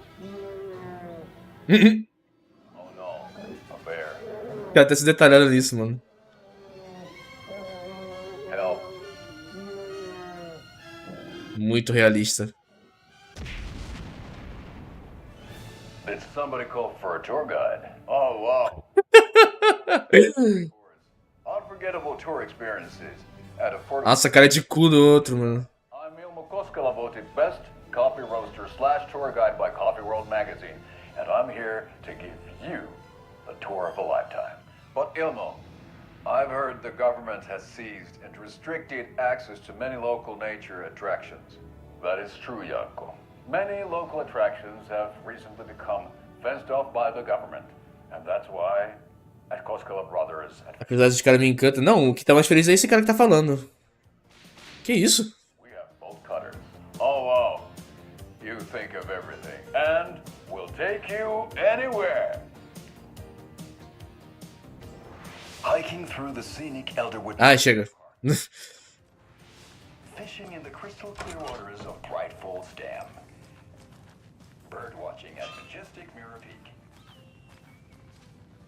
Oh no, a bear. Cara, até se detalhando nisso, mano. Help. Muito realista. Did somebody call for a tour guide? Oh wow. Unforgettable tour experiences at affordable... Nossa, cara de cu do outro, mano. I'm Ilmo Koskela, voted best coffee roaster / tour guide by Coffee World magazine, and I'm here to give you the tour of a lifetime. But Ilmo, I've heard the government has seized and restricted access to many local nature attractions. That is true, Yanko. Many local attractions have recently become fenced off by the government. And that's why, at Koskela Brothers... Apesar de cara me encanta. Não, o que tá mais feliz é esse cara que tá falando. Que isso? We have bolt cutters. Oh, wow. You think of everything. And we'll take you anywhere. Hiking through the scenic Elderwood... Ai, chega. Fishing in the crystal clear waters of Bright Falls Dam. Bird watching at majestic Mirror Peak.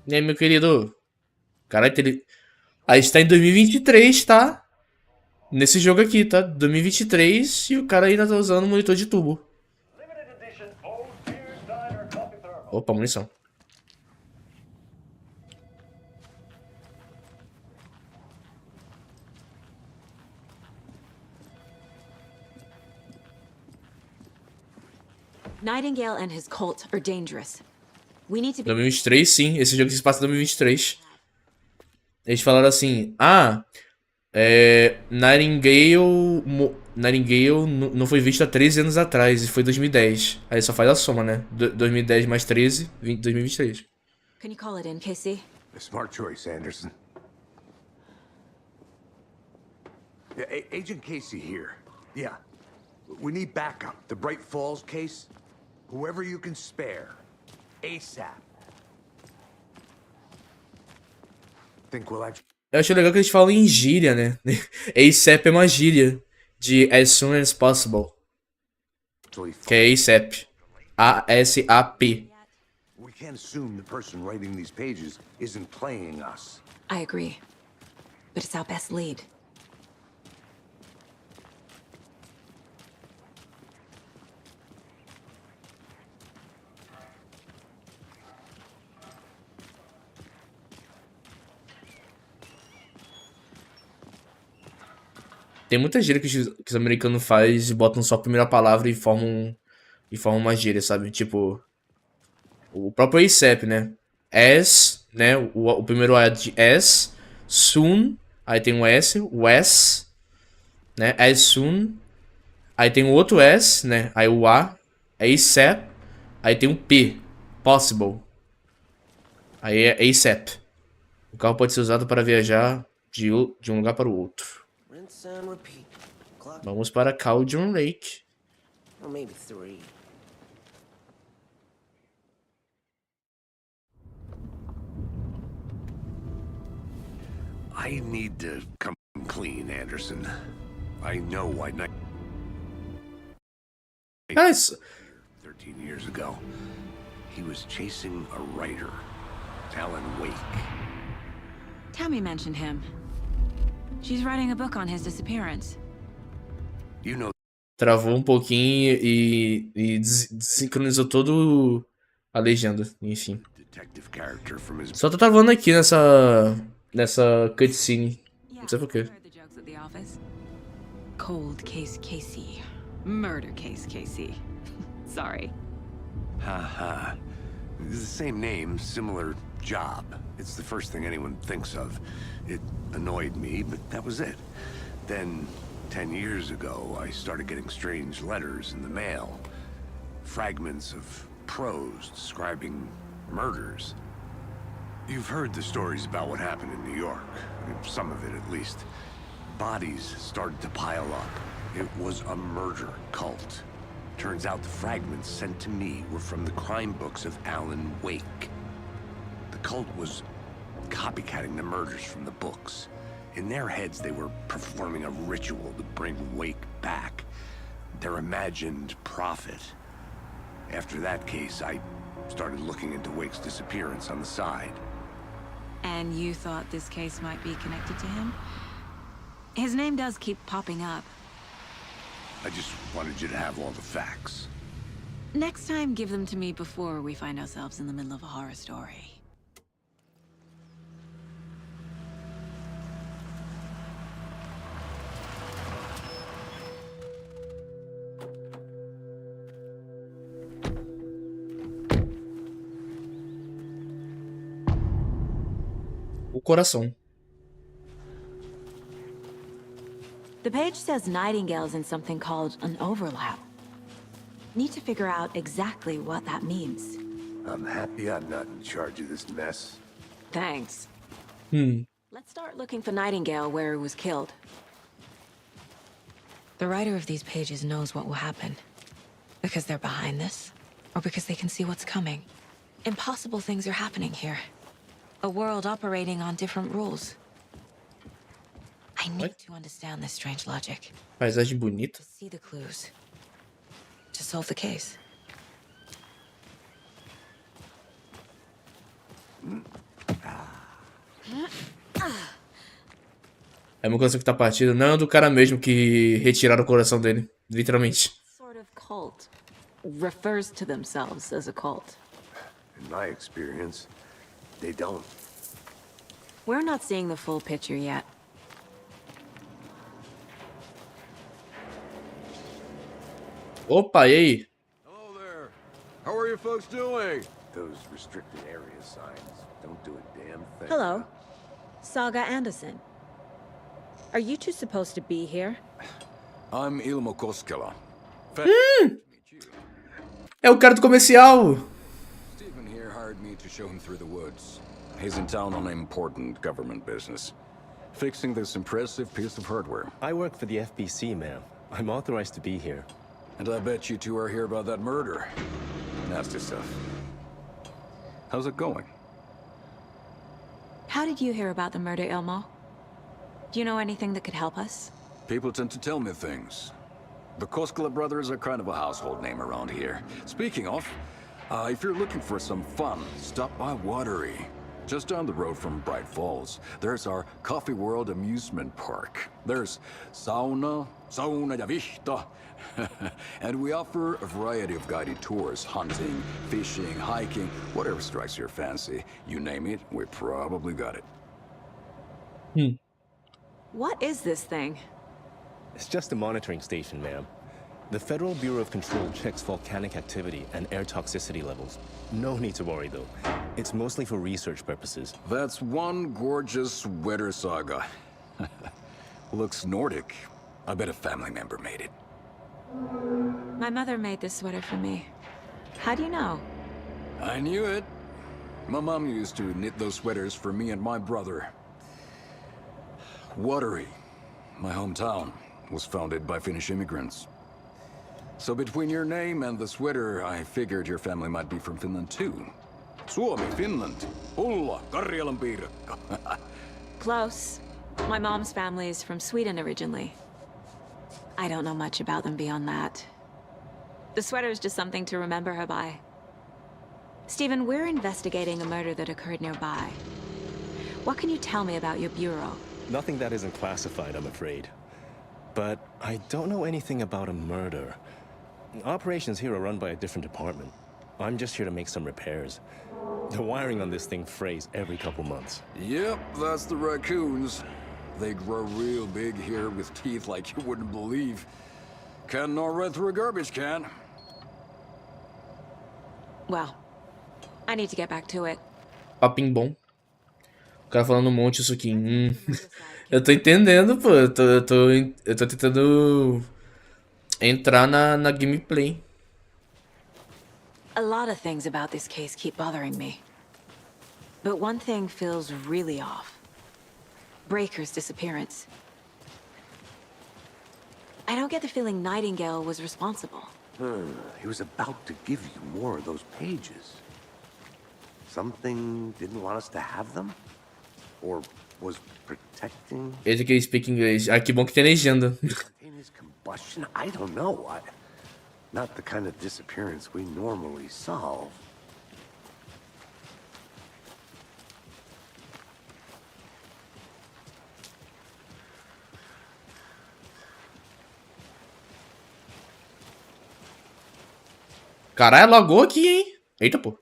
E aí, meu querido? Caralho, a gente tá em 2023, tá? Nesse jogo aqui, tá? 2023 e o cara ainda tá usando monitor de tubo. Opa, munição. Nightingale and his cult are dangerous. We need to be... 2023, sim. Esse jogo se passa em 2023. Eles falaram assim, Nightingale não foi visto há 13 anos atrás, e foi 2010. Aí só faz a soma, né? 2010 mais 13, 2023. Can you call it in, Casey? A smart choice, Anderson. Yeah, Agent Casey here. Yeah. We need backup. The Bright Falls case. Whoever you can spare. ASAP. Think we'll actually... Eu achei legal que eles falam em gíria, né? ASAP é uma gíria de as soon as possible. Que é ASAP. A-S-A-P. We can't assume the person writing these pages isn't playing us. I agree. But it's our best lead. Tem muita gíria que os americanos fazem e botam só a primeira palavra e formam uma gíria, sabe? Tipo, o próprio ASAP, né? As, né? O primeiro A de as, soon, aí tem o S, o S, né? As soon, aí tem o outro S, né? Aí o A, ASAP, aí tem o P, possible, aí é ASAP. O carro pode ser usado para viajar de um lugar para o outro. Vamos para Cauldron Lake. Or maybe 3. I need to come clean, Anderson. I know why not. Nice. 13 years ago, he was chasing a writer, Alan Wake. Tammy mentioned him. She's writing a book on his disappearance. You know. Travou um pouquinho e desincronizou todo a legenda, enfim. Só tá travando aqui nessa cutscene. Não sei porquê. Cold case Casey. Murder case Casey. Sorry. Haha. It's the same name, similar job. It's the first thing anyone thinks of. It annoyed me, but that was it. Then, 10 years ago, I started getting strange letters in the mail. Fragments of prose describing murders. You've heard the stories about what happened in New York. Some of it, at least. Bodies started to pile up. It was a murder cult. Turns out the fragments sent to me were from the crime books of Alan Wake. The cult was copycatting the murders from the books. In their heads, they were performing a ritual to bring Wake back. Their imagined prophet. After that case, I started looking into Wake's disappearance on the side. And you thought this case might be connected to him? His name does keep popping up. I just wanted you to have all the facts. Next time, give them to me before we find ourselves in the middle of a horror story. O coração. The page says Nightingale's in something called an overlap. Need to figure out exactly what that means. I'm happy I'm not in charge of this mess. Thanks. Hmm. Let's start looking for Nightingale where he was killed. The writer of these pages knows what will happen. Because they're behind this, or because they can see what's coming. Impossible things are happening here. A world operating on different rules. I need to understand this strange logic. Paisagem bonita. To see the clues. To solve the case. É uma coisa que tá partida. Não é do cara mesmo que retiraram o coração dele. Literalmente. Sort of cult refers to themselves as a cult. In my experience, they don't. We're not seeing the full picture yet. Opa, e aí? Hello there. How are you folks doing? Those restricted area signs don't do a damn thing. Hello. Saga Anderson. Are you two supposed to be here? I'm Ilmo Koskela. É o cara do comercial. Stephen here hired me to show him through the woods. He's in town on important government business. Fixing this impressive piece of hardware. I work for the FBC, ma'am. I'm authorized to be here. And I bet you two are here about that murder. Nasty stuff. How's it going? How did you hear about the murder, Ilmo? Do you know anything that could help us? People tend to tell me things. The Koskela brothers are kind of a household name around here. Speaking of, if you're looking for some fun, stop by Watery. Just down the road from Bright Falls, there's our Coffee World amusement park. There's sauna ja vihta. And we offer a variety of guided tours, hunting, fishing, hiking, whatever strikes your fancy. You name it, we probably got it. What is this thing? It's just a monitoring station, ma'am. The Federal Bureau of Control checks volcanic activity and air toxicity levels. No need to worry, though. It's mostly for research purposes. That's one gorgeous sweater saga. Looks Nordic. I bet a family member made it. My mother made this sweater for me. How do you know? I knew it. My mom used to knit those sweaters for me and my brother. Watery, my hometown, was founded by Finnish immigrants. So between your name and the sweater, I figured your family might be from Finland too. Suomi, Finland. Ulla, Karjalan piirakka. Close. My mom's family is from Sweden originally. I don't know much about them beyond that. The sweater is just something to remember her by. Stephen, we're investigating a murder that occurred nearby. What can you tell me about your bureau? Nothing that isn't classified, I'm afraid. But I don't know anything about a murder. Operations here are run by a different department. I'm just here to make some repairs. The wiring on this thing frays every couple months. Yep, that's the raccoons. They grow real big here with teeth like you wouldn't believe. Can't gnaw right through a garbage can. Well, I need to get back to it. Papinho bom. O cara falando um monte isso aqui. Eu tô entendendo, pô. Eu tô tentando entrar na gameplay. A lot of things about this case keep bothering me. But one thing feels really off. Breaker's disappearance. I don't get the feeling Nightingale was responsible. He was about to give you more of those pages. Something didn't want us to have them? Or was protecting? Esse que speak inglês. Ah, que bom que tem legenda. Spontaneous combustion? I don't know. Not the kind of disappearance we normally solve. Caralho, lagou aqui, hein? Eita, pô.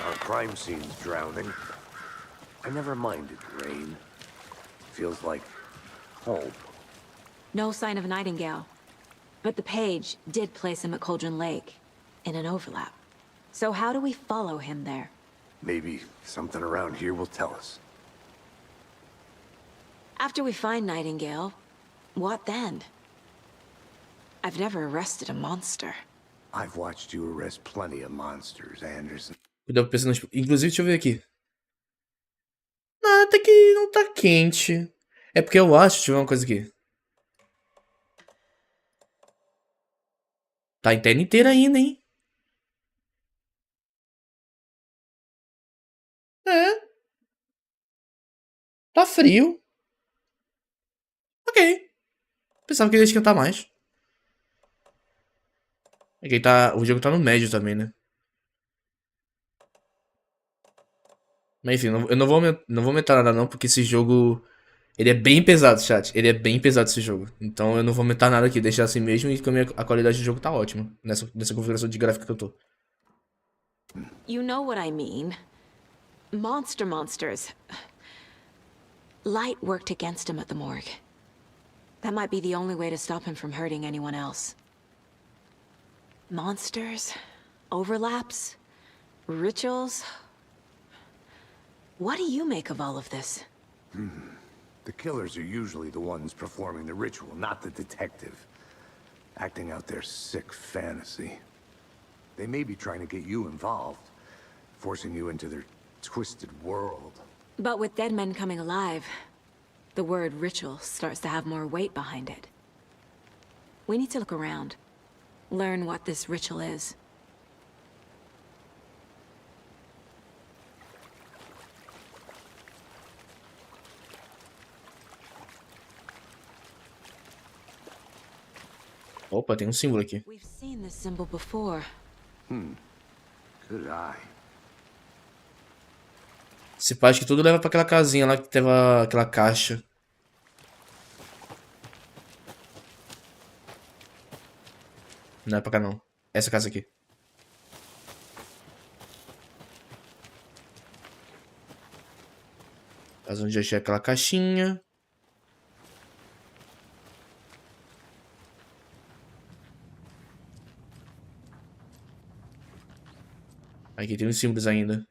Our crime scene's drowning. I never minded rain. Feels like home. No sign of Nightingale. But the page did place him at Cauldron Lake, in an overlap. So how do we follow him there? Maybe something around here will tell us. After we find Nightingale, What then? I've never arrested a monster. I've watched you arrest plenty of monsters, Anderson. Cuidado pra não... Inclusive, deixa eu ver aqui. Não, até que não tá quente. É porque eu acho, deixa eu ver uma coisa aqui. Tá a interna inteira ainda, hein? É. Tá frio. Ok. Pensava que ele ia esquentar mais. É que tá... o jogo tá no médio também, né? Mas enfim, eu não vou aumentar nada não, porque esse jogo... Ele é bem pesado, chat. Ele é bem pesado esse jogo. Então eu não vou aumentar nada aqui, deixar assim mesmo e a qualidade do jogo tá ótima. Nessa configuração de gráfico que eu tô. You know what I mean. Monsters. Light worked against him at the morgue. That might be the only way to stop him from hurting anyone else. Monsters, overlaps, rituals. What do you make of all of this? The killers are usually the ones performing the ritual, not the detective. Acting out their sick fantasy. They may be trying to get you involved, forcing you into their twisted world. But with dead men coming alive, the word ritual starts to have more weight behind it. We need to look around. Learn what this ritual is. Opa, tem símbolo aqui. We've seen this symbol before. Good eye. Esse pá, acho que tudo leva pra aquela casinha lá que teve aquela caixa. Não é pra cá não. Essa casa aqui. Casa onde eu achei aquela caixinha. Aqui tem uns símbolos ainda.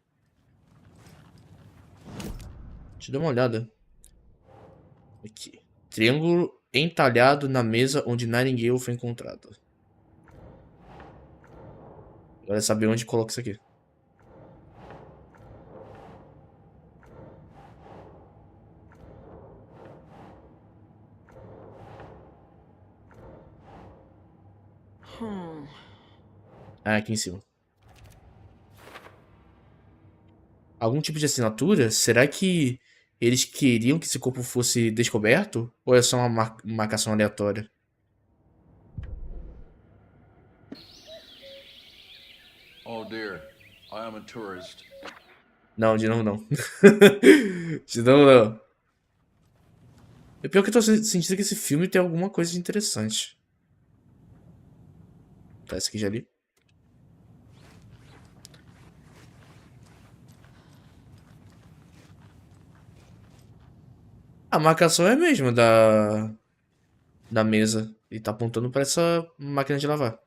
Deixa eu dar uma olhada. Aqui. Triângulo entalhado na mesa onde Nightingale foi encontrado. Agora é saber onde coloca isso aqui. Ah, aqui em cima. Algum tipo de assinatura? Será que eles queriam que esse corpo fosse descoberto? Ou é só uma marcação aleatória? Oh dear, I am a tourist. Não, de novo não. De novo não. É pior que eu tô sentindo que esse filme tem alguma coisa de interessante. Tá, esse aqui já li. A marcação é a mesma da mesa. E tá apontando pra essa máquina de lavar.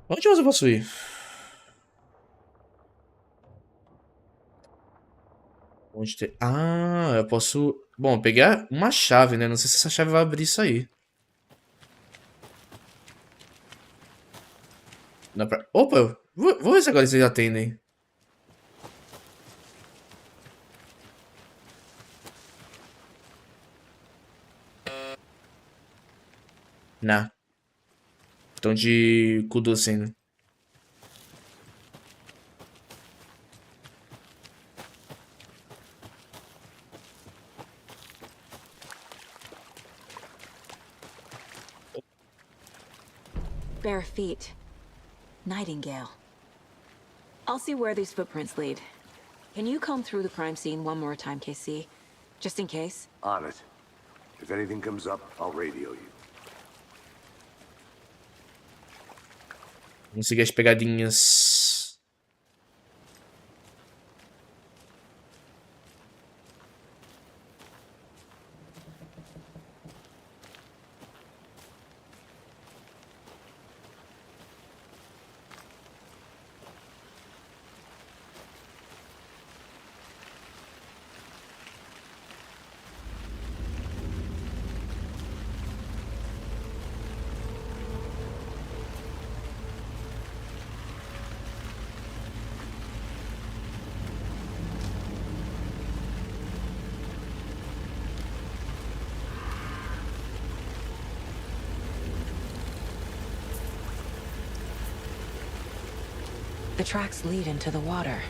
Onde mais eu posso ir? Onde tem... Ah, eu posso... Bom, pegar uma chave, né? Não sei se essa chave vai abrir isso aí. Dá pra... Opa! Vou ver se agora eles atendem. Não. Estão de cu doce ainda. Bare feet. Nightingale. I'll see where these footprints lead. Can you comb through the crime scene one more time, KC? Just in case? On it. If anything comes up, I'll radio you. Vamos seguir as pegadinhas. The tracks lead into the water.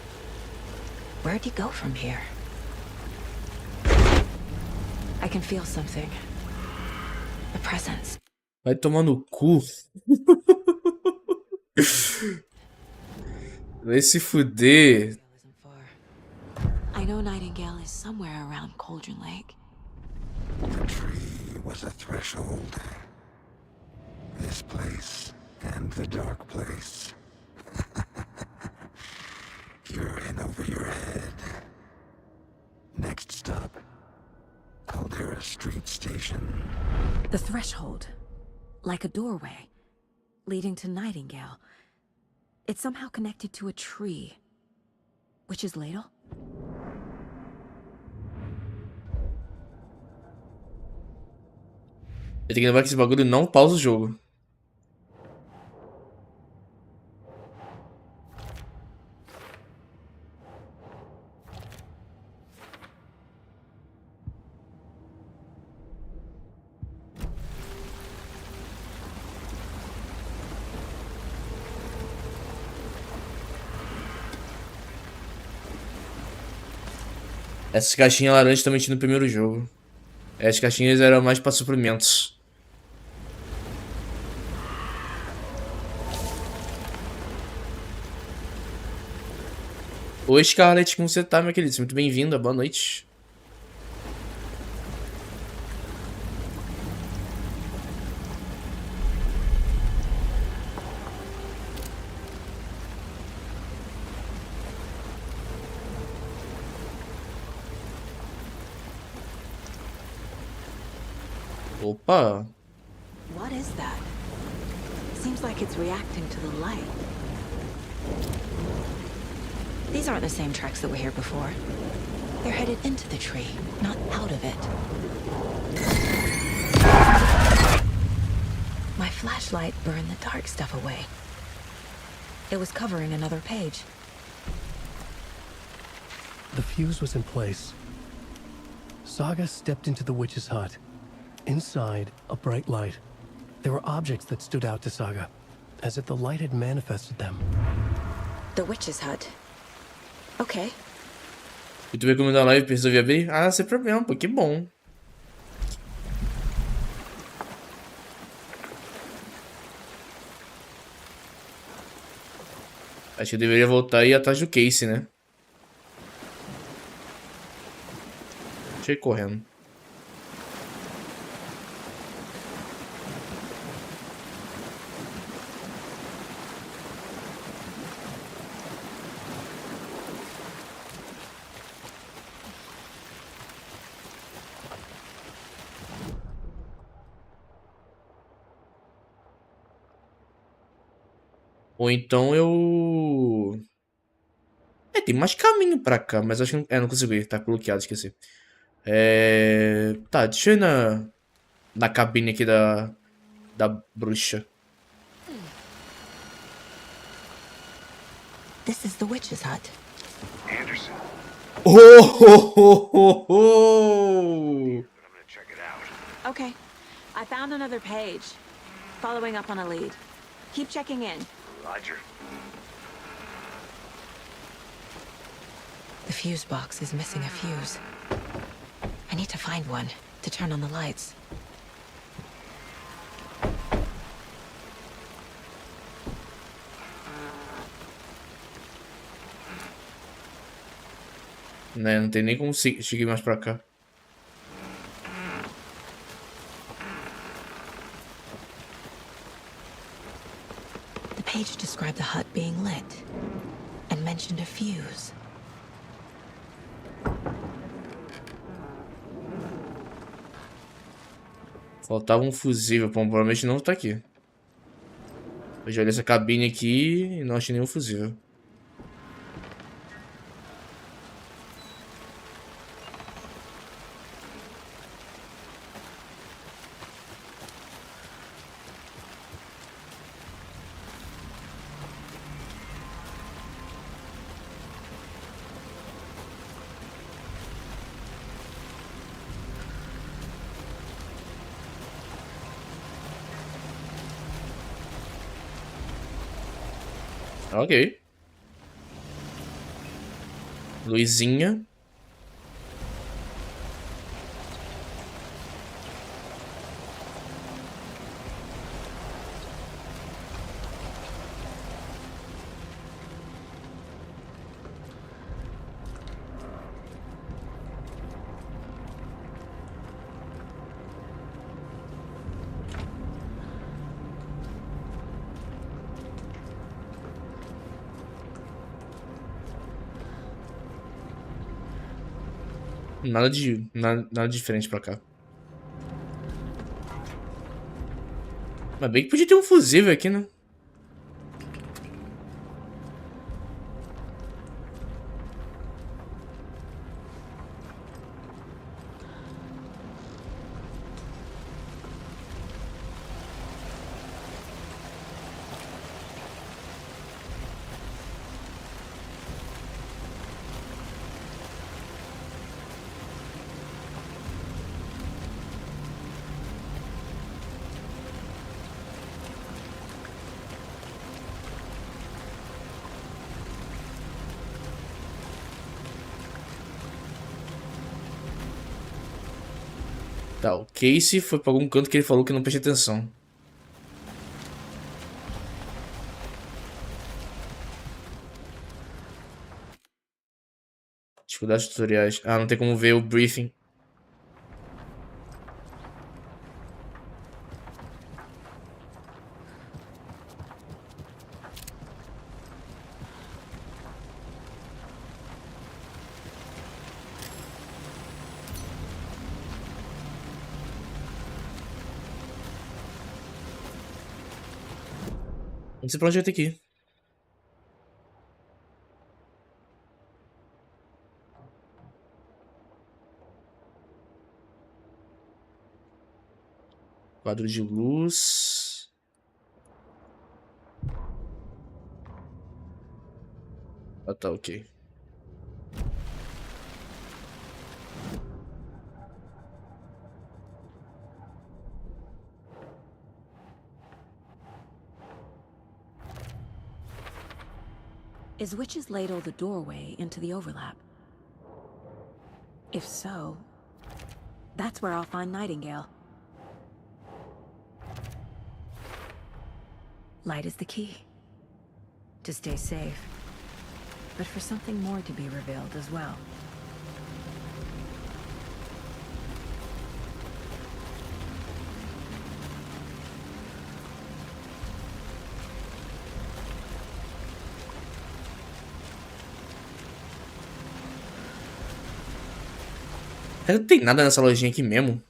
Where'd he go from here? I can feel something. A presence. Vai tomar no cu. Vai se fuder. I know Nightingale is somewhere around Cauldron Lake. The tree was a threshold. This place and the dark place. You're in over your head. Next stop, Caldera Street Station. The threshold. Like a doorway. Leading to Nightingale. It's somehow connected to a tree. Witch's Ladle? Eu tenho que lembrar que esse bagulho não pausa o jogo. Essas caixinhas laranjas também tinha no primeiro jogo. As caixinhas eram mais para suprimentos. Oi, Scarlett, como você tá, minha querida? Muito bem-vinda, boa noite. Opa! What is that? Seems like it's reacting to the light. These aren't the same tracks that were here before. They're headed into the tree, not out of it. My flashlight burned the dark stuff away. It was covering another page. The fuse was in place. Saga stepped into the witch's hut. Inside, a bright light. There were objects that stood out to Saga, as if the light had manifested them. The witch's hut. Ok. E tu recomendou a live pra resolver abrir? Ah, sem problema, pô, que bom. Acho que eu deveria voltar e ir atrás do Casey, né? Deixa eu ir correndo. Ou então eu... tem mais caminho pra cá, mas acho que não, não consigo ir, tá bloqueado, esqueci. Tá, deixa eu ir na cabine aqui da bruxa. This is the witch's hut. Anderson. Oh! Okay. I found another page. Following up on a lead. Keep checking in. Roger. The fuse box is missing a fuse. I need to find one to turn on the lights. Né, não tem nem como seguir mais pra cá. The page described the hut being lit and mentioned a fuse. Faltava um fusível, bom, provavelmente não tá aqui. Eu já olhei essa cabine aqui e não achei nenhum fusível. Ok. Luzinha. Nada diferente pra cá. Mas bem que podia ter um fusível aqui, né? Tá, o Casey foi pra algum canto que ele falou que não preste atenção. Dificuldades tutoriais. Ah, não tem como ver o briefing. Não sei pra onde vai ter que ir. Quadro de luz. Ah, tá, ok. Is Witch's Ladle the doorway into the overlap? If so, that's where I'll find Nightingale. Light is the key. To stay safe. But for something more to be revealed as well. Não tem nada nessa lojinha aqui mesmo.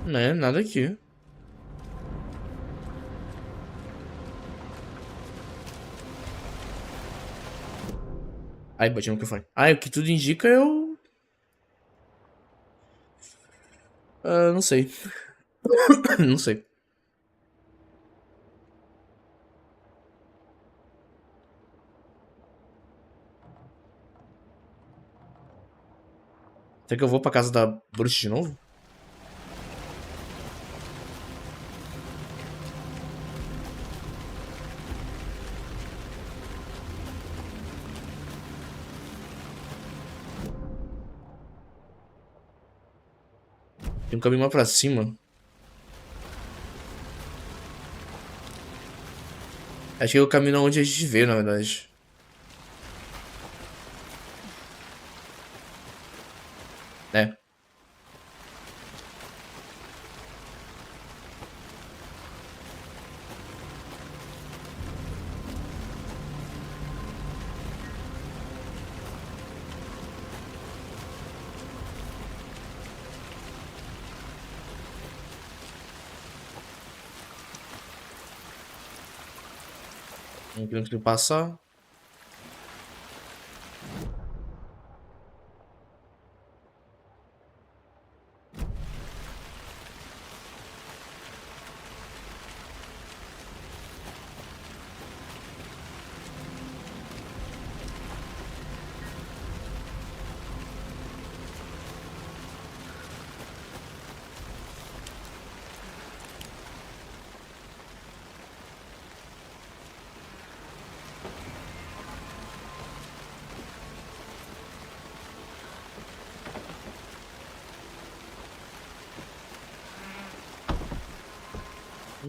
Não é nada aqui. Ai, bati no microfone. Ai, o que tudo indica é o... não sei. Não sei. Será que eu vou pra casa da bruxa de novo? Tem um caminho lá pra cima. Acho que é o caminho onde a gente veio, na verdade. É. Não consegui passar.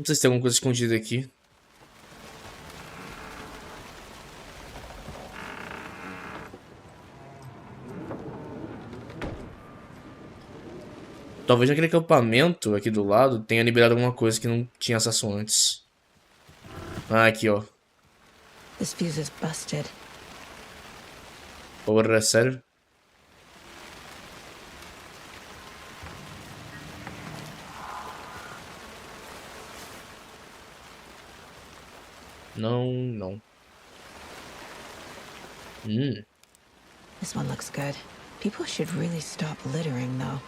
Não sei se tem alguma coisa escondida aqui. Talvez naquele acampamento aqui do lado tenha liberado alguma coisa que não tinha acesso antes. Ah, aqui, ó. This fuse is busted. Porra, é sério? Não, não. This one looks good. People should really stop littering, though.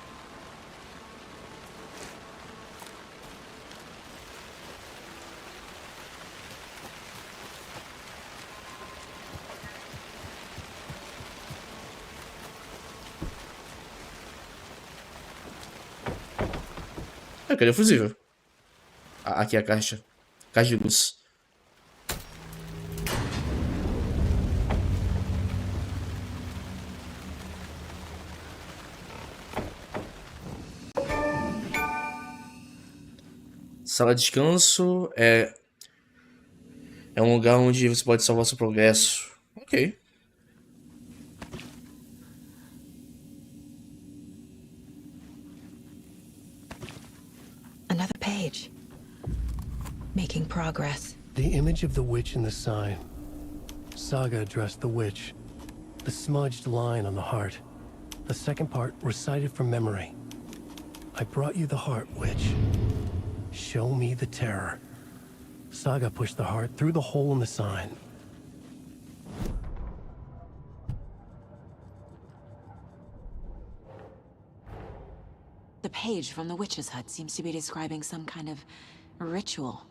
Cadê o fusível? Ah, aqui é a caixa. Caixa de luz. Sala de descanso é um lugar onde você pode salvar seu progresso. Ok. Another page. Making progress. The image of the witch in the sign. Saga addressed the witch. The smudged line on the heart. The second part recited from memory. I brought you the heart, witch. Show me the terror. Saga pushed the heart through the hole in the sign. The page from the witch's hut seems to be describing some kind of ritual.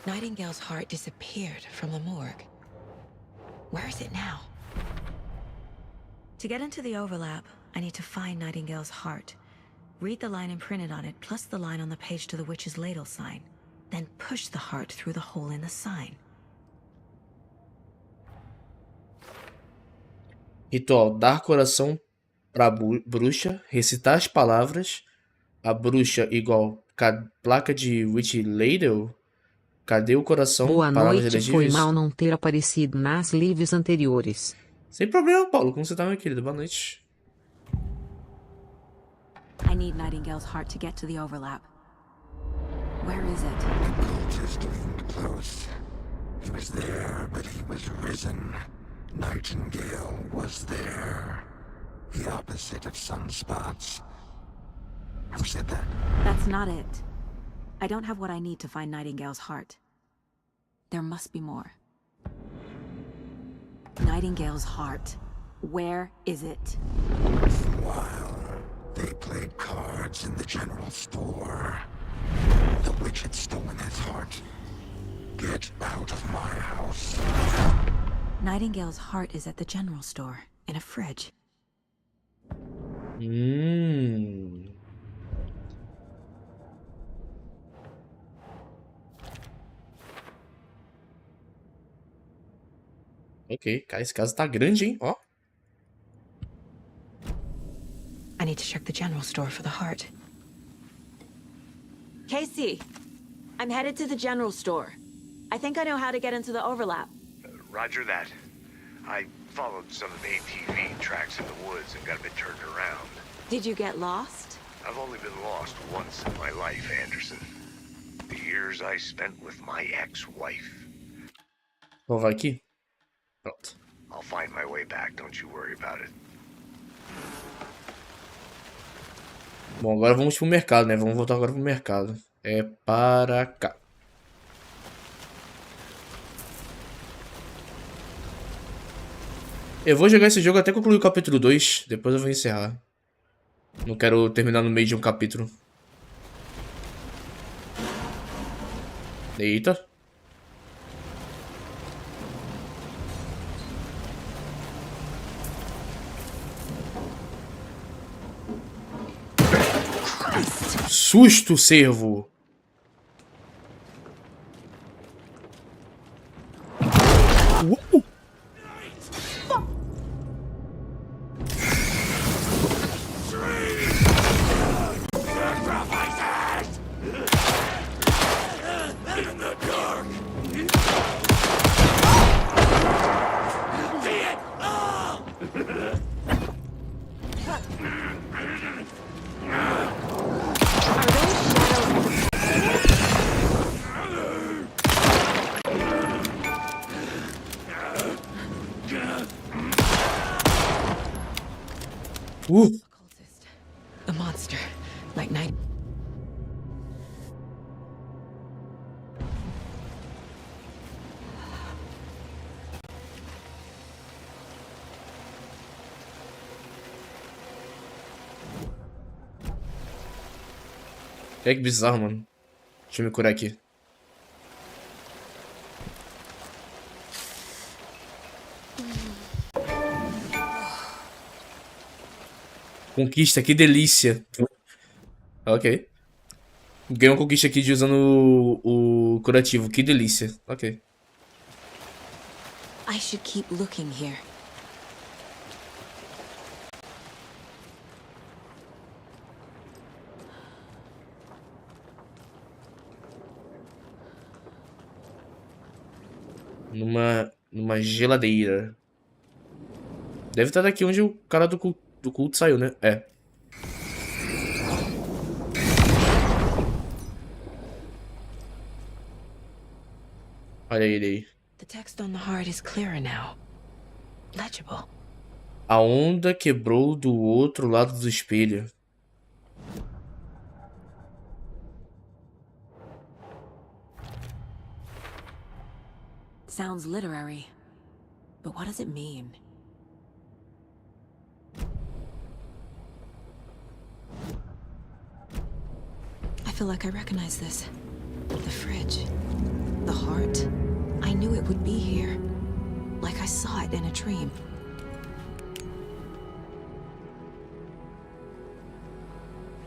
Nightingale's heart disappeared from the morgue. Where is it now? To get into the overlap, I need to find Nightingale's heart. Read the line imprinted on it, plus the line on the page to the witch's ladle sign. Then push the heart through the hole in the sign. Ritual: dar coração pra bruxa, recitar as palavras, a bruxa igual placa de Witch Ladle. Cadê o coração? Boa Palavras noite, foi mal não ter aparecido nas lives anteriores. Sem problema, Paulo. Como você tá, meu querido? Boa noite. I need Nightingale's heart to get to the overlap. Where is it? The cultist leaned close. He was there, but he was risen. Nightingale was there. The opposite of sunspots. Who said that? That's not it. I don't have what I need to find Nightingale's heart. There must be more. Nightingale's heart. Where is it? While they played cards in the general store, the witch had stolen his heart. Get out of my house. Nightingale's heart is at the general store, in a fridge. Ok, cara, esse caso tá grande, hein? Ó. I need to check the general store for the heart. Casey, I'm headed to the general store. I think I know how to get into the overlap. Roger that. I followed some ATV tracks in the woods and got a bit turned around. Did you get lost? I've only been lost once in my life, Anderson. The years I spent with my ex-wife. Vou vai aqui. Pronto. I'll find my way back, don't you worry about it. Bom, agora vamos pro mercado, né? Vamos voltar agora pro mercado. É para cá. Eu vou jogar esse jogo até concluir o capítulo 2. Depois eu vou encerrar. Não quero terminar no meio de um capítulo. Eita. Susto, servo. A monster, like night. É que bizarro, mano. Deixa eu me curar aqui. Conquista, que delícia. Ok. Ganhei uma conquista aqui de usando o curativo. Que delícia. Ok. I should keep looking here. Numa geladeira. Deve estar daqui onde o cara do culto saiu, né? É. Olha ele aí. The text on the heart is clearer now. Legible. A onda quebrou do outro lado do espelho. Sounds literary. But what does it mean? I feel like I recognize this. The fridge. The heart. I knew it would be here. Like I saw it in a dream.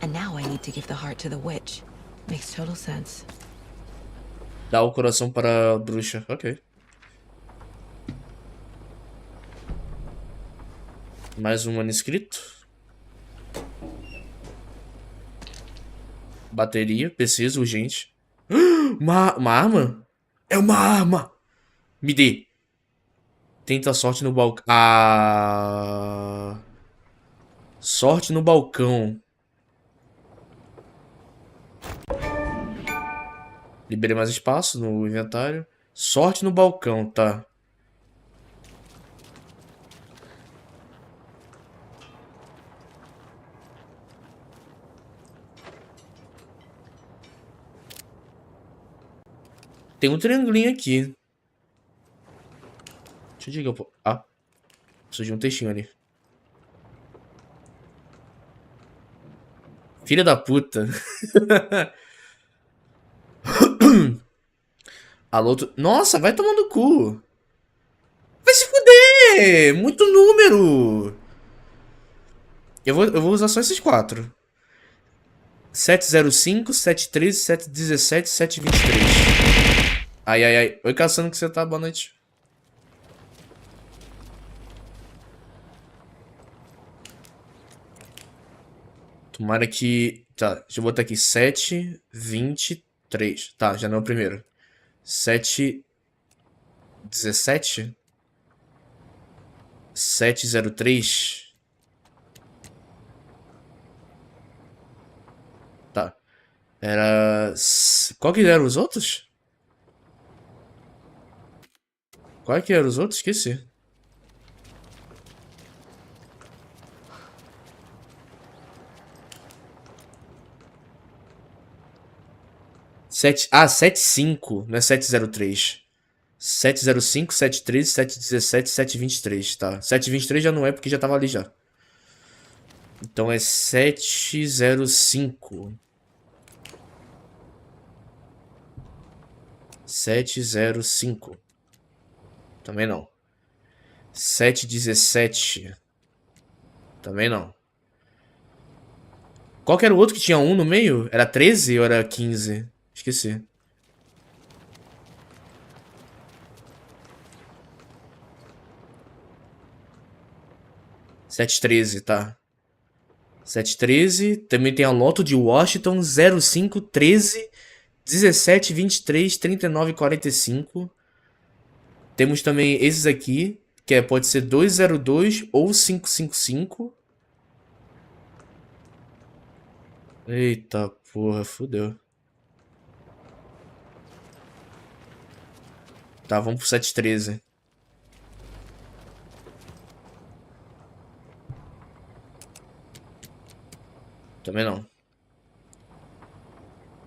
And now I need to give the heart to the witch. Makes total sense. Dá o coração para a bruxa. Ok. Mais um manuscrito. Bateria. Preciso, urgente. Uma arma? É uma arma! Me dê. Tenta sorte no balcão. Ah... Sorte no balcão. Liberei mais espaço no inventário. Sorte no balcão, tá. Tem um triangulinho aqui. Deixa eu dizer que eu... Ah. Preciso de um textinho ali. Filha da puta. Alô, nossa, vai tomando cu. Vai se fuder. Muito número. Eu vou usar só esses 4. 705, 713, 717, 723. Ai, ai, ai. Oi, caçando que você tá. Boa noite. Tomara que... Tá, deixa eu botar aqui. 723. Tá, já não é o primeiro. 717. 703. Tá. Era... Qual que eram os outros? Qual que eram os outros? Esqueci. Ah, 75, não é 703. 705, 713, 717, 723, tá. 723 já não é porque já tava ali já. Então é 705. 705. Também não. 717. Também não. Qual que era o outro que tinha 1 no meio? Era 13 ou era 15? Esqueci. Sete 13, tá. 713. Também tem a loto de Washington 05 13 17 23 39 45. Temos também esses aqui, que pode ser 202 ou 555. Eita porra, fudeu. Tá, vamos pro 713. Também não.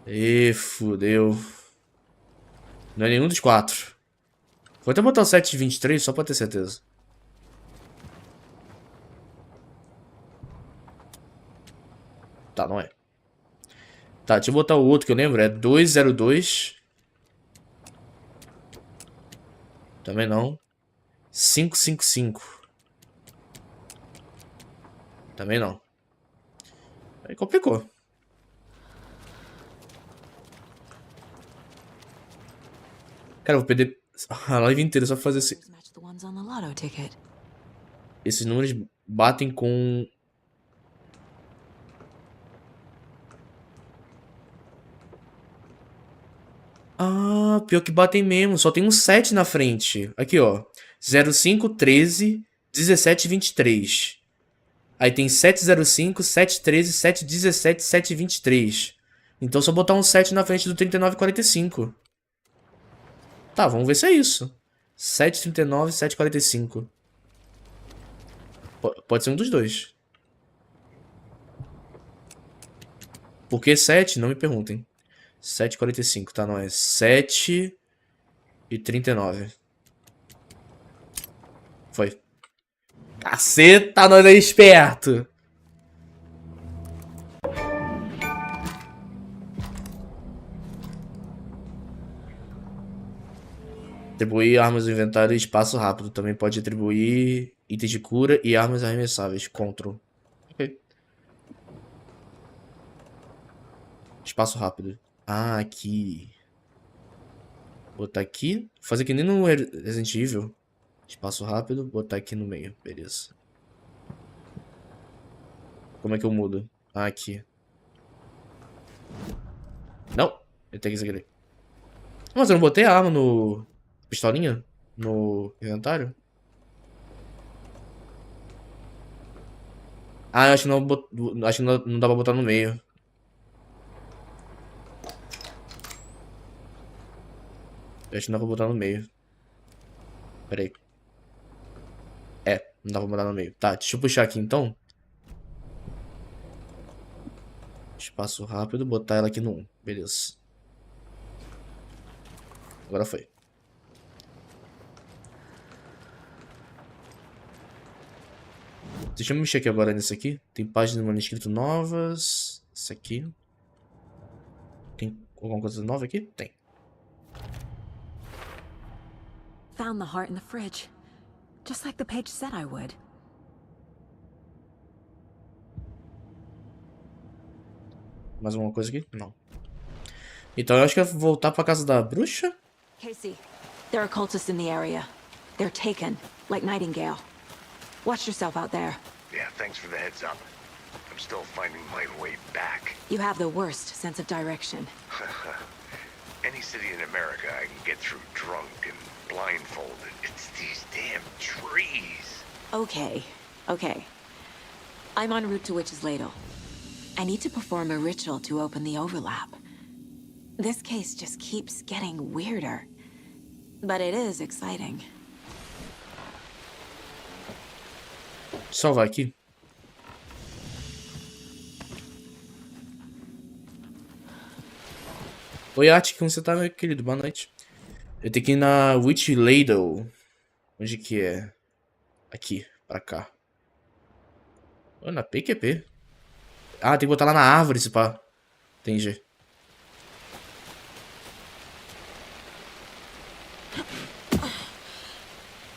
E fudeu. Não é nenhum dos 4. Vou até botar o 723 só pra ter certeza. Tá, não é. Tá, deixa eu botar o outro que eu lembro. É 202. Também não. 555. Também não. Aí complicou. Cara, eu vou perder a live inteira só pra fazer esse... Esses números batem com... Ah, pior que batem mesmo. Só tem um 7 na frente. Aqui, ó. 05, 13, 17, 23. Aí tem 705, 713, 717, 723. Então só botar um 7 na frente do 3945. Tá, vamos ver se é isso. 739, 745. Pode ser um dos dois. Por que 7? Não me perguntem. 7,45, tá? Não é 7 e 39. Foi. Caceta, nós é esperto. Atribuir armas no inventário e espaço rápido. Também pode atribuir itens de cura e armas arremessáveis. Ctrl. Ok. Espaço rápido. Ah, aqui. Botar aqui. Fazer que nem no Resident Evil. Espaço rápido. Botar aqui no meio. Beleza. Como é que eu mudo? Ah, aqui. Não. Eu tenho que seguir. Mas eu não botei a arma no... Pistolinha? No inventário? Ah, eu acho que não, acho que não dá pra botar no meio. Eu acho que não dá pra botar no meio. Pera aí. É, não dá pra botar no meio. Tá, deixa eu puxar aqui então. Espaço rápido, botar ela aqui no 1. Beleza. Agora foi. Deixa eu mexer aqui agora nesse aqui. Tem páginas de manuscrito novas. Esse aqui. Tem alguma coisa nova aqui? Tem. Found the heart in the fridge. Just like the page said I would. Mais alguma coisa aqui? Não. Então eu acho que é voltar pra casa da bruxa? Casey, there are cultists in the area. They're taken, like Nightingale. Watch yourself out there. Yeah, thanks for the heads up. I'm still finding my way back. You have the worst sense of direction. Any city in America I can get through drunk and blindfolded. It's these damn trees. Okay, okay. I'm en route to Witch's Ladle. I need to perform a ritual to open the overlap. This case just keeps getting weirder. But it is exciting. Salvar aqui. Oi, Art, como você tá, meu querido? Boa noite. Eu tenho que ir na Witch Ladle. Onde que é? Aqui, pra cá. Oh, na PQP. Ah, tem que botar lá na árvore, se pá. Entendi.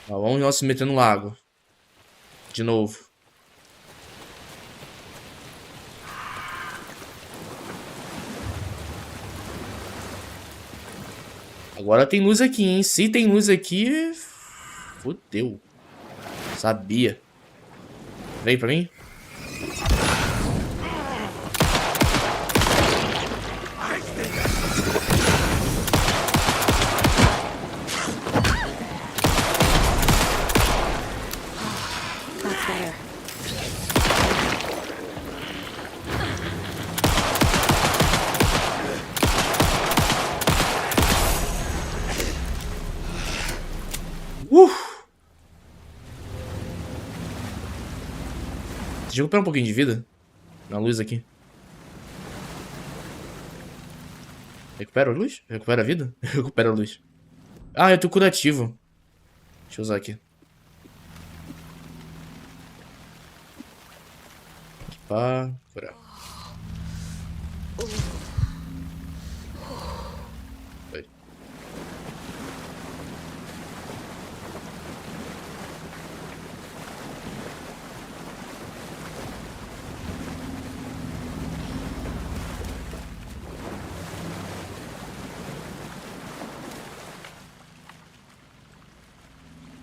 Ó, vamos nós se meter no lago. De novo. Agora tem luz aqui, hein? Se tem luz aqui... Fudeu. Sabia. Vem pra mim. Deixa eu recuperar um pouquinho de vida. Na luz aqui. Recupera a luz? Recupera a vida? Recupera a luz. Ah, eu tô curativo. Deixa eu usar aqui. Equipar, curar. Foi.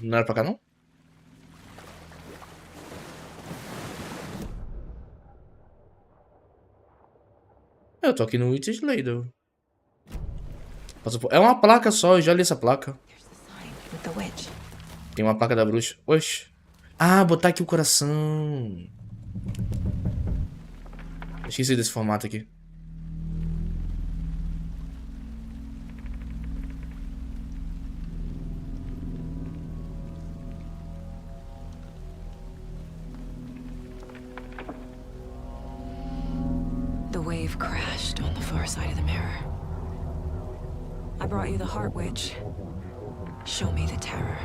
Não era pra cá, não? Eu tô aqui no Witch's Ladle. É uma placa só, eu já li essa placa. Tem uma placa da bruxa. Oxe. Ah, botar aqui o coração. Esqueci desse formato aqui. The wave crashed on the far side of the mirror. I brought you the Heart Witch. Show me the terror.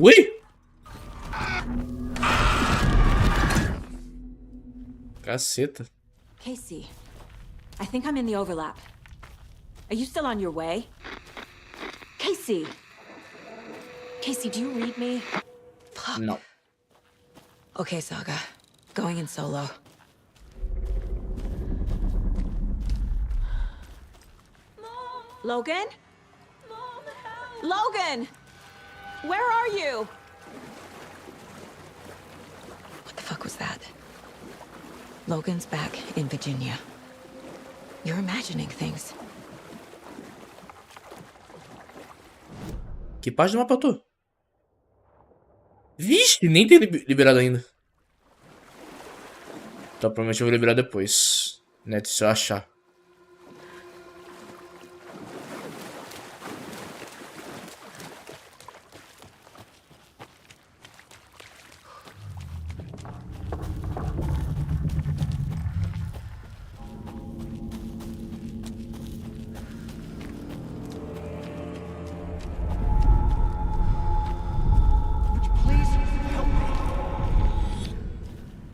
Ui! Caceta. Casey, I think I'm in the overlap. Are you still on your way? Casey! Casey, do you read me? No. Okay, Saga. Going in solo. Logan? Logan! Where are you? What the fuck was that? Logan's back in Virginia. You're imagining things. Que parte do mapa eu tô? Vixe, nem tem liberado ainda. Então provavelmente eu vou liberar depois. Né, se eu achar.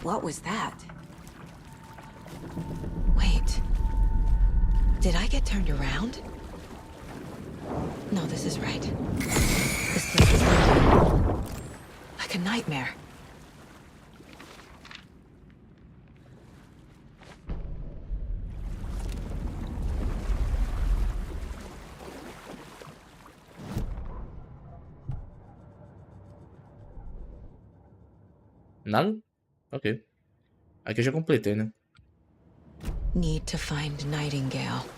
What was that? Wait. Did I get turned around? No, this is right. This place is like a nightmare. Nada? Ok. Aqui eu já completei, né? Need to find Nightingale.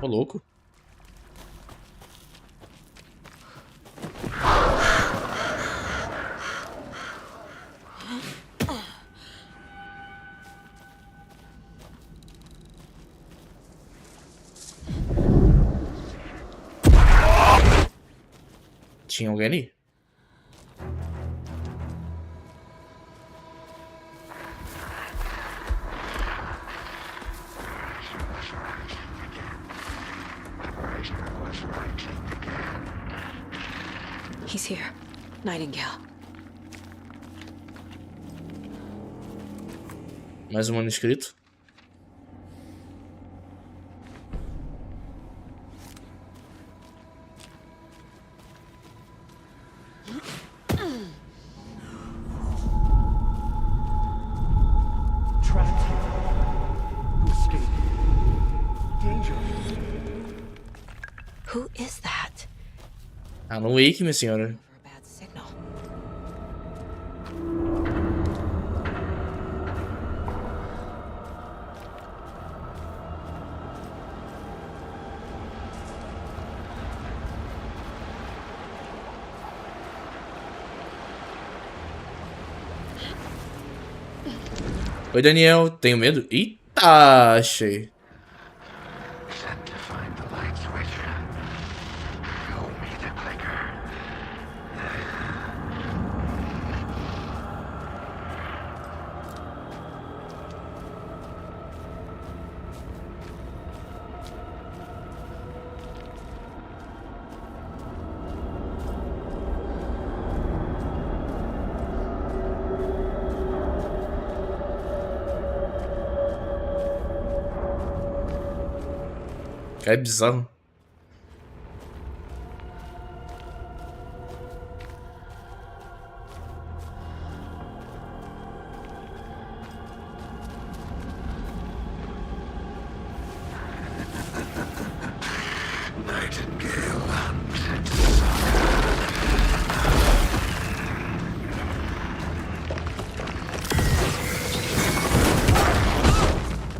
Ô, louco. Tinha alguém ali? He's here. Nightingale. Mais um manuscrito. Alan Wake, minha senhora. Oi, Daniel. Tenho medo? Eita, achei. É bizarro.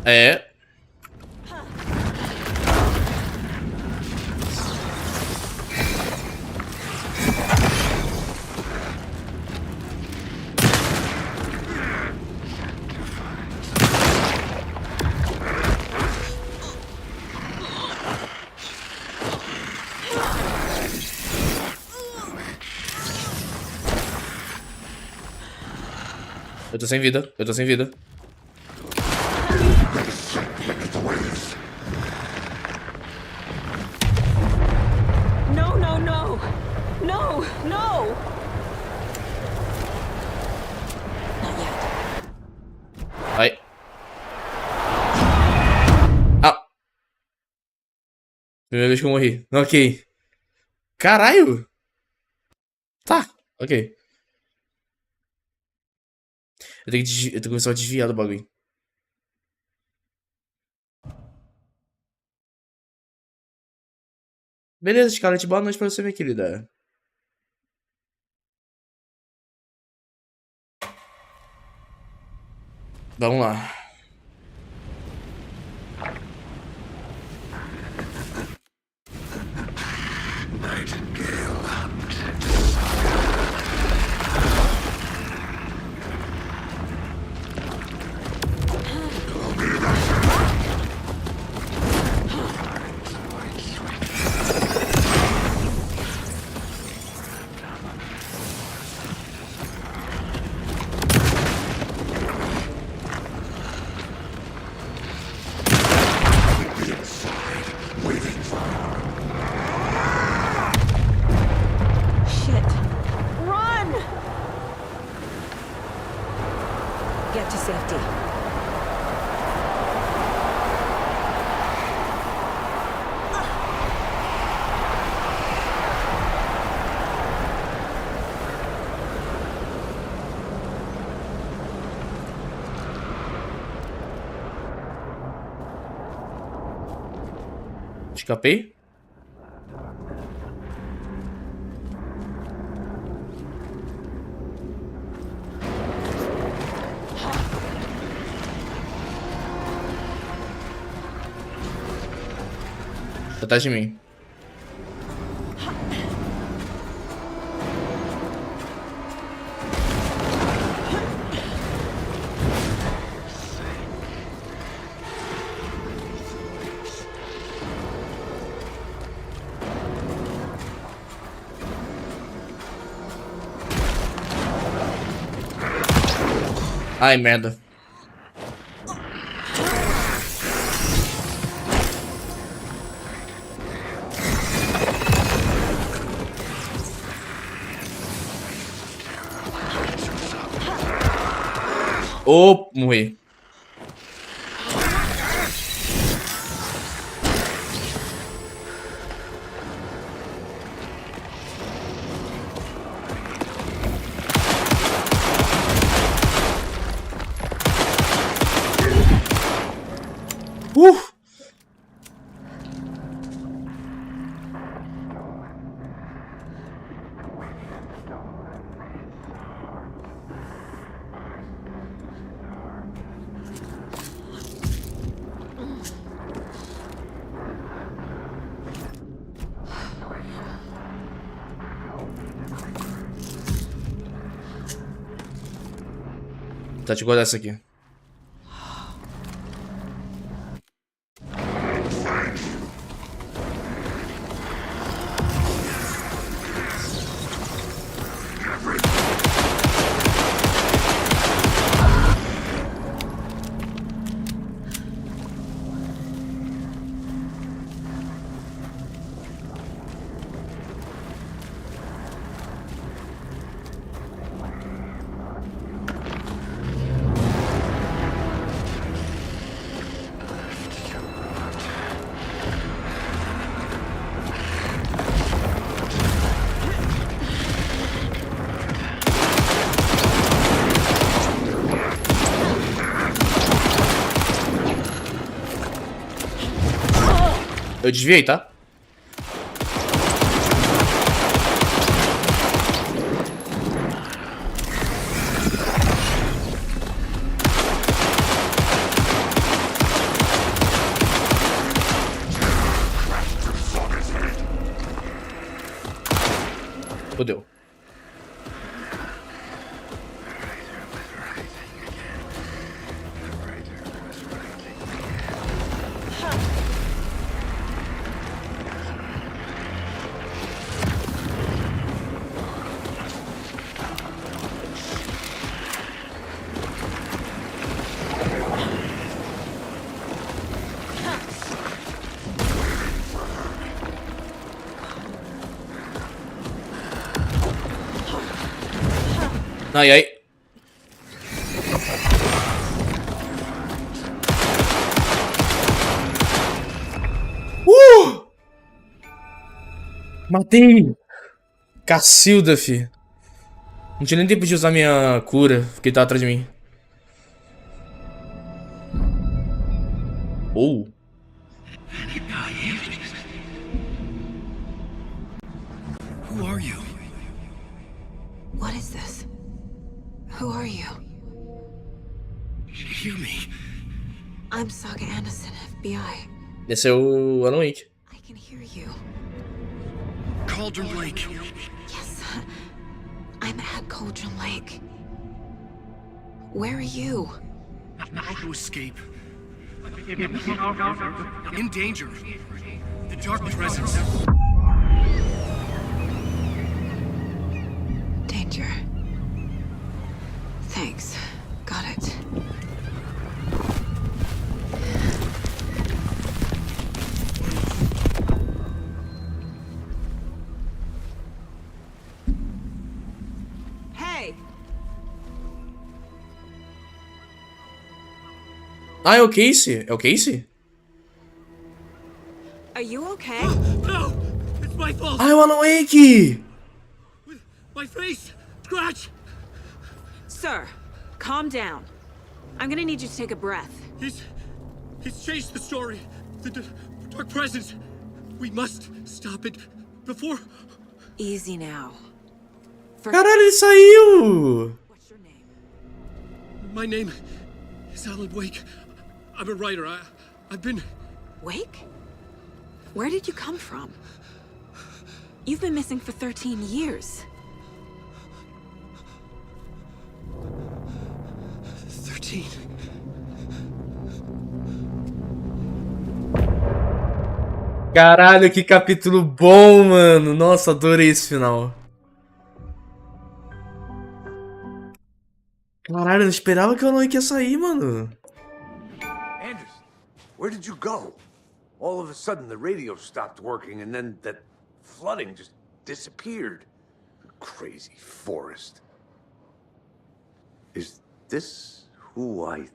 É. Eu tô sem vida, eu tô sem vida. No, no, no! No, no! Ai. Ah. Primeira vez que eu morri. Ok. Caralho. Tá, ok. Eu tenho que começar a desviar do bagulho. Beleza, Scarlett, boa noite pra você, minha querida. Vamos lá. Shit. Run! Get to safety. Escapei? Tá atrás de mim. Ai, merda. Oh, morri. Tá de guardar essa aqui. Eu desviei, tá? Fodeu. Ai, ai. Matei! Cacilda, fi. Não tinha nem tempo de usar minha cura, porque ele tava atrás de mim. Ou. Who are you? What is this? Who are you? Hear me. I'm Saga Anderson, FBI. Esse é o Alan Wake. I can hear you. Cauldron Lake. Yes, I'm at Cauldron Lake. Where are you? How to escape. In danger. The dark presence. Danger. Thanks. Got it. Hey! Ah, é o Casey? É o Casey? Are you okay? No! It's my fault! Ah, é o Alan Wake! My face! Scratch! Sir, calm down. I'm gonna need you to take a breath. He's changed the story. The dark presence. We must stop it before... Easy now. Caralho, ele saiu! My name is Alan Wake. I'm a writer. I've been... Wake? Where did you come from? You've been missing for 13 years. 13. Caralho, que capítulo bom, mano. Nossa, adorei esse final. Caralho, eu não esperava que o Alan Wake ia sair, mano. Anderson, where did you go? All of a sudden the radio stopped working and then that flooding just disappeared. Crazy forest. Is this who I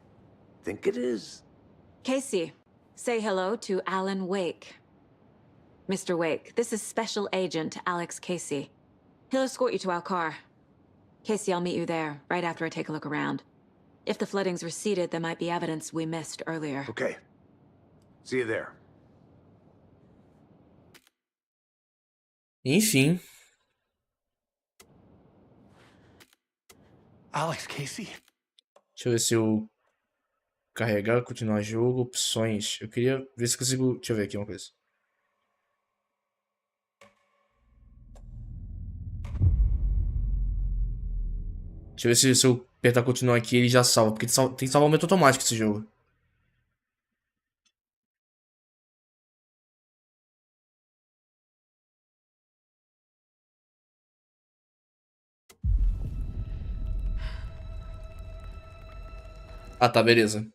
think it is? Casey, say hello to Alan Wake. Mr. Wake, this is Special Agent Alex Casey. He'll escort you to our car. Casey, I'll meet you there, right after I take a look around. If the flooding's receded, there might be evidence we missed earlier. Okay. See you there. Enfim. Alex Casey? Deixa eu ver se eu carregar, continuar jogo, opções. Eu queria ver se consigo... Deixa eu ver aqui uma coisa. Deixa eu ver se eu apertar continuar aqui, ele já salva. Porque tem que salvamento automático esse jogo. Ah, tá, beleza.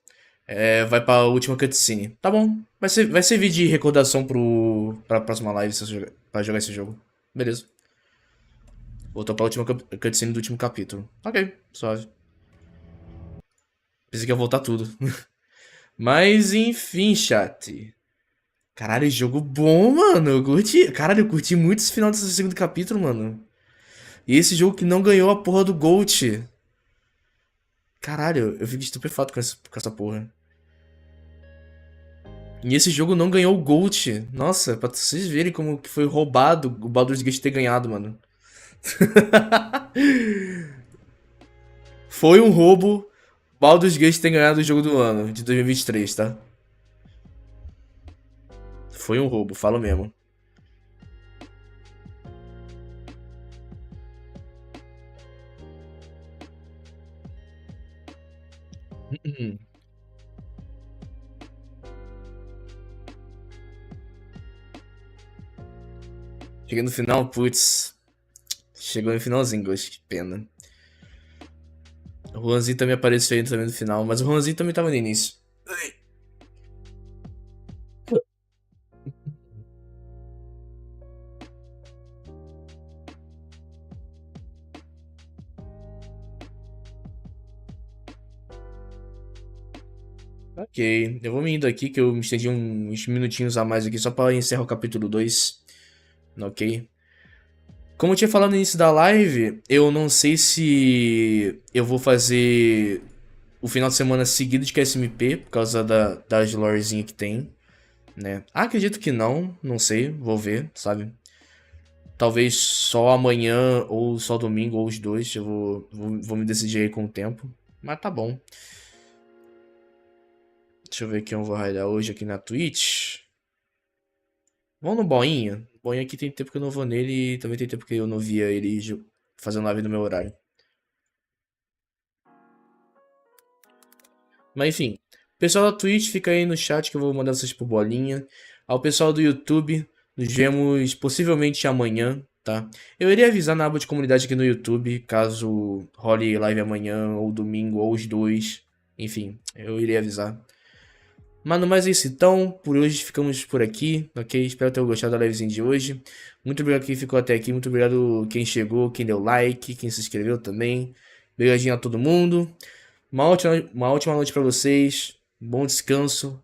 Vai pra última cutscene. Tá bom. Vai servir de recordação pra próxima live pra jogar esse jogo. Beleza. Voltou pra última cutscene do último capítulo. Ok, suave. Pensei que ia voltar tudo. Mas enfim, chat. Caralho, jogo bom, mano. Eu curti. Caralho, eu curti muito esse final desse segundo capítulo, mano. E esse jogo que não ganhou a porra do Gold. Caralho, eu fiquei estupefato com essa porra. E esse jogo não ganhou o Gold. Nossa, pra vocês verem como que foi roubado o Baldur's Gate ter ganhado, mano. Foi um roubo Baldur's Gate ter ganhado o jogo do ano, de 2023, tá? Foi um roubo, falo mesmo. Cheguei no final, putz. Chegou no finalzinho, gosto, que pena. O Juanzinho também apareceu aí também no final, mas o Juanzinho também tava no início. Ok, eu vou me indo aqui que eu me estendi uns minutinhos a mais aqui só pra encerrar o capítulo 2. Ok. Como eu tinha falado no início da live, eu não sei se eu vou fazer o final de semana seguido de QSMP, por causa das lorezinhas que tem, né? Acredito que não sei, vou ver, sabe? Talvez só amanhã, ou só domingo, ou os dois, eu vou me decidir aí com o tempo. Mas tá bom. Deixa eu ver quem eu vou raidar hoje aqui na Twitch. Vamos no Boinha. Boinha aqui tem tempo que eu não vou nele e também tem tempo que eu não via ele fazendo live no meu horário. Mas enfim, pessoal da Twitch, fica aí no chat que eu vou mandar vocês pro Bolinha. Ao pessoal do YouTube, nos vemos possivelmente amanhã, tá? Eu iria avisar na aba de comunidade aqui no YouTube, caso role live amanhã, ou domingo, ou os dois. Enfim, eu iria avisar. Mas no mais é isso então, por hoje ficamos por aqui, ok? Espero ter gostado da livezinha de hoje. Muito obrigado quem ficou até aqui, muito obrigado quem chegou, quem deu like, quem se inscreveu também. Obrigadinho a todo mundo. Uma ótima noite pra vocês, bom descanso.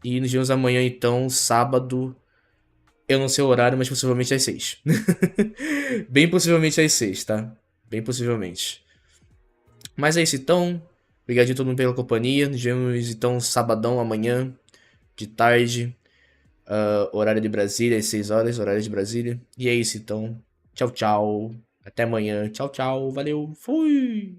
E nos vemos amanhã então, sábado. Eu não sei o horário, mas possivelmente às 6. Bem possivelmente às 6, tá? Bem possivelmente. Mas é isso então. Obrigado a todo mundo pela companhia. Nos vemos então sabadão amanhã, de tarde. Horário de Brasília, às 6 horas, horário de Brasília. E é isso então. Tchau, tchau. Até amanhã. Tchau, tchau. Valeu. Fui.